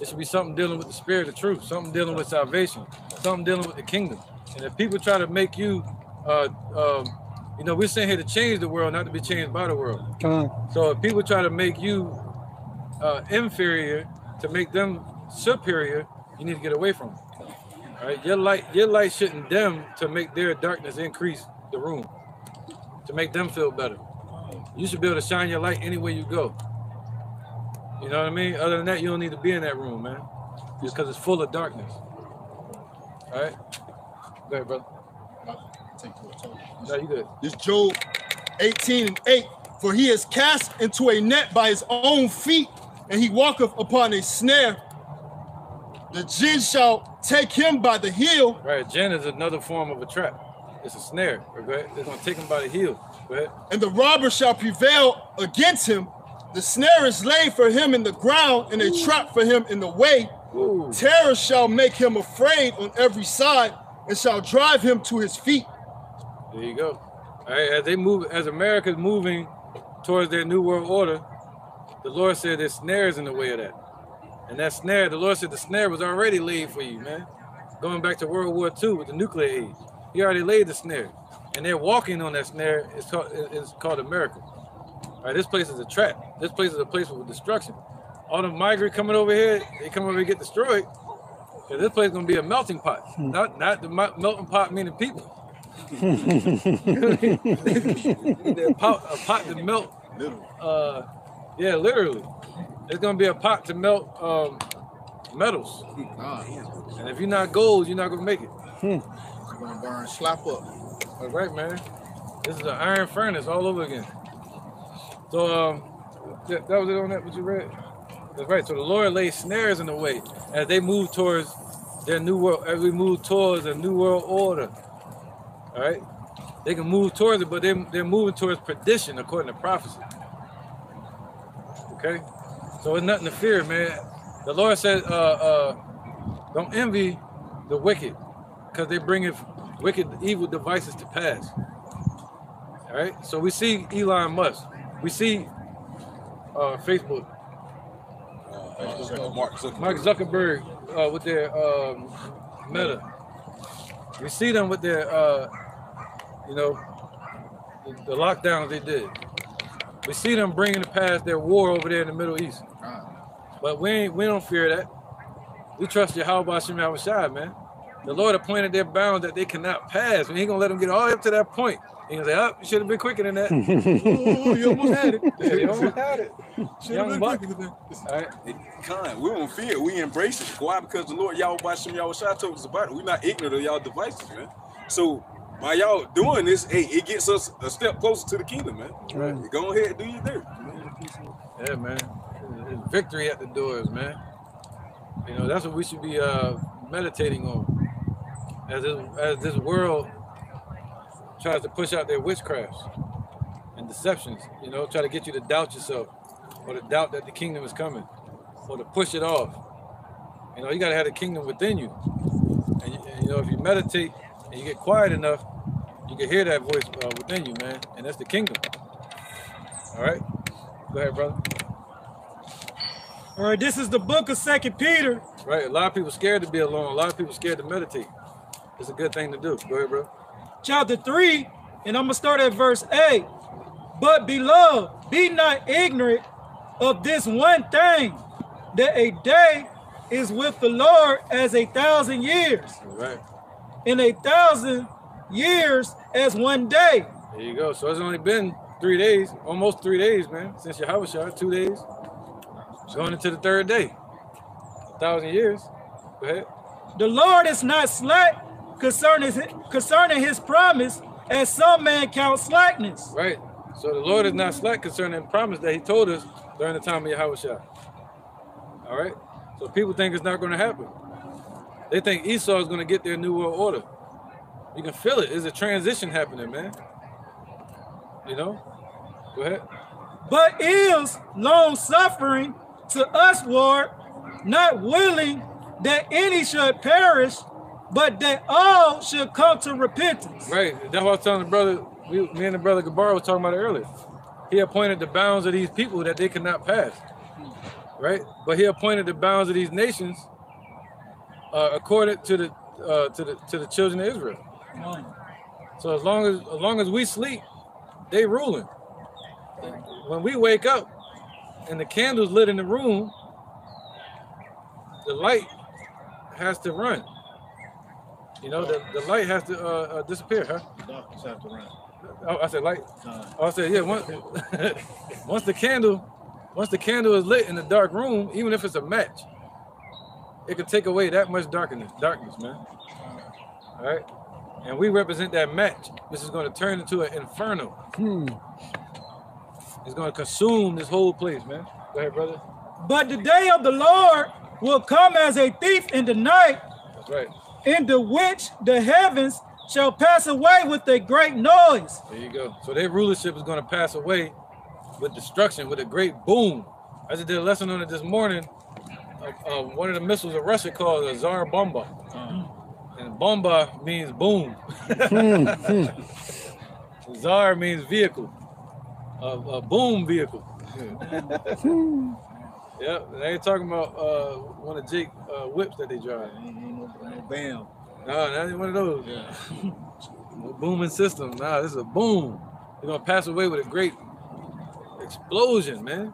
[SPEAKER 3] It should be something dealing with the spirit of truth, something dealing with salvation, something dealing with the kingdom. And if people try to make you, you know, we're sitting here to change the world, not to be changed by the world. So if people try to make you inferior, to make them superior, you need to get away from them. All right, your light shouldn't dim to make their darkness increase the room, to make them feel better. You should be able to shine your light anywhere you go. You know what I mean? Other than that, you don't need to be in that room, man. Just because it's full of darkness. All right? Go ahead, brother. No, you good.
[SPEAKER 5] This Job 18 and 8. For he is cast into a net by his own feet, and he walketh upon a snare. The jinn shall take him by the heel.
[SPEAKER 3] Right, jinn is another form of a trap. It's a snare. Go ahead. They're going to take him by the heel. Go ahead.
[SPEAKER 5] And the robber shall prevail against him. The snare is laid for him in the ground, and a trap for him in the way.
[SPEAKER 3] Ooh.
[SPEAKER 5] Terror shall make him afraid on every side, and shall drive him to his feet.
[SPEAKER 3] There you go. All right, as America's moving towards their new world order, the Lord said there's snares in the way of that. And that snare, the Lord said the snare was already laid for you, man. Going back to World War II with the nuclear age. He already laid the snare. And they're walking on that snare. It's called America. All right, this place is a trap. This place is a place of destruction. All the migrants coming over here, they come over here and get destroyed. Yeah, this place is going to be a melting pot. Not the melting pot meaning people. a pot to melt. Yeah, literally. It's going to be a pot to melt metals. And if you're not gold, you're not going to make it.
[SPEAKER 9] You're going to burn, slap up.
[SPEAKER 3] That's right, man. This is an iron furnace all over again. So that was it on that, what you read? That's right. So the Lord laid snares in the way as they move towards their new world, as we move towards a new world order. All right? They can move towards it, but they're moving towards perdition according to prophecy. Okay? So it's nothing to fear, man. The Lord said, don't envy the wicked, because they bring it wicked, evil devices to pass. All right. So we see Elon Musk. We see Facebook. Mark Zuckerberg with their Meta. We see them with their, you know, the lockdowns they did. We see them bringing to pass their war over there in the Middle East. But we don't fear that. We trust Yahawah Shem Yahushua, man. The Lord appointed their bounds that they cannot pass. And He gonna let them get all the way up to that point. He gonna say, "Oh, you should have been quicker than that."
[SPEAKER 9] Ooh, you almost had it.
[SPEAKER 3] Yeah, you almost had it.
[SPEAKER 9] Should have been
[SPEAKER 3] buck.
[SPEAKER 9] quicker than that.
[SPEAKER 3] All right.
[SPEAKER 1] We don't fear it. We embrace it. Why? Because the Lord Yahawah Shem Yahushua told us about it. We're not ignorant of y'all devices, man. So by y'all doing this, hey, it gets us a step closer to the kingdom, man. Right. Go ahead and do your dirt.
[SPEAKER 3] Yeah, man. There's victory at the doors, man. You know, that's what we should be meditating on. As this world tries to push out their witchcrafts and deceptions, you know, try to get you to doubt yourself, or to doubt that the kingdom is coming, or to push it off. You know, you got to have the kingdom within you. And you know, if you meditate and you get quiet enough, you can hear that voice within you, man. And that's the kingdom. All right? Go ahead, brother.
[SPEAKER 7] All right, this is the book of 2 Peter.
[SPEAKER 3] Right, a lot of people scared to be alone. A lot of people scared to meditate. It's a good thing to do. Go ahead, bro.
[SPEAKER 7] Chapter 3, and I'm going to start at verse 8. But beloved, be not ignorant of this one thing, that a day is with the Lord as 1,000 years.
[SPEAKER 3] Right.
[SPEAKER 7] And 1,000 years as one day.
[SPEAKER 3] There you go. So it's only been 3 days, almost 3 days, man, since Yahawah, 2 days. Going into the third day. 1,000 years. Go ahead.
[SPEAKER 7] The Lord is not slack concerning his promise, as some men count slackness.
[SPEAKER 3] Right. So the Lord is not slack concerning the promise that He told us during the time of Yahawah. All right. So people think it's not going to happen. They think Esau is going to get their new world order. You can feel it. There's a transition happening, man. You know? Go ahead.
[SPEAKER 7] But is long suffering to us, Lord, not willing that any should perish, but that all should come to repentance.
[SPEAKER 3] Right. That's what I was telling the brother. Me and the brother Gabar was talking about it earlier. He appointed the bounds of these people that they could not pass. Right. But He appointed the bounds of these nations according to the children of Israel. So as long as we sleep, they ruling. When we wake up and the candle's lit in the room, the light has to run. You know, the light has to disappear, huh?
[SPEAKER 9] Darkness have to run.
[SPEAKER 3] Oh, I said light. Oh, I said, yeah. Once the candle is lit in the dark room, even if it's a match, it can take away that much darkness, man. All right, and we represent that match, which is going to turn into an inferno. It's going to consume this whole place, man. Go ahead, brother.
[SPEAKER 7] But the day of the Lord will come as a thief in the night.
[SPEAKER 3] That's right.
[SPEAKER 7] In the which the heavens shall pass away with a great noise.
[SPEAKER 3] There you go. So their rulership is going to pass away with destruction, with a great boom. I just did a lesson on it this morning. One of the missiles of Russia called a Tsar Bomba. And Bomba means boom. Tsar means vehicle. A boom vehicle. Yeah, they ain't talking about one of Jake whips that they drive.
[SPEAKER 9] Bam.
[SPEAKER 3] No, that ain't one of those. Yeah. No booming system. Nah, this is a boom. They're gonna pass away with a great explosion, man.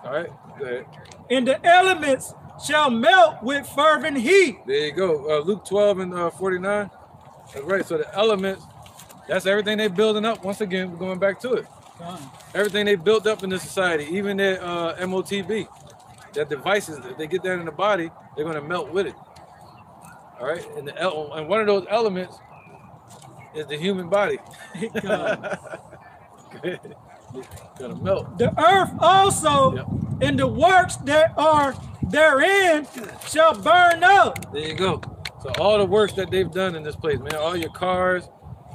[SPEAKER 3] All right, go ahead.
[SPEAKER 7] And the elements shall melt with fervent heat.
[SPEAKER 3] There you go. Luke 12 and 49. That's right. So the elements, that's everything they're building up. Once again, we're going back to it. Everything they built up in this society, even their MOTB, their devices, if they get that in the body, they're going to melt with it. All right, and one of those elements is the human body. Gonna melt.
[SPEAKER 7] The earth also, and the works that are therein shall burn up.
[SPEAKER 3] There you go. So all the works that they've done in this place, man, all your cars,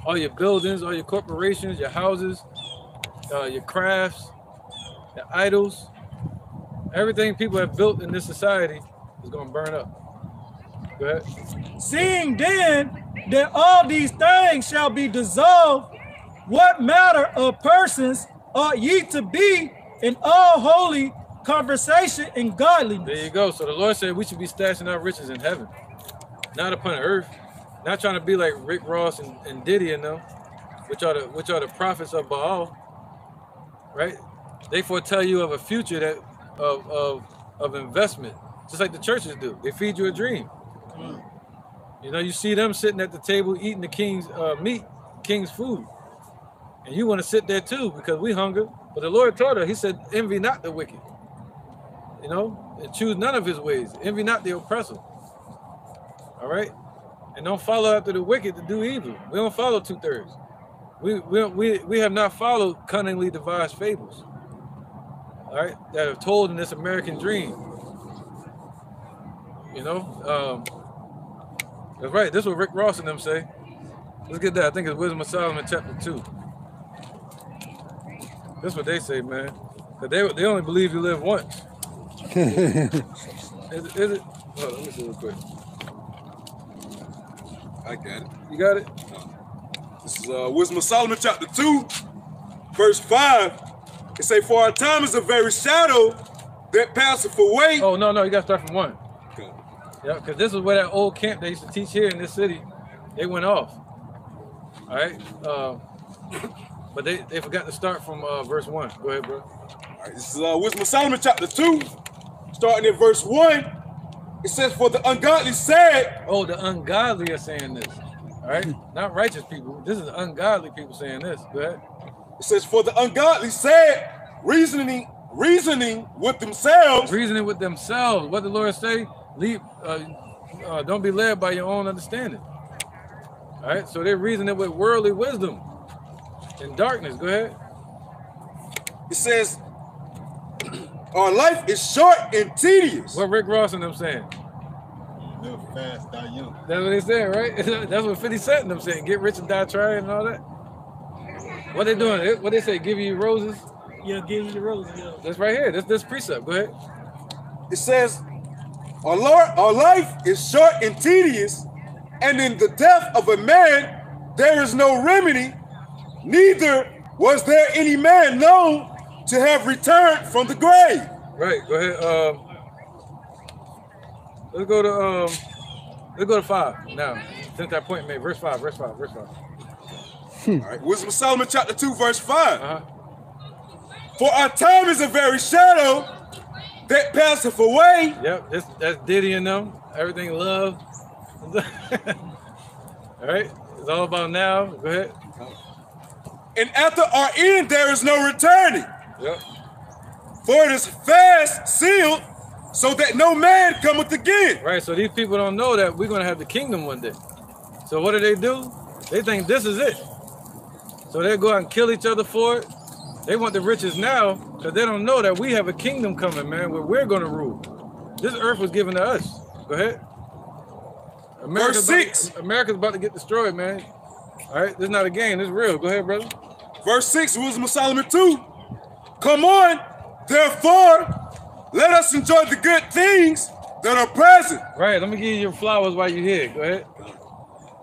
[SPEAKER 3] all your buildings, all your corporations, your houses, your crafts, your idols, everything people have built in this society is going to burn up. Go ahead.
[SPEAKER 7] Seeing then that all these things shall be dissolved, what matter of persons ought ye to be in all holy conversation and godliness?
[SPEAKER 3] There you go. So the Lord said we should be stashing our riches in heaven, not upon earth. Not trying to be like Rick Ross and Diddy and them, which are the prophets of Baal, right? They foretell you of a future that of investment, just like the churches do. They feed you a dream. You know, you see them sitting at the table eating the king's meat, king's food, and you want to sit there too because we hunger. But the Lord told her, He said, "Envy not the wicked, you know, and choose none of his ways. Envy not the oppressor." All right. And don't follow after the wicked to do evil. We don't follow 2/3. We have not followed cunningly devised fables, all right, that are told in this American dream. You know, that's right. This is what Rick Ross and them say. Let's get that. I think it's Wisdom of Solomon chapter 2. That's what they say, man. But they only believe you live once. Is it? Hold on, let me see real quick.
[SPEAKER 1] I got it.
[SPEAKER 3] You got it?
[SPEAKER 1] This is Wisdom of Solomon chapter 2, verse 5. It say, "For our time is a very shadow that passeth away."
[SPEAKER 3] Oh, no, you got to start from 1.
[SPEAKER 1] Okay.
[SPEAKER 3] Yeah, because this is where that old camp they used to teach here in this city, they went off. All right? But they forgot to start from verse 1. Go ahead, bro.
[SPEAKER 1] All right, this is Wisdom of Solomon chapter 2, starting at verse 1. It says, "For the ungodly said..."
[SPEAKER 3] Oh, the ungodly are saying this. All right? Not righteous people. This is ungodly people saying this. Go ahead.
[SPEAKER 1] It says, "For the ungodly said, reasoning with themselves..."
[SPEAKER 3] Reasoning with themselves. What the Lord say? Don't be led by your own understanding. All right? So they're reasoning with worldly wisdom in darkness. Go ahead.
[SPEAKER 1] It says, "Our life is short and tedious."
[SPEAKER 3] What Rick Ross and them saying?
[SPEAKER 5] Live fast, die young.
[SPEAKER 3] That's what they saying, right? That's what 50 Cent and them saying. Get rich and die trying and all that. What they doing? What they say? Give you roses?
[SPEAKER 7] Yeah, give you the roses. Yeah.
[SPEAKER 3] That's right here. This precept. Go ahead.
[SPEAKER 1] It says, our life is short and tedious, and in the death of a man there is no remedy, neither was there any man known to have returned from the grave.
[SPEAKER 3] Right. Go ahead. Let's go to 5 now. Since that point made, verse 5.
[SPEAKER 1] All right. Wisdom of Solomon chapter 2, verse 5. "For our time is a very shadow that passeth away."
[SPEAKER 3] Yep, that's Diddy and them. Everything love. All right, it's all about now. Go ahead.
[SPEAKER 1] "And after our end there is no returning."
[SPEAKER 3] Yep.
[SPEAKER 1] "For it is fast sealed, so that no man cometh again."
[SPEAKER 3] Right, so these people don't know that we're going to have the kingdom one day. So what do? They think this is it. So they go out and kill each other for it. They want the riches now because they don't know that we have a kingdom coming, man, where we're going to rule. This earth was given to us. Go ahead.
[SPEAKER 1] Verse 6.
[SPEAKER 3] America's about to get destroyed, man. All right, this is not a game. This is real. Go ahead, brother.
[SPEAKER 1] Verse 6, Wisdom of Solomon 2. "Come on, therefore, let us enjoy the good things that are present."
[SPEAKER 3] Right, let me give you your flowers while you're here. Go ahead.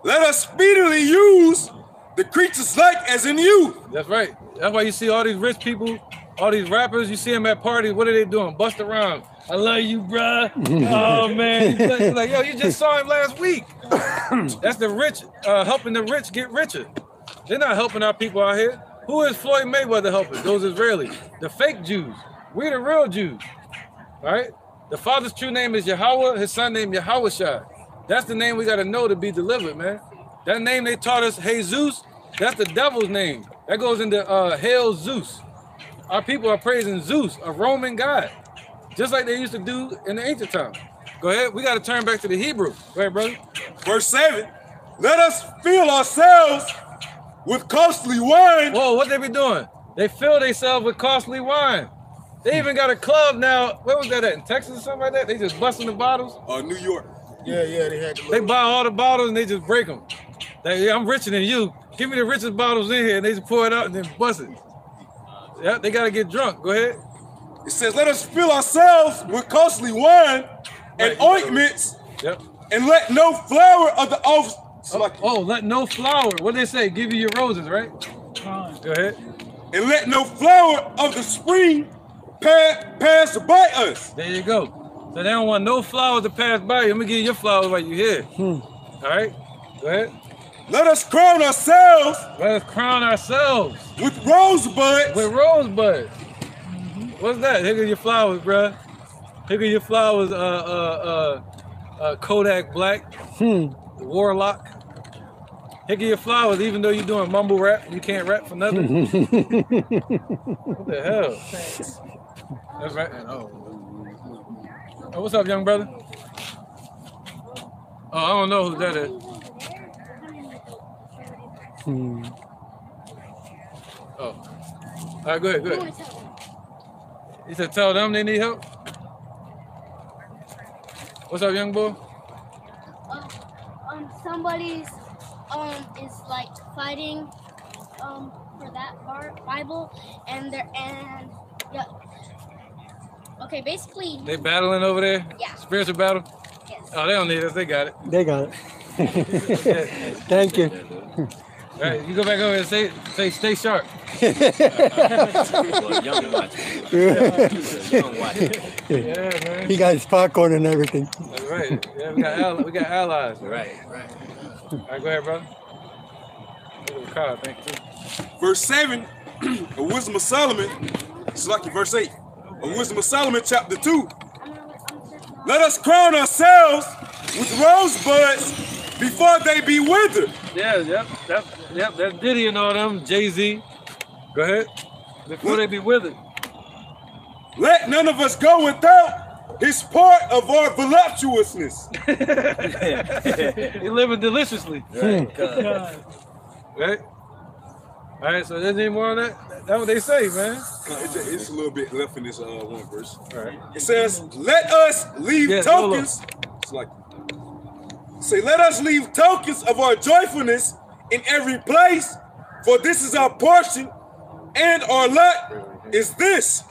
[SPEAKER 1] "Let us speedily use the creatures like as in youth."
[SPEAKER 3] That's right. That's why you see all these rich people, all these rappers, you see them at parties, what are they doing? Bust around. "I love you, bruh." Oh, man. You're like, yo, you just saw him last week. That's the rich, helping the rich get richer. They're not helping our people out here. Who is Floyd Mayweather helping? Those Israelis. The fake Jews. We're the real Jews. All right? The father's true name is Yahawah, his son named Yahawah. That's the name we got to know to be delivered, man. That name they taught us, Jesus, that's the devil's name. That goes into Hail Zeus. Our people are praising Zeus, a Roman god, just like they used to do in the ancient times. Go ahead. We got to turn back to the Hebrew. Go ahead, brother.
[SPEAKER 1] Verse 7. "Let us fill ourselves with costly wine."
[SPEAKER 3] Whoa, what they be doing? They fill themselves with costly wine. They even got a club now. Where was that at? In Texas or something like that? They just busting the bottles?
[SPEAKER 1] New York.
[SPEAKER 9] Yeah, they had to.
[SPEAKER 3] They buy all the bottles and they just break them. Yeah, I'm richer than you. Give me the richest bottles in here, and they just pour it out and then bust it. Yeah, they got to get drunk. Go ahead.
[SPEAKER 1] It says, "Let us fill ourselves with costly wine and ointments,
[SPEAKER 3] Yep.
[SPEAKER 1] and let no flower of the
[SPEAKER 3] let no flower. What they say? Give you your roses, right? Go ahead.
[SPEAKER 1] And let no flower of the spring pass by us.
[SPEAKER 3] There you go. So they don't want no flowers to pass by you. Let me give you your flowers while you're here. All right? Go ahead.
[SPEAKER 1] Let us crown ourselves.
[SPEAKER 3] Let us crown ourselves.
[SPEAKER 1] With rosebuds.
[SPEAKER 3] With rosebuds. What's that? Here go your flowers, bruh. Here go your flowers, Kodak Black, Warlock. Here go your flowers, even though you're doing mumble rap. You can't rap for nothing. What the hell? That's right. Oh, what's up, young brother? Oh, I don't know who that is. Oh. All right, go ahead. He said, tell them they need help. What's up, young boy?
[SPEAKER 11] Somebody's is like fighting for that Bible, and yeah. Okay, basically.
[SPEAKER 3] They battling over there?
[SPEAKER 11] Yeah.
[SPEAKER 3] Spiritual battle?
[SPEAKER 11] Yes.
[SPEAKER 3] Oh, they don't need us. They got it.
[SPEAKER 2] They got it. Thank you.
[SPEAKER 3] All right, you go back over and say stay sharp. Yeah, man.
[SPEAKER 2] He got his popcorn and everything.
[SPEAKER 3] That's right. Yeah, we got allies. Right. All right, go ahead, brother. Kyle, thank you.
[SPEAKER 1] Verse 7, a wisdom of Solomon. It's like verse 8. A wisdom of Solomon, chapter 2. Let us crown ourselves with rosebuds before they be withered.
[SPEAKER 3] Yeah, that's Diddy and all them, Jay-Z. Go ahead. Before they be withered.
[SPEAKER 1] Let none of us go without his part of our voluptuousness.
[SPEAKER 3] He living deliciously. Right? All right, so there's any more on that? That's what they say, man.
[SPEAKER 1] It's a little bit left in this one verse.
[SPEAKER 3] All right.
[SPEAKER 1] It says, let us leave tokens. It's like, let us leave tokens of our joyfulness in every place, for this is our portion, and our lot is this.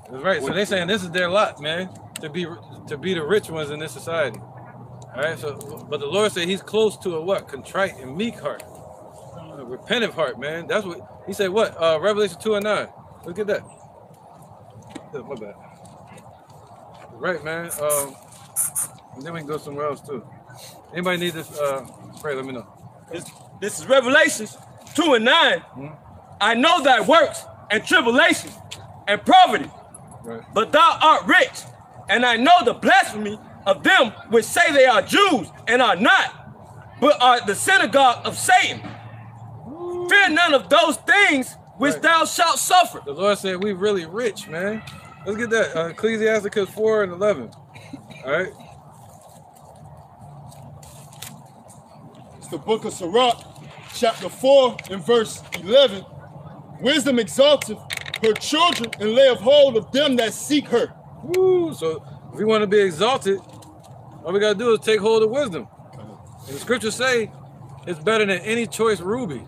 [SPEAKER 3] That's right. So they're saying this is their lot, man, to be the rich ones in this society. All right. So, but the Lord said He's close to a what? Contrite and meek heart, a repentant heart, man. That's what He said. What? Revelation 2:9. Look at that. Oh, my bad. Right, man. And then we can go somewhere else too. Anybody need this? Pray. Let me know.
[SPEAKER 6] This is Revelations 2:9. I know thy works and tribulations and poverty, but thou art rich, and I know the blasphemy of them which say they are Jews and are not, but are the synagogue of Satan. Fear none of those things which thou shalt suffer.
[SPEAKER 3] The Lord said we really rich, man. Let's get that. Ecclesiasticus 4:11. All right.
[SPEAKER 5] It's the book of Sirach, chapter 4 and verse 11. Wisdom exalteth her children and layeth hold of them that seek her.
[SPEAKER 3] Woo! So if we want to be exalted, all we got to do is take hold of wisdom. And the scriptures say it's better than any choice ruby.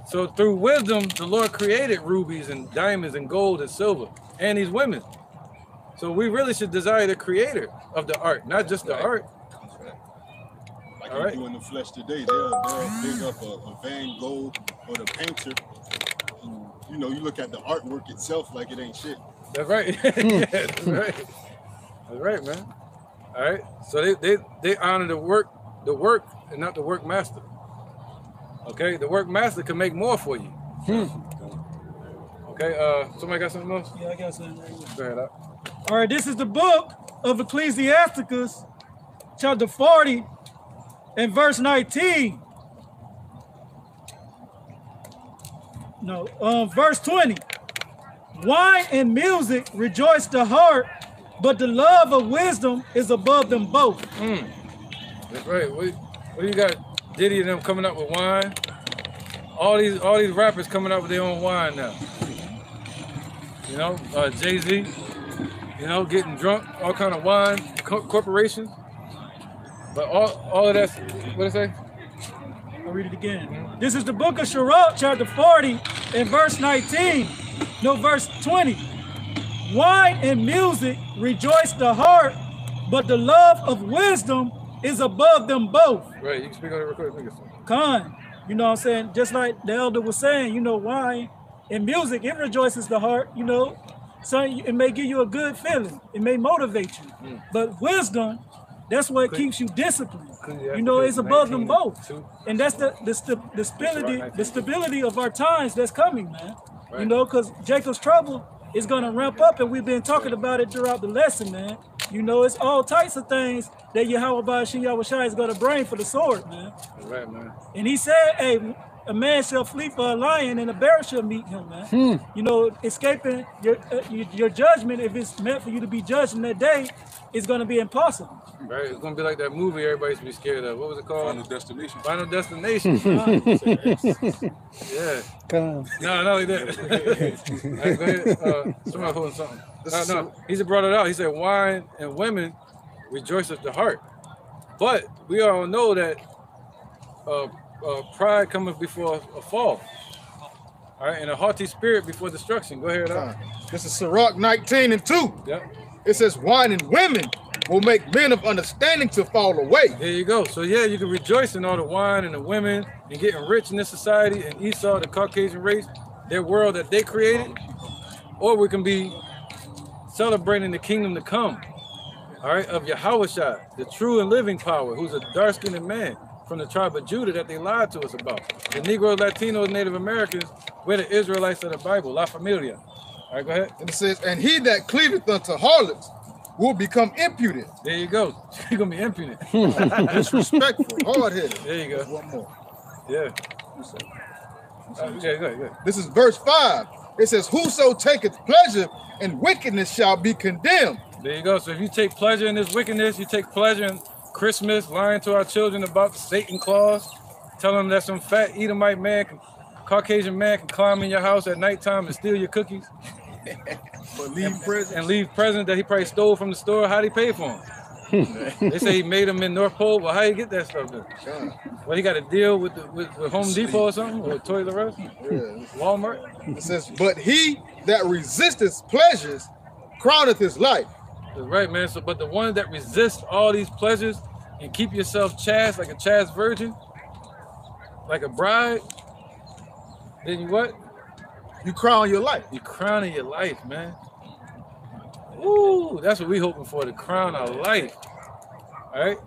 [SPEAKER 3] So through wisdom, the Lord created rubies and diamonds and gold and silver and these women. So we really should desire the creator of the art, not just the art.
[SPEAKER 5] Like you do in the flesh today, they'll dig up a Van Gogh or the painter. And, you know, you look at the artwork itself like it ain't shit.
[SPEAKER 3] That's right. Yeah, that's right. That's right, man. All right. So they honor the work and not the work master. Okay, the work master can make more for you. Okay, somebody got something else?
[SPEAKER 7] Yeah, I got something right here.
[SPEAKER 3] Go ahead,
[SPEAKER 7] All right, this is the book of Ecclesiasticus, chapter 40 and verse 19. No, verse 20. Wine and music rejoice the heart, but the love of wisdom is above them both.
[SPEAKER 3] That's right. What do you got? Diddy and them coming up with wine. All these rappers coming up with their own wine now. You know, Jay-Z, you know, getting drunk, all kind of wine, corporations. But all of that's, what did it say?
[SPEAKER 7] I'll read it again. This is the book of Sirach, chapter 40 and verse 19. No, verse 20. Wine and music rejoice the heart, but the love of wisdom is above them both.
[SPEAKER 3] Right, you can speak on it real quick.
[SPEAKER 7] Khan, you know what I'm saying? Just like the elder was saying, you know, wine and music, it rejoices the heart, you know. So it may give you a good feeling. It may motivate you. But wisdom, that's what keeps you disciplined. You know, it's above them both. And that's the stability of our times that's coming, man. Right. You know, because Jacob's trouble is going to ramp up, and we've been talking about it throughout the lesson, man. You know, it's all types of things that Yahawah is going to bring for the sword, man.
[SPEAKER 3] Right, man.
[SPEAKER 7] And he said, hey, a man shall flee for a lion and a bear shall meet him, man. You know, escaping your judgment, if it's meant for you to be judged in that day, is going to be impossible.
[SPEAKER 3] Right, it's going to be like that movie everybody used to be scared of. What was it called?
[SPEAKER 1] Final Destination.
[SPEAKER 3] Final Destination. Yeah. No, like that. Right, go ahead. Somebody holding something. No, he just brought it out. He said, wine and women rejoices the heart. But we all know that pride cometh before a fall. All right, and a haughty spirit before destruction. Go ahead.
[SPEAKER 9] This is Sirach 19:2.
[SPEAKER 3] Yep.
[SPEAKER 9] It says, wine and women will make men of understanding to fall away.
[SPEAKER 3] There you go. So yeah, you can rejoice in all the wine and the women and getting rich in this society, and Esau, the Caucasian race, their world that they created. Or we can be celebrating the kingdom to come, all right, of Yahawah, the true and living power, who's a dark-skinned man from the tribe of Judah that they lied to us about. The Negroes, Latinos, Native Americans, we're the Israelites of the Bible, La Familia. All right, go ahead.
[SPEAKER 9] And it says, and he that cleaveth unto harlots will become impudent.
[SPEAKER 3] There you go. You're going to be impudent.
[SPEAKER 9] Disrespectful, hard-headed.
[SPEAKER 3] There you go.
[SPEAKER 9] One more.
[SPEAKER 3] Yeah. Okay, go ahead.
[SPEAKER 9] This is verse 5. It says, whoso taketh pleasure in wickedness shall be condemned.
[SPEAKER 3] There you go. So if you take pleasure in this wickedness, you take pleasure in Christmas, lying to our children about Satan Claus, telling them that some fat Edomite man, Caucasian man can climb in your house at nighttime and steal your cookies.
[SPEAKER 9] But leave presents.
[SPEAKER 3] And leave presents that he probably stole from the store. How'd he pay for them? They say he made them in North Pole. Well, how you get that stuff then? Well, he got a deal with Home Depot or something, or Toys R Us, Walmart.
[SPEAKER 9] It says, but he that resisteth pleasures crowneth his life.
[SPEAKER 3] That's right, man. So, but the one that resists all these pleasures and keep yourself chaste like a chaste virgin, like a bride, then you what?
[SPEAKER 9] You crown your life.
[SPEAKER 3] You crowning your life, man. Ooh, that's what we hoping for, to crown our life. All right?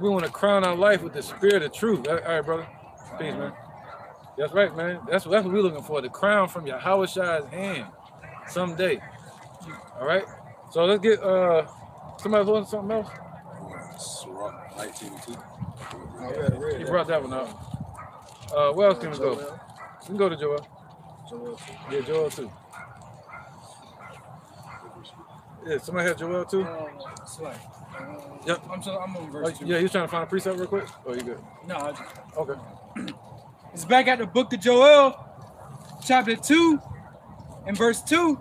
[SPEAKER 3] We want to crown our life with the spirit of truth. All right, brother? Peace, man. That's right, man. That's what we're looking for, the crown from Yahawah's hand someday. All right? So let's get, somebody holding something else?
[SPEAKER 1] Sirach 19:2.
[SPEAKER 3] He brought that one out. Where else can we go? We can go to Joel. Yeah, Joel too. Yeah, somebody had Joel too? Yep.
[SPEAKER 4] I'm on verse 2.
[SPEAKER 3] Yeah, you trying to find a precept real quick? Oh, you good?
[SPEAKER 4] No, I just...
[SPEAKER 3] Okay.
[SPEAKER 4] It's back at the book of Joel, chapter 2, and verse 2.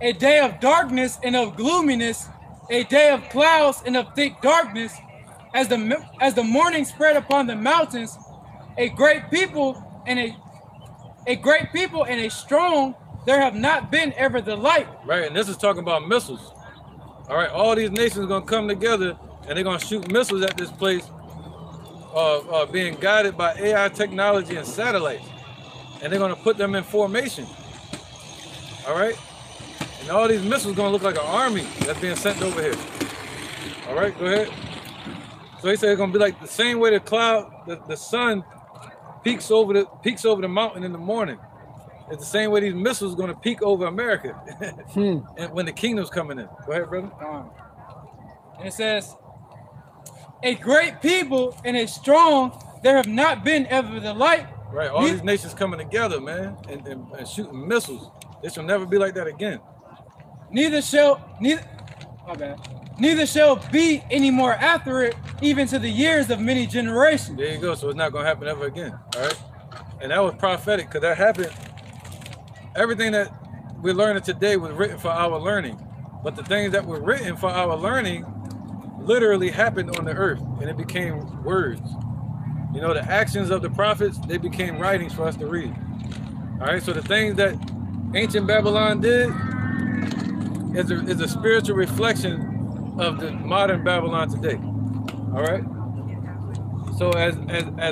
[SPEAKER 4] A day of darkness and of gloominess, a day of clouds and of thick darkness, as the morning spread upon the mountains, a great people and a strong, there have not been ever the light.
[SPEAKER 3] Right, and this is talking about missiles. All right, all these nations are going to come together and they're going to shoot missiles at this place, being guided by AI technology and satellites. And they're going to put them in formation. All right? And all these missiles are going to look like an army that's being sent over here. All right, go ahead. So he said it's going to be like the same way the sun peaks over the mountain in the morning. It's the same way these missiles are going to peak over America and when the kingdom's coming in. Go ahead, brother.
[SPEAKER 4] And it says, a great people and a strong, there have not been ever the light.
[SPEAKER 3] Right, all these nations coming together, man, and shooting missiles. It shall never be like that again.
[SPEAKER 4] Neither shall be any more after it, even to the years of many generations.
[SPEAKER 3] There you go. So it's not going to happen ever again. All right. And that was prophetic, because that happened. Everything that we're learning today was written for our learning. But the things that were written for our learning literally happened on the earth, and it became words. You know, the actions of the prophets, they became writings for us to read. All right. So the things that ancient Babylon did is a spiritual reflection of the modern Babylon today. All right. So as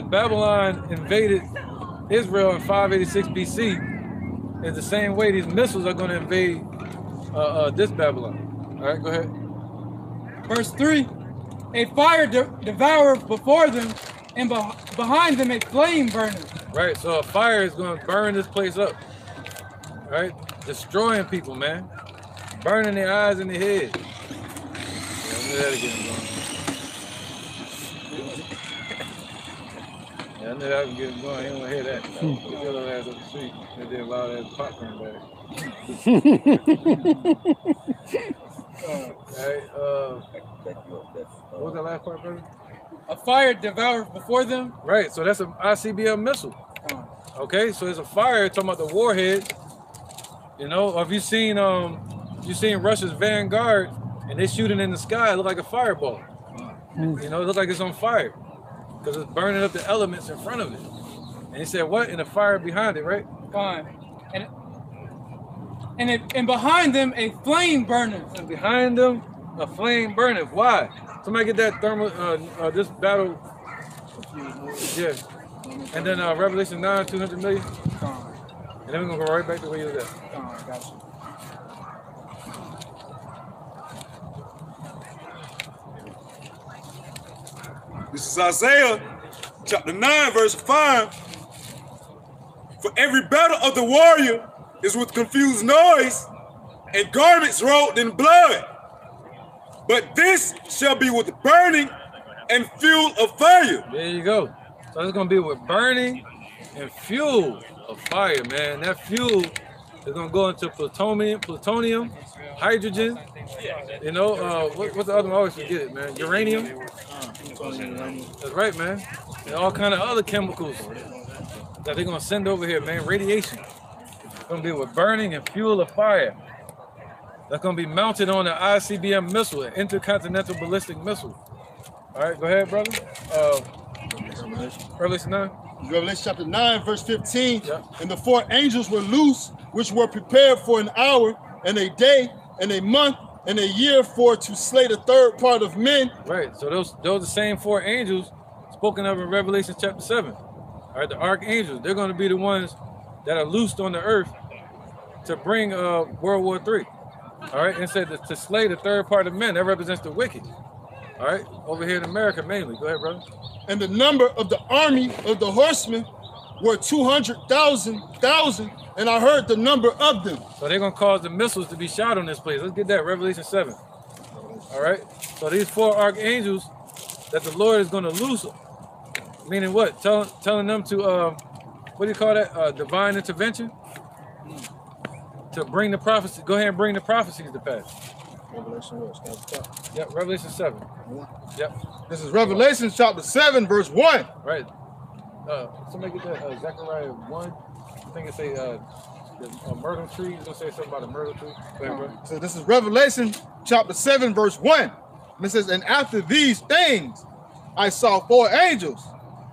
[SPEAKER 3] Babylon invaded Israel in 586 BC, it's the same way these missiles are going to invade this Babylon. All right, go ahead.
[SPEAKER 4] Verse 3, a fire devoureth before them, and behind them a flame burneth.
[SPEAKER 3] Right, so a fire is going to burn this place up. All right, destroying people, man. Burning their eyes and their head. Yeah, I knew that again, going. Yeah, I knew that was getting going. He don't want to hear that. Get your little ass up the street. They did a loud ass popcorn bag. What was that last part, brother?
[SPEAKER 4] A fire devoureth before them.
[SPEAKER 3] Right, so that's an ICBM missile. Okay, so it's a fire talking about the warhead. You know, or if you seen Russia's Vanguard and they shoot it in the sky, it look like a fireball. You know, it look like it's on fire because it's burning up the elements in front of it. And he said, what? And a fire behind it, right?
[SPEAKER 4] Fine. And behind them a flame burneth.
[SPEAKER 3] And behind them a flame burneth. Why? Somebody get that thermal, this battle. Yeah. And then Revelation 9, 200 million. And then we're gonna go right back to where you was at.
[SPEAKER 4] Gotcha.
[SPEAKER 1] This is Isaiah chapter 9, verse 5. For every battle of the warrior is with confused noise and garments rolled in blood. But this shall be with burning and fuel of fire.
[SPEAKER 3] There you go. So it's gonna be with burning and fuel of fire, man. That fuel is gonna go into plutonium, hydrogen. You know, what's the other one? I always forget it, man. Uranium. That's right, man. And all kind of other chemicals that they're gonna send over here, man. Radiation. It's gonna be with burning and fuel of fire. That's gonna be mounted on an ICBM missile, an intercontinental ballistic missile. All right, go ahead, brother. Revelation 9.
[SPEAKER 5] Revelation chapter 9, verse 15.
[SPEAKER 3] Yep.
[SPEAKER 5] And the four angels were loose, which were prepared for an hour and a day and a month and a year for to slay the third part of men.
[SPEAKER 3] Right. So those are the same four angels spoken of in Revelation chapter 7. All right, the archangels, they're going to be the ones that are loosed on the earth to bring World War III. All right, and said to slay the third part of men. That represents the wicked. All right, over here in America mainly. Go ahead, brother.
[SPEAKER 5] And the number of the army of the horsemen were 200,000, and I heard the number of them.
[SPEAKER 3] So they're going to cause the missiles to be shot on this place. Let's get that, Revelation 7. All right, so these four archangels that the Lord is going to loose, meaning what? Telling them to, what do you call that? Divine intervention? To bring the prophecy, go ahead and bring the prophecies to pass.
[SPEAKER 5] Revelation what?
[SPEAKER 3] Yep, Revelation 7. Yep.
[SPEAKER 9] This is Revelation chapter 7, verse 1.
[SPEAKER 3] Right. Somebody get that Zechariah 1. I think it's a myrtle tree. It's gonna say something about a myrtle tree. Go ahead, bro.
[SPEAKER 9] So this is Revelation chapter 7, verse 1. And it says, and after these things, I saw four angels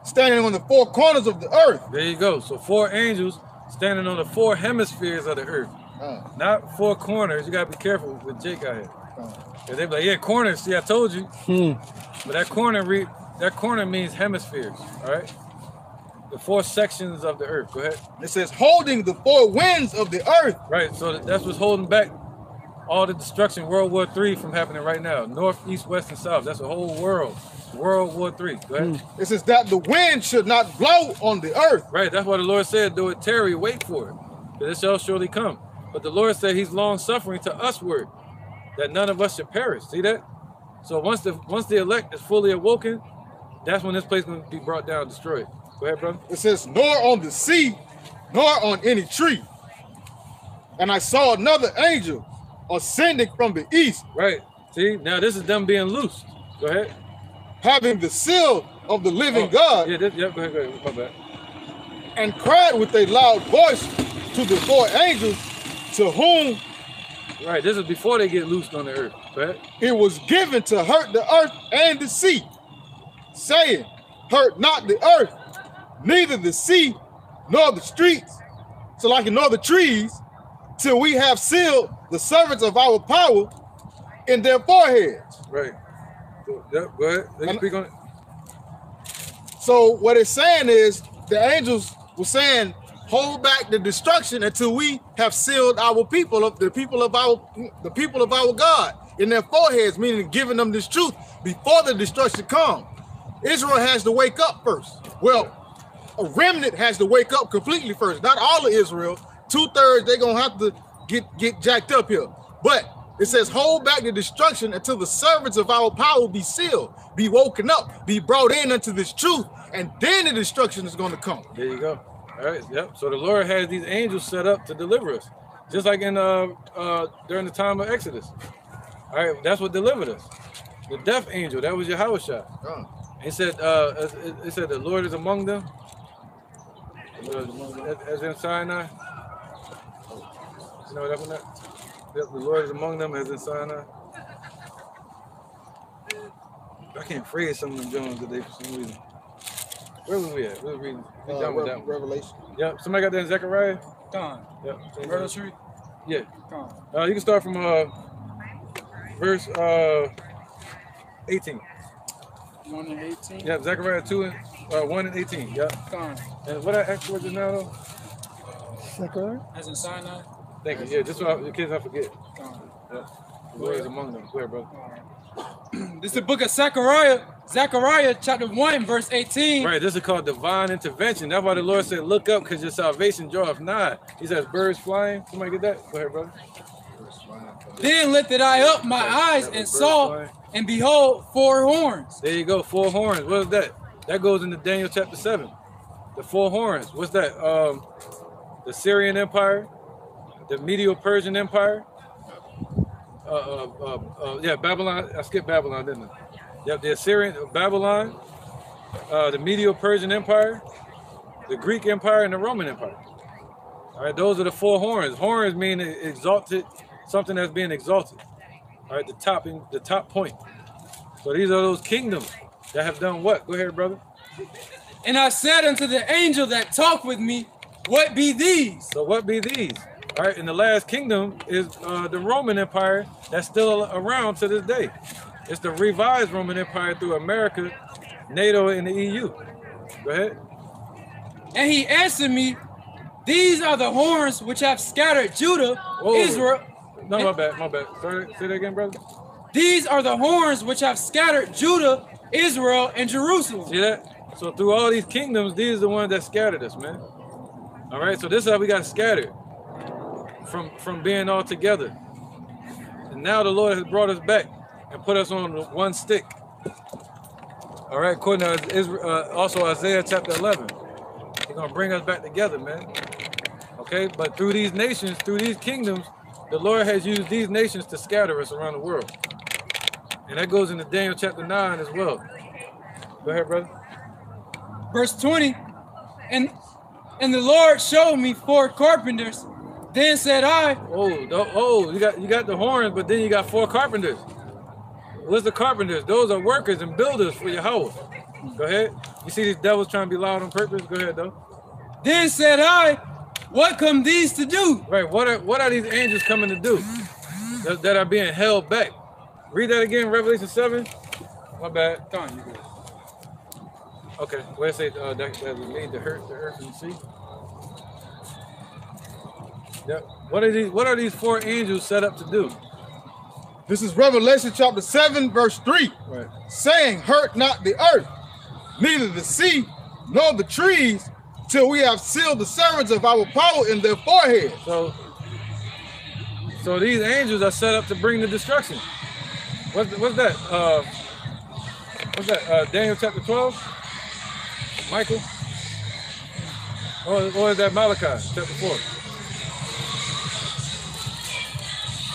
[SPEAKER 9] standing on the four corners of the earth.
[SPEAKER 3] There you go. So four angels standing on the four hemispheres of the earth. Not four corners. You gotta be careful with Jake out here. They be like, yeah, corners. See, I told you. But that corner means hemispheres. All right. The four sections of the earth. Go ahead.
[SPEAKER 9] It says, holding the four winds of the earth.
[SPEAKER 3] Right. So that's what's holding back all the destruction, World War III, from happening right now. North, east, west, and south. That's the whole world. World War III. Go ahead.
[SPEAKER 9] It says that the wind should not blow on the earth.
[SPEAKER 3] Right. That's why the Lord said, though it tarry, wait for it, because it shall surely come. But the Lord said he's long suffering to usward, that none of us should perish. See that? So once the elect is fully awoken, that's when this place is going to be brought down, destroyed. Go ahead, brother.
[SPEAKER 9] It says, nor on the sea, nor on any tree. And I saw another angel ascending from the east.
[SPEAKER 3] Right. See, now this is them being loosed. Go ahead.
[SPEAKER 9] Having the seal of the living God.
[SPEAKER 3] Yeah, go ahead. My bad.
[SPEAKER 9] And cried with a loud voice to the four angels, to whom,
[SPEAKER 3] right, this is before they get loosed on the earth. Go ahead.
[SPEAKER 9] It was given to hurt the earth and the sea, saying, hurt not the earth, neither the sea, nor the streets, so like nor the trees, till we have sealed the servants of our power in their foreheads.
[SPEAKER 3] Right. Yep, go ahead. Let me speak on it.
[SPEAKER 9] So what it's saying is the angels were saying, hold back the destruction until we have sealed our people, the people of our God in their foreheads, meaning giving them this truth before the destruction comes. Israel has to wake up first. Well, a remnant has to wake up completely first. Not all of Israel. 2/3 they're gonna have to get jacked up here. But it says, hold back the destruction until the servants of our power be sealed, be woken up, be brought in unto this truth, and then the destruction is going to come.
[SPEAKER 3] There you go. All right, yep. So the Lord has these angels set up to deliver us, just like in during the time of Exodus. All right, that's what delivered us. The death angel, that was Yahawah. He said, it said the Lord is among them, as in Sinai. You know what happened? The Lord is among them as in Sinai. I can't phrase some of them Jones today for some reason. Where was we at? We were reading.
[SPEAKER 9] Revelation.
[SPEAKER 3] Yep. Somebody got that in Zechariah?
[SPEAKER 4] Gone.
[SPEAKER 3] Yep.
[SPEAKER 4] Murder Street?
[SPEAKER 3] Yeah.
[SPEAKER 4] Gone.
[SPEAKER 3] You can start from verse 18.
[SPEAKER 4] 1 and 18?
[SPEAKER 3] Yep. Zechariah 1 and 18. Yep.
[SPEAKER 4] Gone.
[SPEAKER 3] And what I asked for just now though?
[SPEAKER 2] Zechariah?
[SPEAKER 4] As in Sinai?
[SPEAKER 3] Thank you. Yeah, just so the kids don't forget. Yep. The Lord is among them. Go ahead, brother.
[SPEAKER 4] This is the book of Zechariah. Zechariah chapter 1, verse 18.
[SPEAKER 3] Right, this is called divine intervention. That's why the Lord said, look up because your salvation draweth nigh. He says, birds flying. Somebody get that? Go ahead, brother.
[SPEAKER 4] Then lifted I up my eyes and saw, and behold, 4 horns.
[SPEAKER 3] There you go, 4 horns. What is that? That goes into Daniel chapter 7. The 4 horns. What's that? The Syrian Empire, the Medo-Persian Empire. Yeah, Babylon. I skipped Babylon, didn't I? Yep, the Assyrian, Babylon, the Medo-Persian Empire, the Greek Empire, and the Roman Empire. All right, those are the 4 horns. Horns mean exalted, something that's being exalted. All right, the top point. So these are those kingdoms that have done what? Go ahead, brother.
[SPEAKER 4] And I said unto the angel that talked with me, what be these?
[SPEAKER 3] So what be these? All right, and the last kingdom is the Roman Empire that's still around to this day. It's the revised Roman Empire through America, NATO, and the EU. Go ahead.
[SPEAKER 4] And he answered me, these are the horns which have scattered Judah, Israel.
[SPEAKER 3] No, my bad. Sorry, say that again, brother.
[SPEAKER 4] These are the horns which have scattered Judah, Israel, and Jerusalem.
[SPEAKER 3] See that? So through all these kingdoms, these are the ones that scattered us, man. All right, so this is how we got scattered. From being all together. And now the Lord has brought us back and put us on one stick. All right, according to also Isaiah chapter 11. He's going to bring us back together, man. Okay, but through these nations, through these kingdoms, the Lord has used these nations to scatter us around the world. And that goes into Daniel chapter 9 as well. Go ahead, brother.
[SPEAKER 4] Verse 20, and the Lord showed me 4 carpenters. Then said I,
[SPEAKER 3] you got the horns, but then you got 4 carpenters. What's the carpenters? Those are workers and builders for Yahawah. Go ahead. You see these devils trying to be loud on purpose? Go ahead, though.
[SPEAKER 4] Then said I, what come these to do?
[SPEAKER 3] Right, what are these angels coming to do that are being held back? Read that again, Revelation 7. My bad.
[SPEAKER 4] Come on, you good.
[SPEAKER 3] Okay, where it say that was made to hurt the earth and the sea. Yep. What are these 4 angels set up to do?
[SPEAKER 5] This is Revelation chapter 7, verse 3.
[SPEAKER 3] Right.
[SPEAKER 5] Saying, hurt not the earth, neither the sea, nor the trees, till we have sealed the servants of our power in their foreheads.
[SPEAKER 3] So these angels are set up to bring the destruction. What's that? Daniel chapter 12? Michael? Or is that Malachi chapter 4?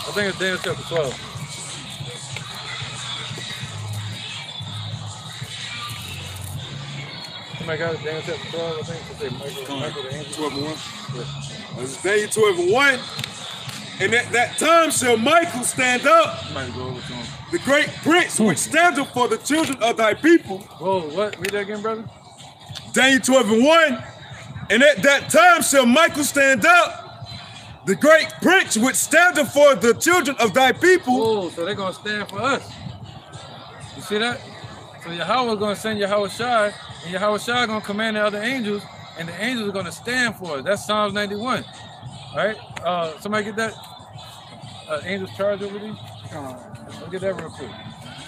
[SPEAKER 3] I think it's Daniel chapter 12. Somebody got it, Daniel chapter 12, I think. Michael the angel.
[SPEAKER 1] 12 and 1. Yeah. This is Daniel 12 and 1. And at that time shall Michael stand up, the great prince which standeth for the children of thy people.
[SPEAKER 3] Whoa, what? Read that again, brother.
[SPEAKER 1] Daniel 12 and 1. And at that time shall Michael stand up, the great prince which standeth for the children of thy people.
[SPEAKER 3] Oh, so they're going to stand for us. You see that? So Yahawah is going to send Yahawah Shai, and Yahawah Shai is going to command the other angels, and the angels are going to stand for it. That's Psalms 91. All right? Somebody get that? Angels charge over these? Let's get that real quick.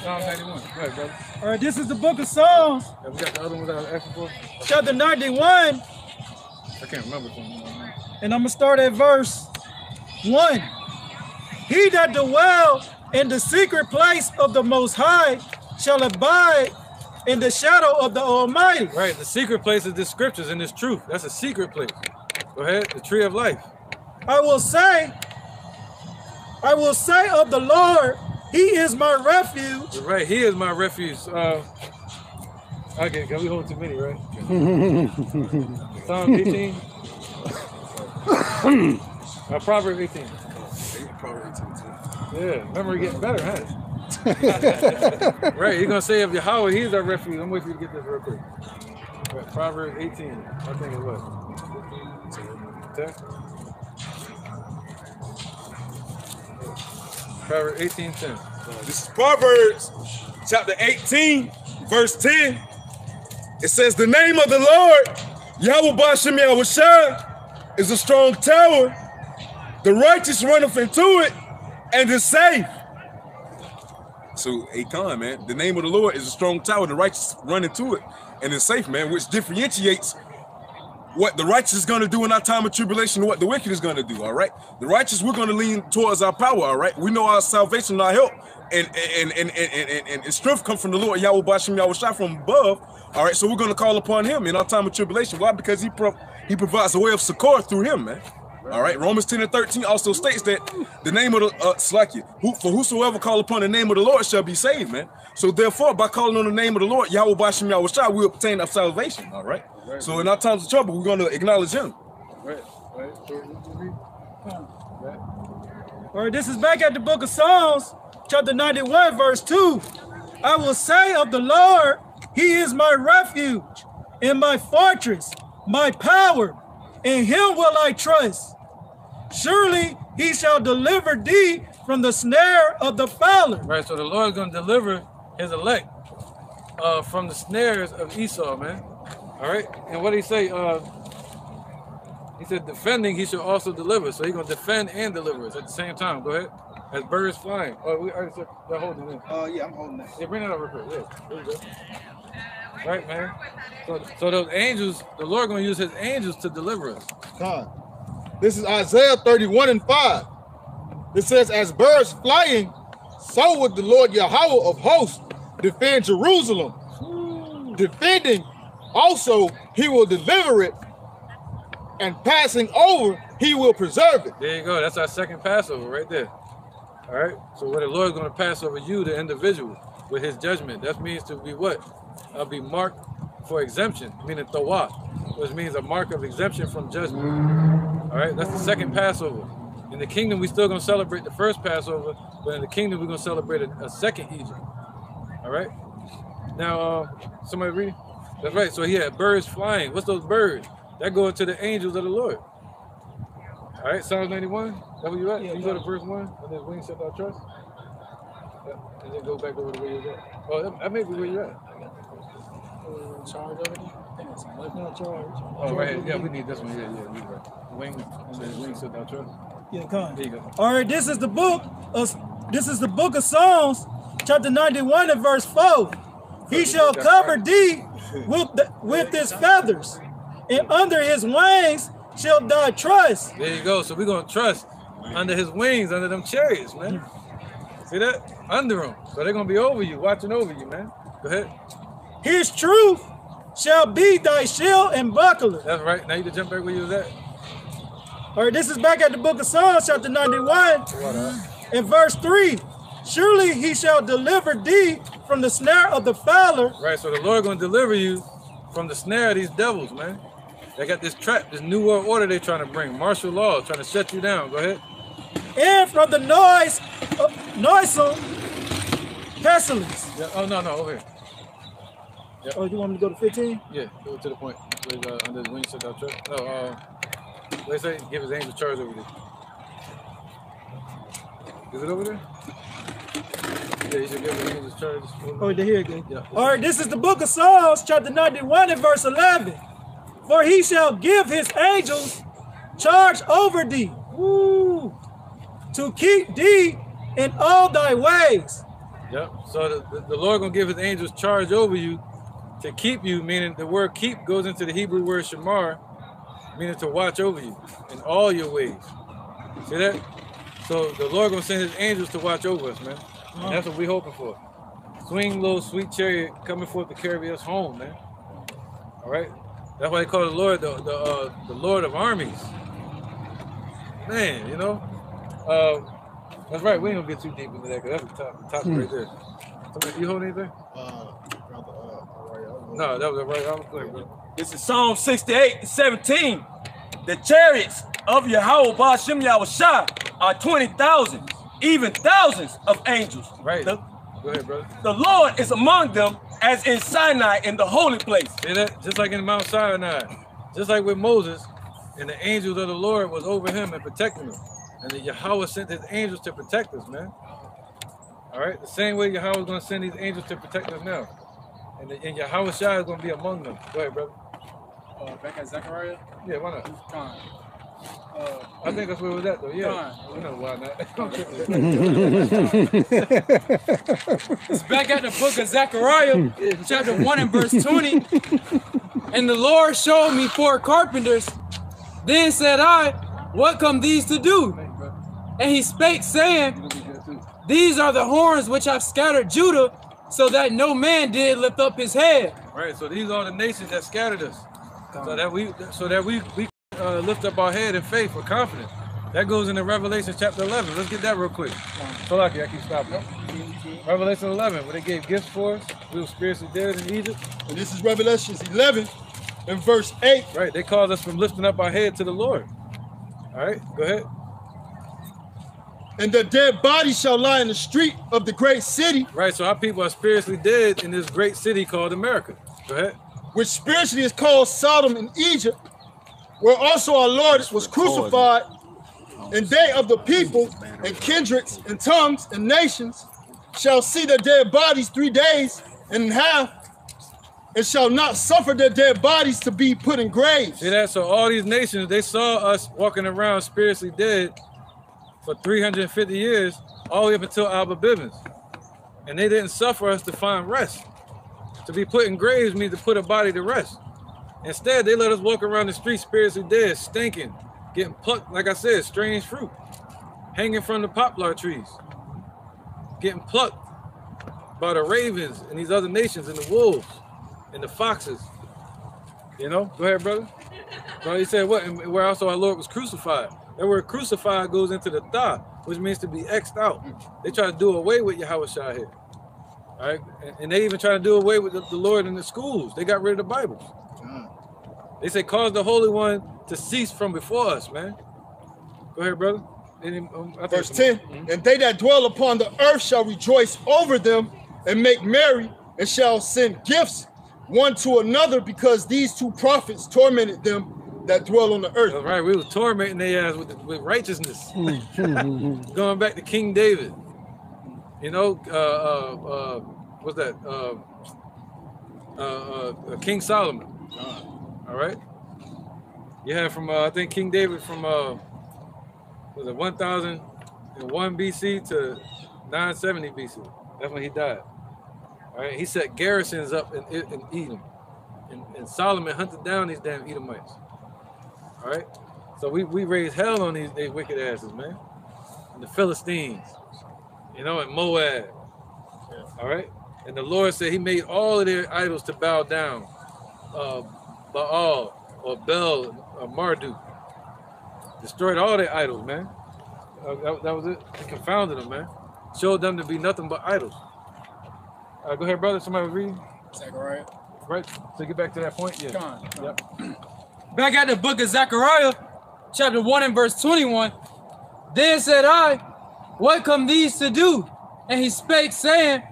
[SPEAKER 3] Psalms 91. Go ahead, brother.
[SPEAKER 7] All right, this is the book of Psalms.
[SPEAKER 3] Yeah, we got the other one that I was asking for.
[SPEAKER 7] Chapter 91.
[SPEAKER 3] I can't remember something.
[SPEAKER 7] And I'm going to start at verse 1. He that dwell in the secret place of the Most High shall abide in the shadow of the Almighty.
[SPEAKER 3] Right, the secret place is the scriptures and this truth. That's a secret place. Go ahead, the tree of life.
[SPEAKER 7] I will say of the Lord, He is my refuge.
[SPEAKER 3] Right, He is my refuge. Okay, can we hold too many, right? Psalm 18. Proverbs 18.
[SPEAKER 1] Proverbs 18.
[SPEAKER 3] Yeah, memory getting better, huh? Right, he's gonna say of Yahawah, He's our refuge. I'm waiting for you to get this real quick. Right, Proverbs 18. I think it was. 10. Proverbs 18:10.
[SPEAKER 1] This is Proverbs chapter 18, verse 10. It says, the name of the Lord, Yahweh Bashem Yahushua, is a strong tower. The righteous runneth into it and is safe. So, Akon, man, the name of the Lord is a strong tower. The righteous run into it and is safe, man, which differentiates what the righteous is going to do in our time of tribulation and what the wicked is going to do, all right? The righteous, we're going to lean towards our power, all right? We know our salvation, our help, and strength come from the Lord, Yahweh Bashem Yahushua, from above, all right? So we're going to call upon Him in our time of tribulation. Why? Because He provides a way of succor through Him, man. All right, Romans 10:13 also states that the name of the for whosoever call upon the name of the Lord shall be saved, man. So therefore, by calling on the name of the Lord, Yahweh Bashem Yahushua, we obtain our salvation. All right. So in our times of trouble, we're going to acknowledge Him.
[SPEAKER 3] Right.
[SPEAKER 7] All right, this is back at the book of Psalms, chapter 91, verse 2. I will say of the Lord, He is my refuge and my fortress, my power. In Him will I trust. Surely He shall deliver thee from the snare of the fowler.
[SPEAKER 3] Right, so the Lord is going to deliver His elect from the snares of Esau, man. All right, and what did He say? He said, defending, He shall also deliver. So He's going to defend and deliver us at the same time. Go ahead. As birds flying. Oh, we already said they're holding it.
[SPEAKER 9] Yeah, I'm holding that.
[SPEAKER 3] Yeah, bring that up real quick. Yeah, there you go. Right, man. So those angels, the Lord going to use His angels to deliver us.
[SPEAKER 5] God. This is Isaiah 31:5. It says, as birds flying, so would the Lord Yahawah of hosts defend Jerusalem. Defending, also He will deliver it, and passing over, He will preserve it.
[SPEAKER 3] There you go. That's our second Passover right there. All right. So where the Lord is going to pass over you, the individual, with His judgment. That means to be what? Be marked for exemption, meaning tawah, which means a mark of exemption from judgment. All right, that's the second Passover. In the kingdom, we still gonna celebrate the first Passover, but in the kingdom, we're gonna celebrate a second Egypt. All right. Now, somebody read? That's right. So he had birds flying. What's those birds? That go into the angels of the Lord. All right, Psalms 91. That where you at? Yeah, you go to verse 1, and then wings set our trust. Yeah. And then go back over to where you're at. Oh, that may be where you're at.
[SPEAKER 2] Charge over there? I think it's no charge.
[SPEAKER 3] Oh, right. Yeah, we need this one. Yeah, you're right. Wing, and then wings set our trust.
[SPEAKER 7] Yeah, come.
[SPEAKER 3] There you go.
[SPEAKER 7] All right, this is the book of Psalms, chapter 91 and verse 4. He shall cover thee with His feathers, and under His wings shall thy trust.
[SPEAKER 3] There you go. So we're gonna trust under His wings, under them chariots, man. See that? Under them. So they're gonna be over you, watching over you, man. Go ahead.
[SPEAKER 7] His truth shall be thy shield and buckler.
[SPEAKER 3] That's right. Now you can jump back where you was at.
[SPEAKER 7] All right, this is back at the book of Psalms, chapter 91, and verse 3. Surely He shall deliver thee from the snare of the fowler.
[SPEAKER 3] Right, so the Lord going to deliver you from the snare of these devils, man. They got this trap, this new world order they're trying to bring. Martial law, trying to shut you down. Go ahead.
[SPEAKER 7] And from the noisome pestilence.
[SPEAKER 3] Yeah. Oh, no, over here.
[SPEAKER 7] Yep. Oh, you want me to go to 15?
[SPEAKER 3] Yeah, go to the point. Under His wings, set our trust. No, they say give His angels charge over there. Is it over there? Yeah, you should give the angels charge.
[SPEAKER 7] Oh, here it goes.
[SPEAKER 3] Yeah.
[SPEAKER 7] All right, this is the book of Psalms, chapter 91 and verse 11. For he shall give his angels charge over thee, woo, to keep thee in all thy ways.
[SPEAKER 3] Yep. So the Lord gonna give his angels charge over you to keep you, meaning the word keep goes into the Hebrew word shamar, meaning to watch over you in all your ways. See that? So the Lord gonna send his angels to watch over us, man. And that's what we hoping for. Swing low, sweet chariot coming forth to carry us home, man. All right. That's why they call the Lord the Lord of armies. Man, you know. That's right. We ain't gonna get too deep into that because that's the top right there. Somebody, you hold anything? No, that was a right. Go ahead, bro.
[SPEAKER 6] This is Psalm 68:17. The chariots of Yahawah Ba'ashem Yahushua are 20,000, even thousands of angels.
[SPEAKER 3] Right. Go ahead, brother.
[SPEAKER 6] The Lord is among them as in Sinai in the holy place.
[SPEAKER 3] See that? Just like in Mount Sinai. Just like with Moses, and the angels of the Lord was over him and protecting him. And the Yahawah sent his angels to protect us, man. All right? The same way Yahawah is going to send these angels to protect us now. And Yahawah Shai is going to be among them. Go ahead, brother.
[SPEAKER 2] Back at Zechariah?
[SPEAKER 3] Yeah, why not?
[SPEAKER 2] Con.
[SPEAKER 3] I think that's where it was at, though. Yeah. We know why not.
[SPEAKER 4] It's back at the book of Zechariah, chapter 1 and verse 20. And the Lord showed me 4 carpenters. Then said I, what come these to do? And he spake, saying, these are the horns which have scattered Judah, so that no man did lift up his head.
[SPEAKER 3] Right, so these are the nations that scattered us. So that we lift up our head in faith with confidence. That goes into Revelation chapter 11. Let's get that real quick. So lucky, I keep stopping. Revelation 11, where they gave gifts for us. We were spiritually dead in Egypt.
[SPEAKER 5] And this is Revelation 11 and verse 8.
[SPEAKER 3] Right, they called us from lifting up our head to the Lord. All right, go ahead.
[SPEAKER 5] And the dead bodies shall lie in the street of the great city.
[SPEAKER 3] Right, so our people are spiritually dead in this great city called America. Go ahead.
[SPEAKER 5] Which spiritually is called Sodom in Egypt, where also our Lord was crucified. And they of the people and kindreds and tongues and nations shall see their dead bodies 3 days and a half, and shall not suffer their dead bodies to be put in graves.
[SPEAKER 3] See that? So all these nations, they saw us walking around spiritually dead for 350 years, all the way up until Abba Bivens. And they didn't suffer us to find rest. To be put in graves means to put a body to rest. Instead, they let us walk around the street spiritually dead, stinking, getting plucked, like I said, strange fruit, hanging from the poplar trees, getting plucked by the ravens and these other nations and the wolves and the foxes. You know? Go ahead, brother. Well, he said what? And where also our Lord was crucified. That word crucified goes into the thigh, which means to be X'd out. They try to do away with Yahawah Shai here. All right? And they even try to do away with the Lord in the schools. They got rid of the Bibles. They say, cause the Holy One to cease from before us, man. Go ahead, brother.
[SPEAKER 5] Verse 10, and they that dwell upon the earth shall rejoice over them and make merry, and shall send gifts one to another, because these 2 prophets tormented them that dwell on the earth.
[SPEAKER 3] That's right, we was tormenting their ass with righteousness. Going back to King David. You know, what's that? King Solomon. All right. You have from I think King David from was it 1001 BC to 970 BC. That's when he died. All right. He set garrisons up in Edom, and Solomon hunted down these damn Edomites. All right. So we raised hell on these wicked asses, man. And the Philistines, you know, and Moab. All right. And the Lord said He made all of their idols to bow down. Baal or Bel or Marduk. Destroyed all their idols, man. That was it. He confounded them, man. Showed them to be nothing but idols. Go ahead, brother. Somebody was reading?
[SPEAKER 2] Zechariah.
[SPEAKER 3] Right. So get back to that point. Yeah.
[SPEAKER 2] Come on.
[SPEAKER 3] Yep.
[SPEAKER 4] Back at the book of Zechariah, chapter 1 and verse 21. Then said I, what come these to do? And he spake, saying,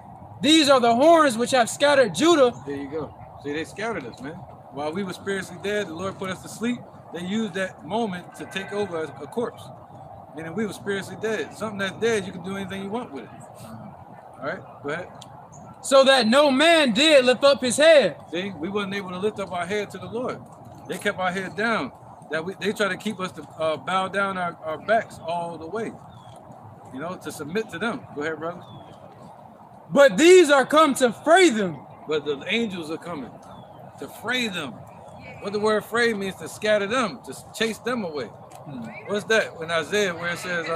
[SPEAKER 4] these are the horns which have scattered Judah.
[SPEAKER 3] There you go. See, they scattered us, man. While we were spiritually dead, the Lord put us to sleep. They used that moment to take over as a corpse. Meaning we were spiritually dead. Something that's dead, you can do anything you want with it. All right, go ahead.
[SPEAKER 4] So that no man did lift up his head.
[SPEAKER 3] See, we wasn't able to lift up our head to the Lord. They kept our head down. They try to keep us to bow down our backs all the way. You know, to submit to them. Go ahead, brother.
[SPEAKER 4] But these are come to fray them.
[SPEAKER 3] But the angels are coming to fray them. What the word fray means, to scatter them, to chase them away. What's that? In Isaiah, where it says,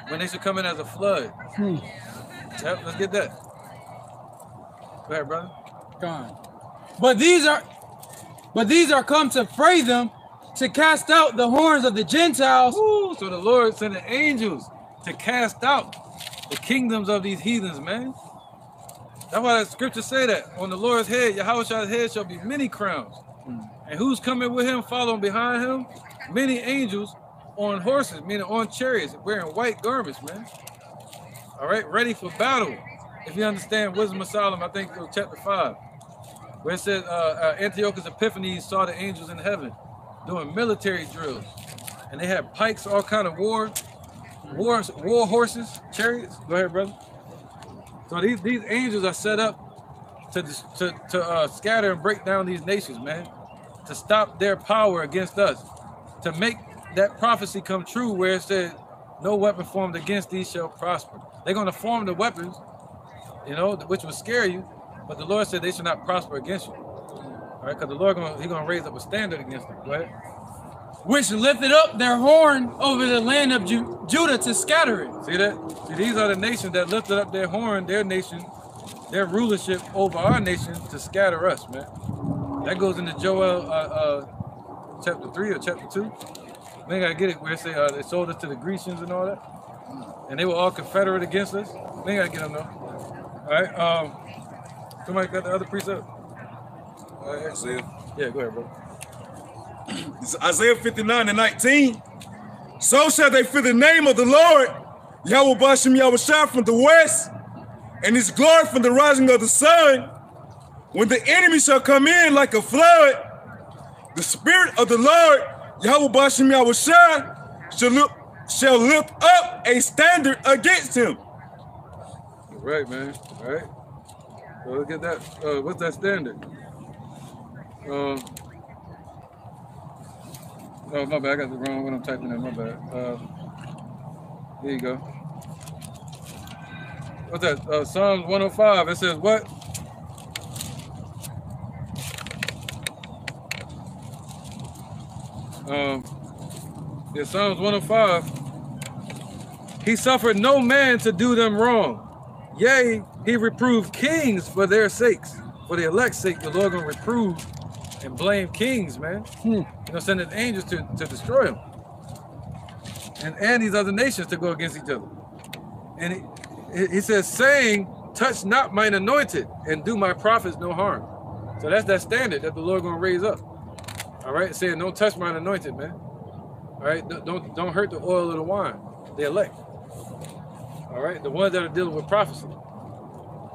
[SPEAKER 3] when they should come in as a flood. Yep, let's get that. Go ahead, brother.
[SPEAKER 4] Gone. But these are come to fray them, to cast out the horns of the Gentiles.
[SPEAKER 3] Ooh, so the Lord sent the angels to cast out the kingdoms of these heathens, man. That's why the scriptures say that. On the Lord's head, Yahawah's head shall be many crowns. And who's coming with him, following behind him? Many angels on horses, meaning on chariots, wearing white garments, man. All right, ready for battle. If you understand Wisdom of Solomon, I think it was chapter 5, where it says Antiochus Epiphanes saw the angels in heaven doing military drills. And they had pikes, all kind of war horses, chariots. Go ahead, brother. So these angels are set up to scatter and break down these nations, man, to stop their power against us, to make that prophecy come true where it said, no weapon formed against these shall prosper. They're going to form the weapons, you know, which will scare you, but the Lord said they should not prosper against you. All right, because the Lord, He's going to raise up a standard against them. Go ahead.
[SPEAKER 4] Which lifted up their horn over the land of Judah to scatter it.
[SPEAKER 3] See that? See, these are the nations that lifted up their horn, their nation, their rulership over our nation to scatter us, man. That goes into Joel chapter 3 or chapter 2. They gotta get it where it say they sold us to the Grecians and all that. And they were all confederate against us. They gotta get them though. All right, somebody got the other precept?
[SPEAKER 1] Isaiah.
[SPEAKER 3] Yeah, go ahead, bro.
[SPEAKER 1] It's Isaiah 59:19. So shall they fear the name of the Lord, Yahweh Bashem Yahweh from the west, and his glory from the rising of the sun. When the enemy shall come in like a flood, the spirit of the Lord, Yahweh Bashem Yahweh shall lift up a standard against him.
[SPEAKER 3] Right, man. All right. Well, look at that. What's that standard? Oh, my bad. I got the wrong one. I'm typing in. My bad. Here you go. What's that? Psalms 105. It says what? Yeah, Psalms 105. He suffered no man to do them wrong. Yea, he reproved kings for their sakes. For the elect's sake, the Lord gonna reprove and blame kings, man. You know, sending angels to destroy them. And these other nations to go against each other. And he says, saying, touch not mine anointed and do my prophets no harm. So that's that standard that the Lord gonna raise up. All right, saying don't touch mine anointed, man. All right, don't hurt the oil of the wine, the elect. All right, the ones that are dealing with prophecy.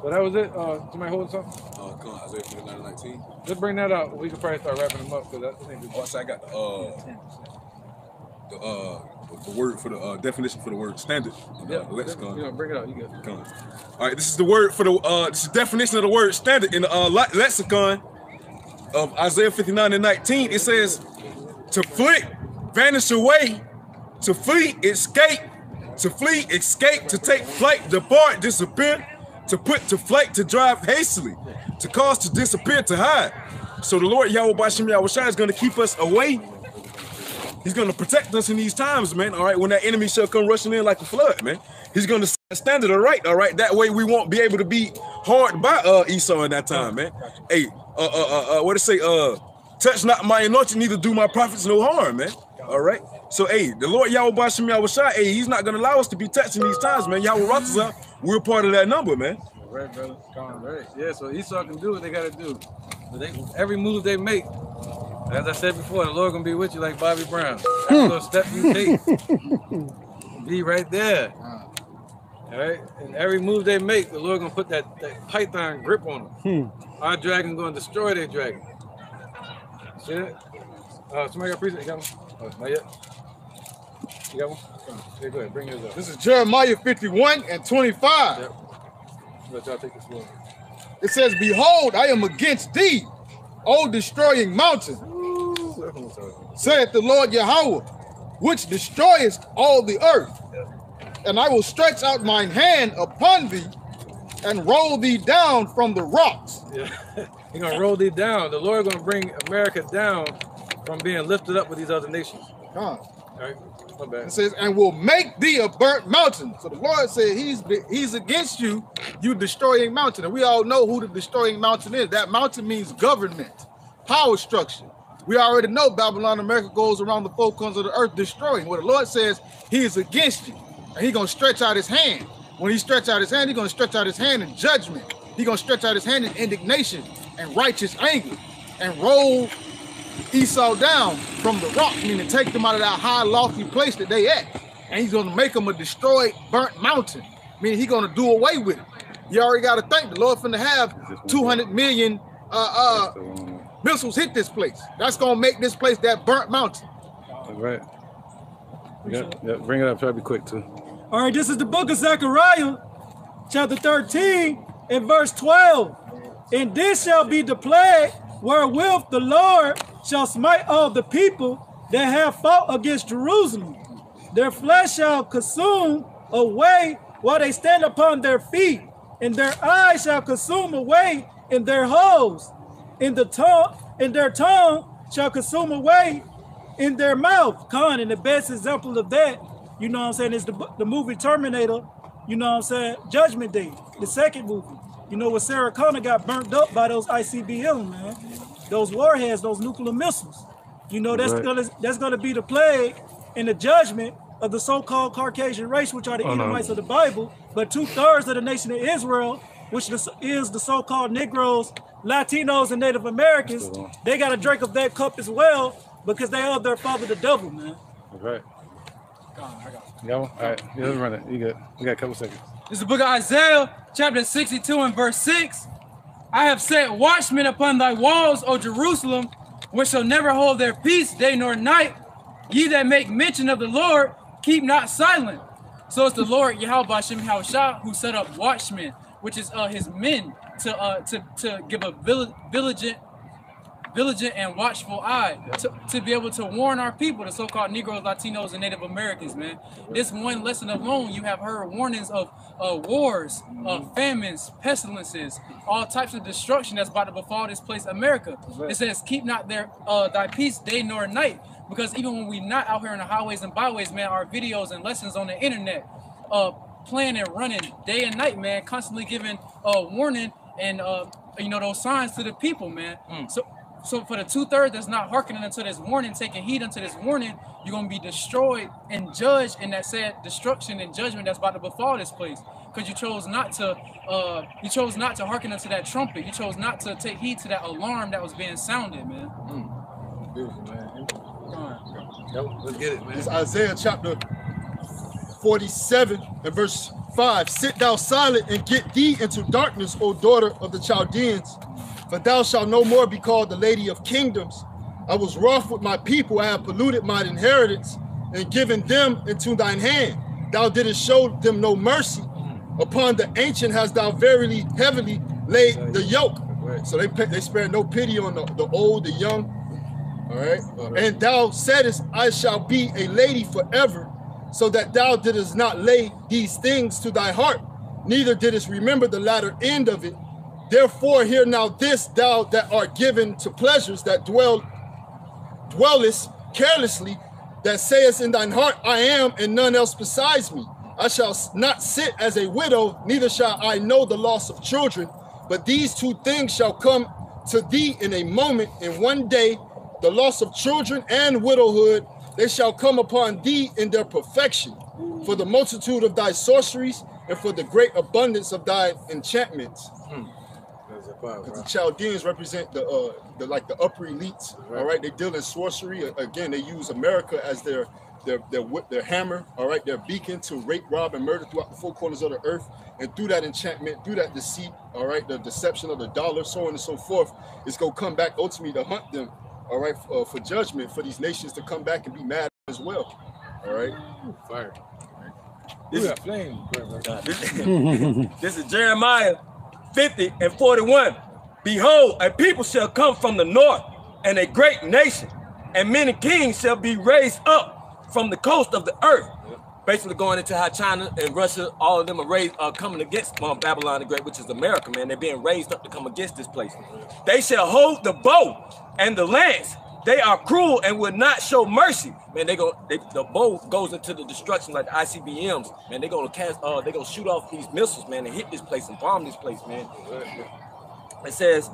[SPEAKER 3] So that was it. Somebody holding something?
[SPEAKER 1] Come on, Isaiah 59:19.
[SPEAKER 3] Let's bring that out. We can probably start wrapping them up because
[SPEAKER 1] I got the word for the definition for the word standard.
[SPEAKER 3] Yeah, lexicon. Bring it out. You get it.
[SPEAKER 1] Come on. All right, this is the word for the this is the definition of the word standard in the lexicon of Isaiah 59:19. It says to flee, vanish away, to flee, escape, to take flight, depart, disappear, to put to flight, to drive hastily, to cause to disappear, to hide. So the Lord Yahweh Bashem Yahweh is going to keep us away. He's going to protect us in these times, man. All right, when that enemy shall come rushing in like a flood, man. He's going to set a standard of right, all right? That way we won't be able to be hard by Esau in that time, man. Hey, what it say? Touch not my anointing, neither do my prophets no harm, man. All right? So, hey, the Lord Yahweh Bashem Yahweh, hey, he's not going to allow us to be touched in these times, man. Yahweh Rapha, we're part of that number, man.
[SPEAKER 3] Right, brother. Right. Yeah, so Esau can do what they got to do. But every move they make, as I said before, the Lord going to be with you like Bobby Brown. Every little step you take, be right there. All right? And every move they make, the Lord going to put that python grip on them. Our dragon going to destroy their dragon. See that? Somebody got a preset? You got one? Oh, not yet. You got one? Yeah, go ahead. Bring yours up.
[SPEAKER 9] This is Jeremiah 51:25.
[SPEAKER 3] Yep. Let y'all take this one.
[SPEAKER 9] It says, behold, I am against thee, O destroying mountain, saith the Lord Yahawah, which destroyest all the earth. And I will stretch out mine hand upon thee and roll thee down from the rocks.
[SPEAKER 3] Yeah, he's gonna roll thee down. The Lord gonna bring America down from being lifted up with these other nations.
[SPEAKER 9] God.
[SPEAKER 3] All right, my bad.
[SPEAKER 9] It says, and will make thee a burnt mountain. So the Lord said he's against you, you destroying mountain. And we all know who the destroying mountain is. That mountain means government, power structure. We already know Babylon, America goes around the four corners of the earth destroying. Where the Lord says he is against you. And he's gonna stretch out his hand. When he stretch out his hand, he's gonna stretch out his hand in judgment. He's gonna stretch out his hand in indignation and righteous anger and roll Esau down from the rock, meaning take them out of that high, lofty place that they at. And he's gonna make them a destroyed, burnt mountain, meaning he's gonna do away with it. You already gotta think the Lord finna have 200 million missiles hit this place. That's gonna make this place that burnt mountain.
[SPEAKER 3] All right. Yeah, bring it up. Try to be quick too.
[SPEAKER 7] All right, this is the book of Zechariah, chapter 13 and verse 12. And this shall be the plague wherewith the Lord shall smite all the people that have fought against Jerusalem. Their flesh shall consume away while they stand upon their feet, and their eyes shall consume away in their holes, in their tongue shall consume away in their mouth. Khan, and the best example of that, you know what I'm saying, is the movie Terminator, you know what I'm saying, Judgment Day, the second movie. You know, where Sarah Connor got burnt up by those ICBM, man. Those warheads, those nuclear missiles. You know, that's gonna be the plague and the judgment of the so-called Caucasian race, which are the Edomites of the Bible. But 2/3 of the nation of Israel, which is the so-called Negroes, Latinos, and Native Americans, they got to drink of that cup as well because they are their father, the devil, man.
[SPEAKER 3] All right. You got one? All right. Yeah, let's run it. You good. We got a couple seconds.
[SPEAKER 4] This is the book of Isaiah, chapter 62 and verse 6. I have set watchmen upon thy walls, O Jerusalem, which shall never hold their peace day nor night. Ye that make mention of the Lord, keep not silent. So it's the Lord Yahawah who set up watchmen, which is his men, to give a vigilant and watchful eye to be able to warn our people, the so-called Negroes, Latinos, and Native Americans, man. This one lesson alone, you have heard warnings of wars, famines, pestilences, all types of destruction that's about to befall this place, America. It says, keep not thy peace day nor night. Because even when we not out here in the highways and byways, man, our videos and lessons on the internet, playing and running day and night, man, constantly giving warning and you know, those signs to the people, man. So for the 2/3 that's not hearkening unto this warning, taking heed unto this warning, you're gonna be destroyed and judged in that said destruction and judgment that's about to befall this place. Because you chose not to hearken unto that trumpet. You chose not to take heed to that alarm that was being sounded, man.
[SPEAKER 3] Beautiful, man. Let's get it, man.
[SPEAKER 5] It's Isaiah chapter 47 and verse 5. Sit thou silent and get thee into darkness, O daughter of the Chaldeans. For thou shalt no more be called the lady of kingdoms. I was wroth with my people. I have polluted mine inheritance and given them into thine hand. Thou didst show them no mercy. Upon the ancient hast thou verily heavily laid the yoke. So they spared no pity on the old, the young. All right. And thou saidest, I shall be a lady forever, so that thou didst not lay these things to thy heart, neither didst remember the latter end of it. Therefore, hear now this, thou that art given to pleasures, that dwellest carelessly, that sayest in thine heart, I am, and none else besides me. I shall not sit as a widow, neither shall I know the loss of children. But these two things shall come to thee in a moment, in one day, the loss of children and widowhood, they shall come upon thee in their perfection, for the multitude of thy sorceries and for the great abundance of thy enchantments. The Chaldeans represent the upper elites. All right, they deal in sorcery. Again, they use America as their hammer. All right, their beacon to rape, rob, and murder throughout the four corners of the earth. And through that enchantment, through that deceit, all right, the deception of the dollar, so on and so forth, it's gonna come back ultimately to hunt them. All right, for judgment, for these nations to come back and be mad as well. All right.
[SPEAKER 3] Fire.
[SPEAKER 6] This is Jeremiah 50 and 41. Behold, a people shall come from the north, and a great nation, and many kings shall be raised up from the coast of the earth. Basically going into how China and Russia, all of them are coming against Babylon the Great, which is America, man. They're being raised up to come against this place. They shall hold the bow and the lance. They are cruel and will not show mercy. Man, the bow goes into the destruction like the ICBMs. Man, they're gonna shoot off these missiles, man, and hit this place and bomb this place, man. It says,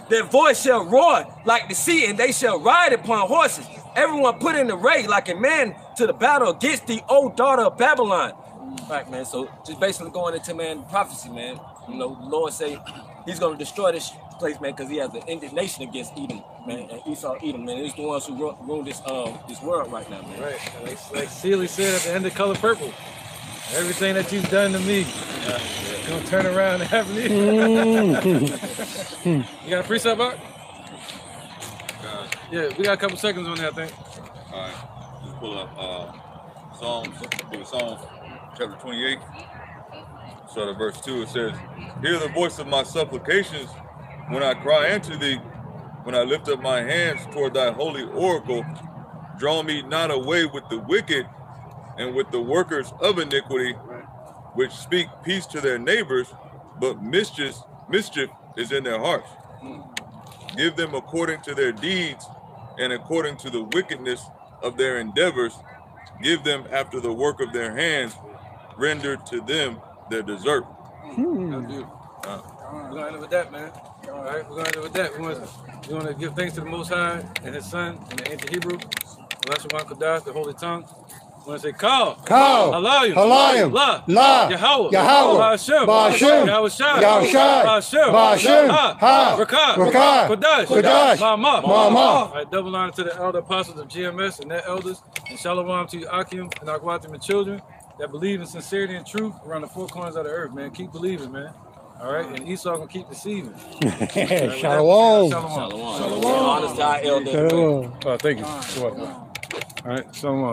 [SPEAKER 6] their voice shall roar like the sea, and they shall ride upon horses. Everyone put in array like a man to the battle against the old daughter of Babylon. Right, man. So just basically going into, man, prophecy, man. You know, the Lord say he's going to destroy this place, man, because he has an indignation against Edom, man, and Esau, Edom, man. He's the ones who ruined this world right now, man.
[SPEAKER 3] Right. Like Sealy said at the end of Color Purple, everything that you've done to me, you're going to turn around and have me. You got a precept, Mark? Yeah, we got a couple seconds on there, I think.
[SPEAKER 12] All right, just pull up Psalms chapter 28. Start at verse 2. It says, hear the voice of my supplications when I cry unto thee, when I lift up my hands toward thy holy oracle. Draw me not away with the wicked and with the workers of iniquity, which speak peace to their neighbors, but mischief is in their hearts. Give them according to their deeds and according to the wickedness of their endeavors. Give them after the work of their hands. Render to them their desert.
[SPEAKER 3] We're going to end it with that, man. All right, we're going to end it with that. We want to give thanks to the Most High and His Son in the ancient Hebrew. Bless your Kodash, the Holy Tongue. We want to say, Call, Halayim, La, Yahawah, Ba'ashem, Yahushai, Ba'ashem, Ha, Rakah, Kodash, Ma'amah. All right, double honor to the elder apostles of GMS and their elders, and shalom to you, Akim and Akwatim and children that believe in sincerity and truth around the four corners of the earth, man. Keep believing, man. All right, and Esau gonna keep deceiving. Right,
[SPEAKER 13] Shalom.
[SPEAKER 6] Shalom. Honest to our elders.
[SPEAKER 3] Oh, thank you. All right, shalom.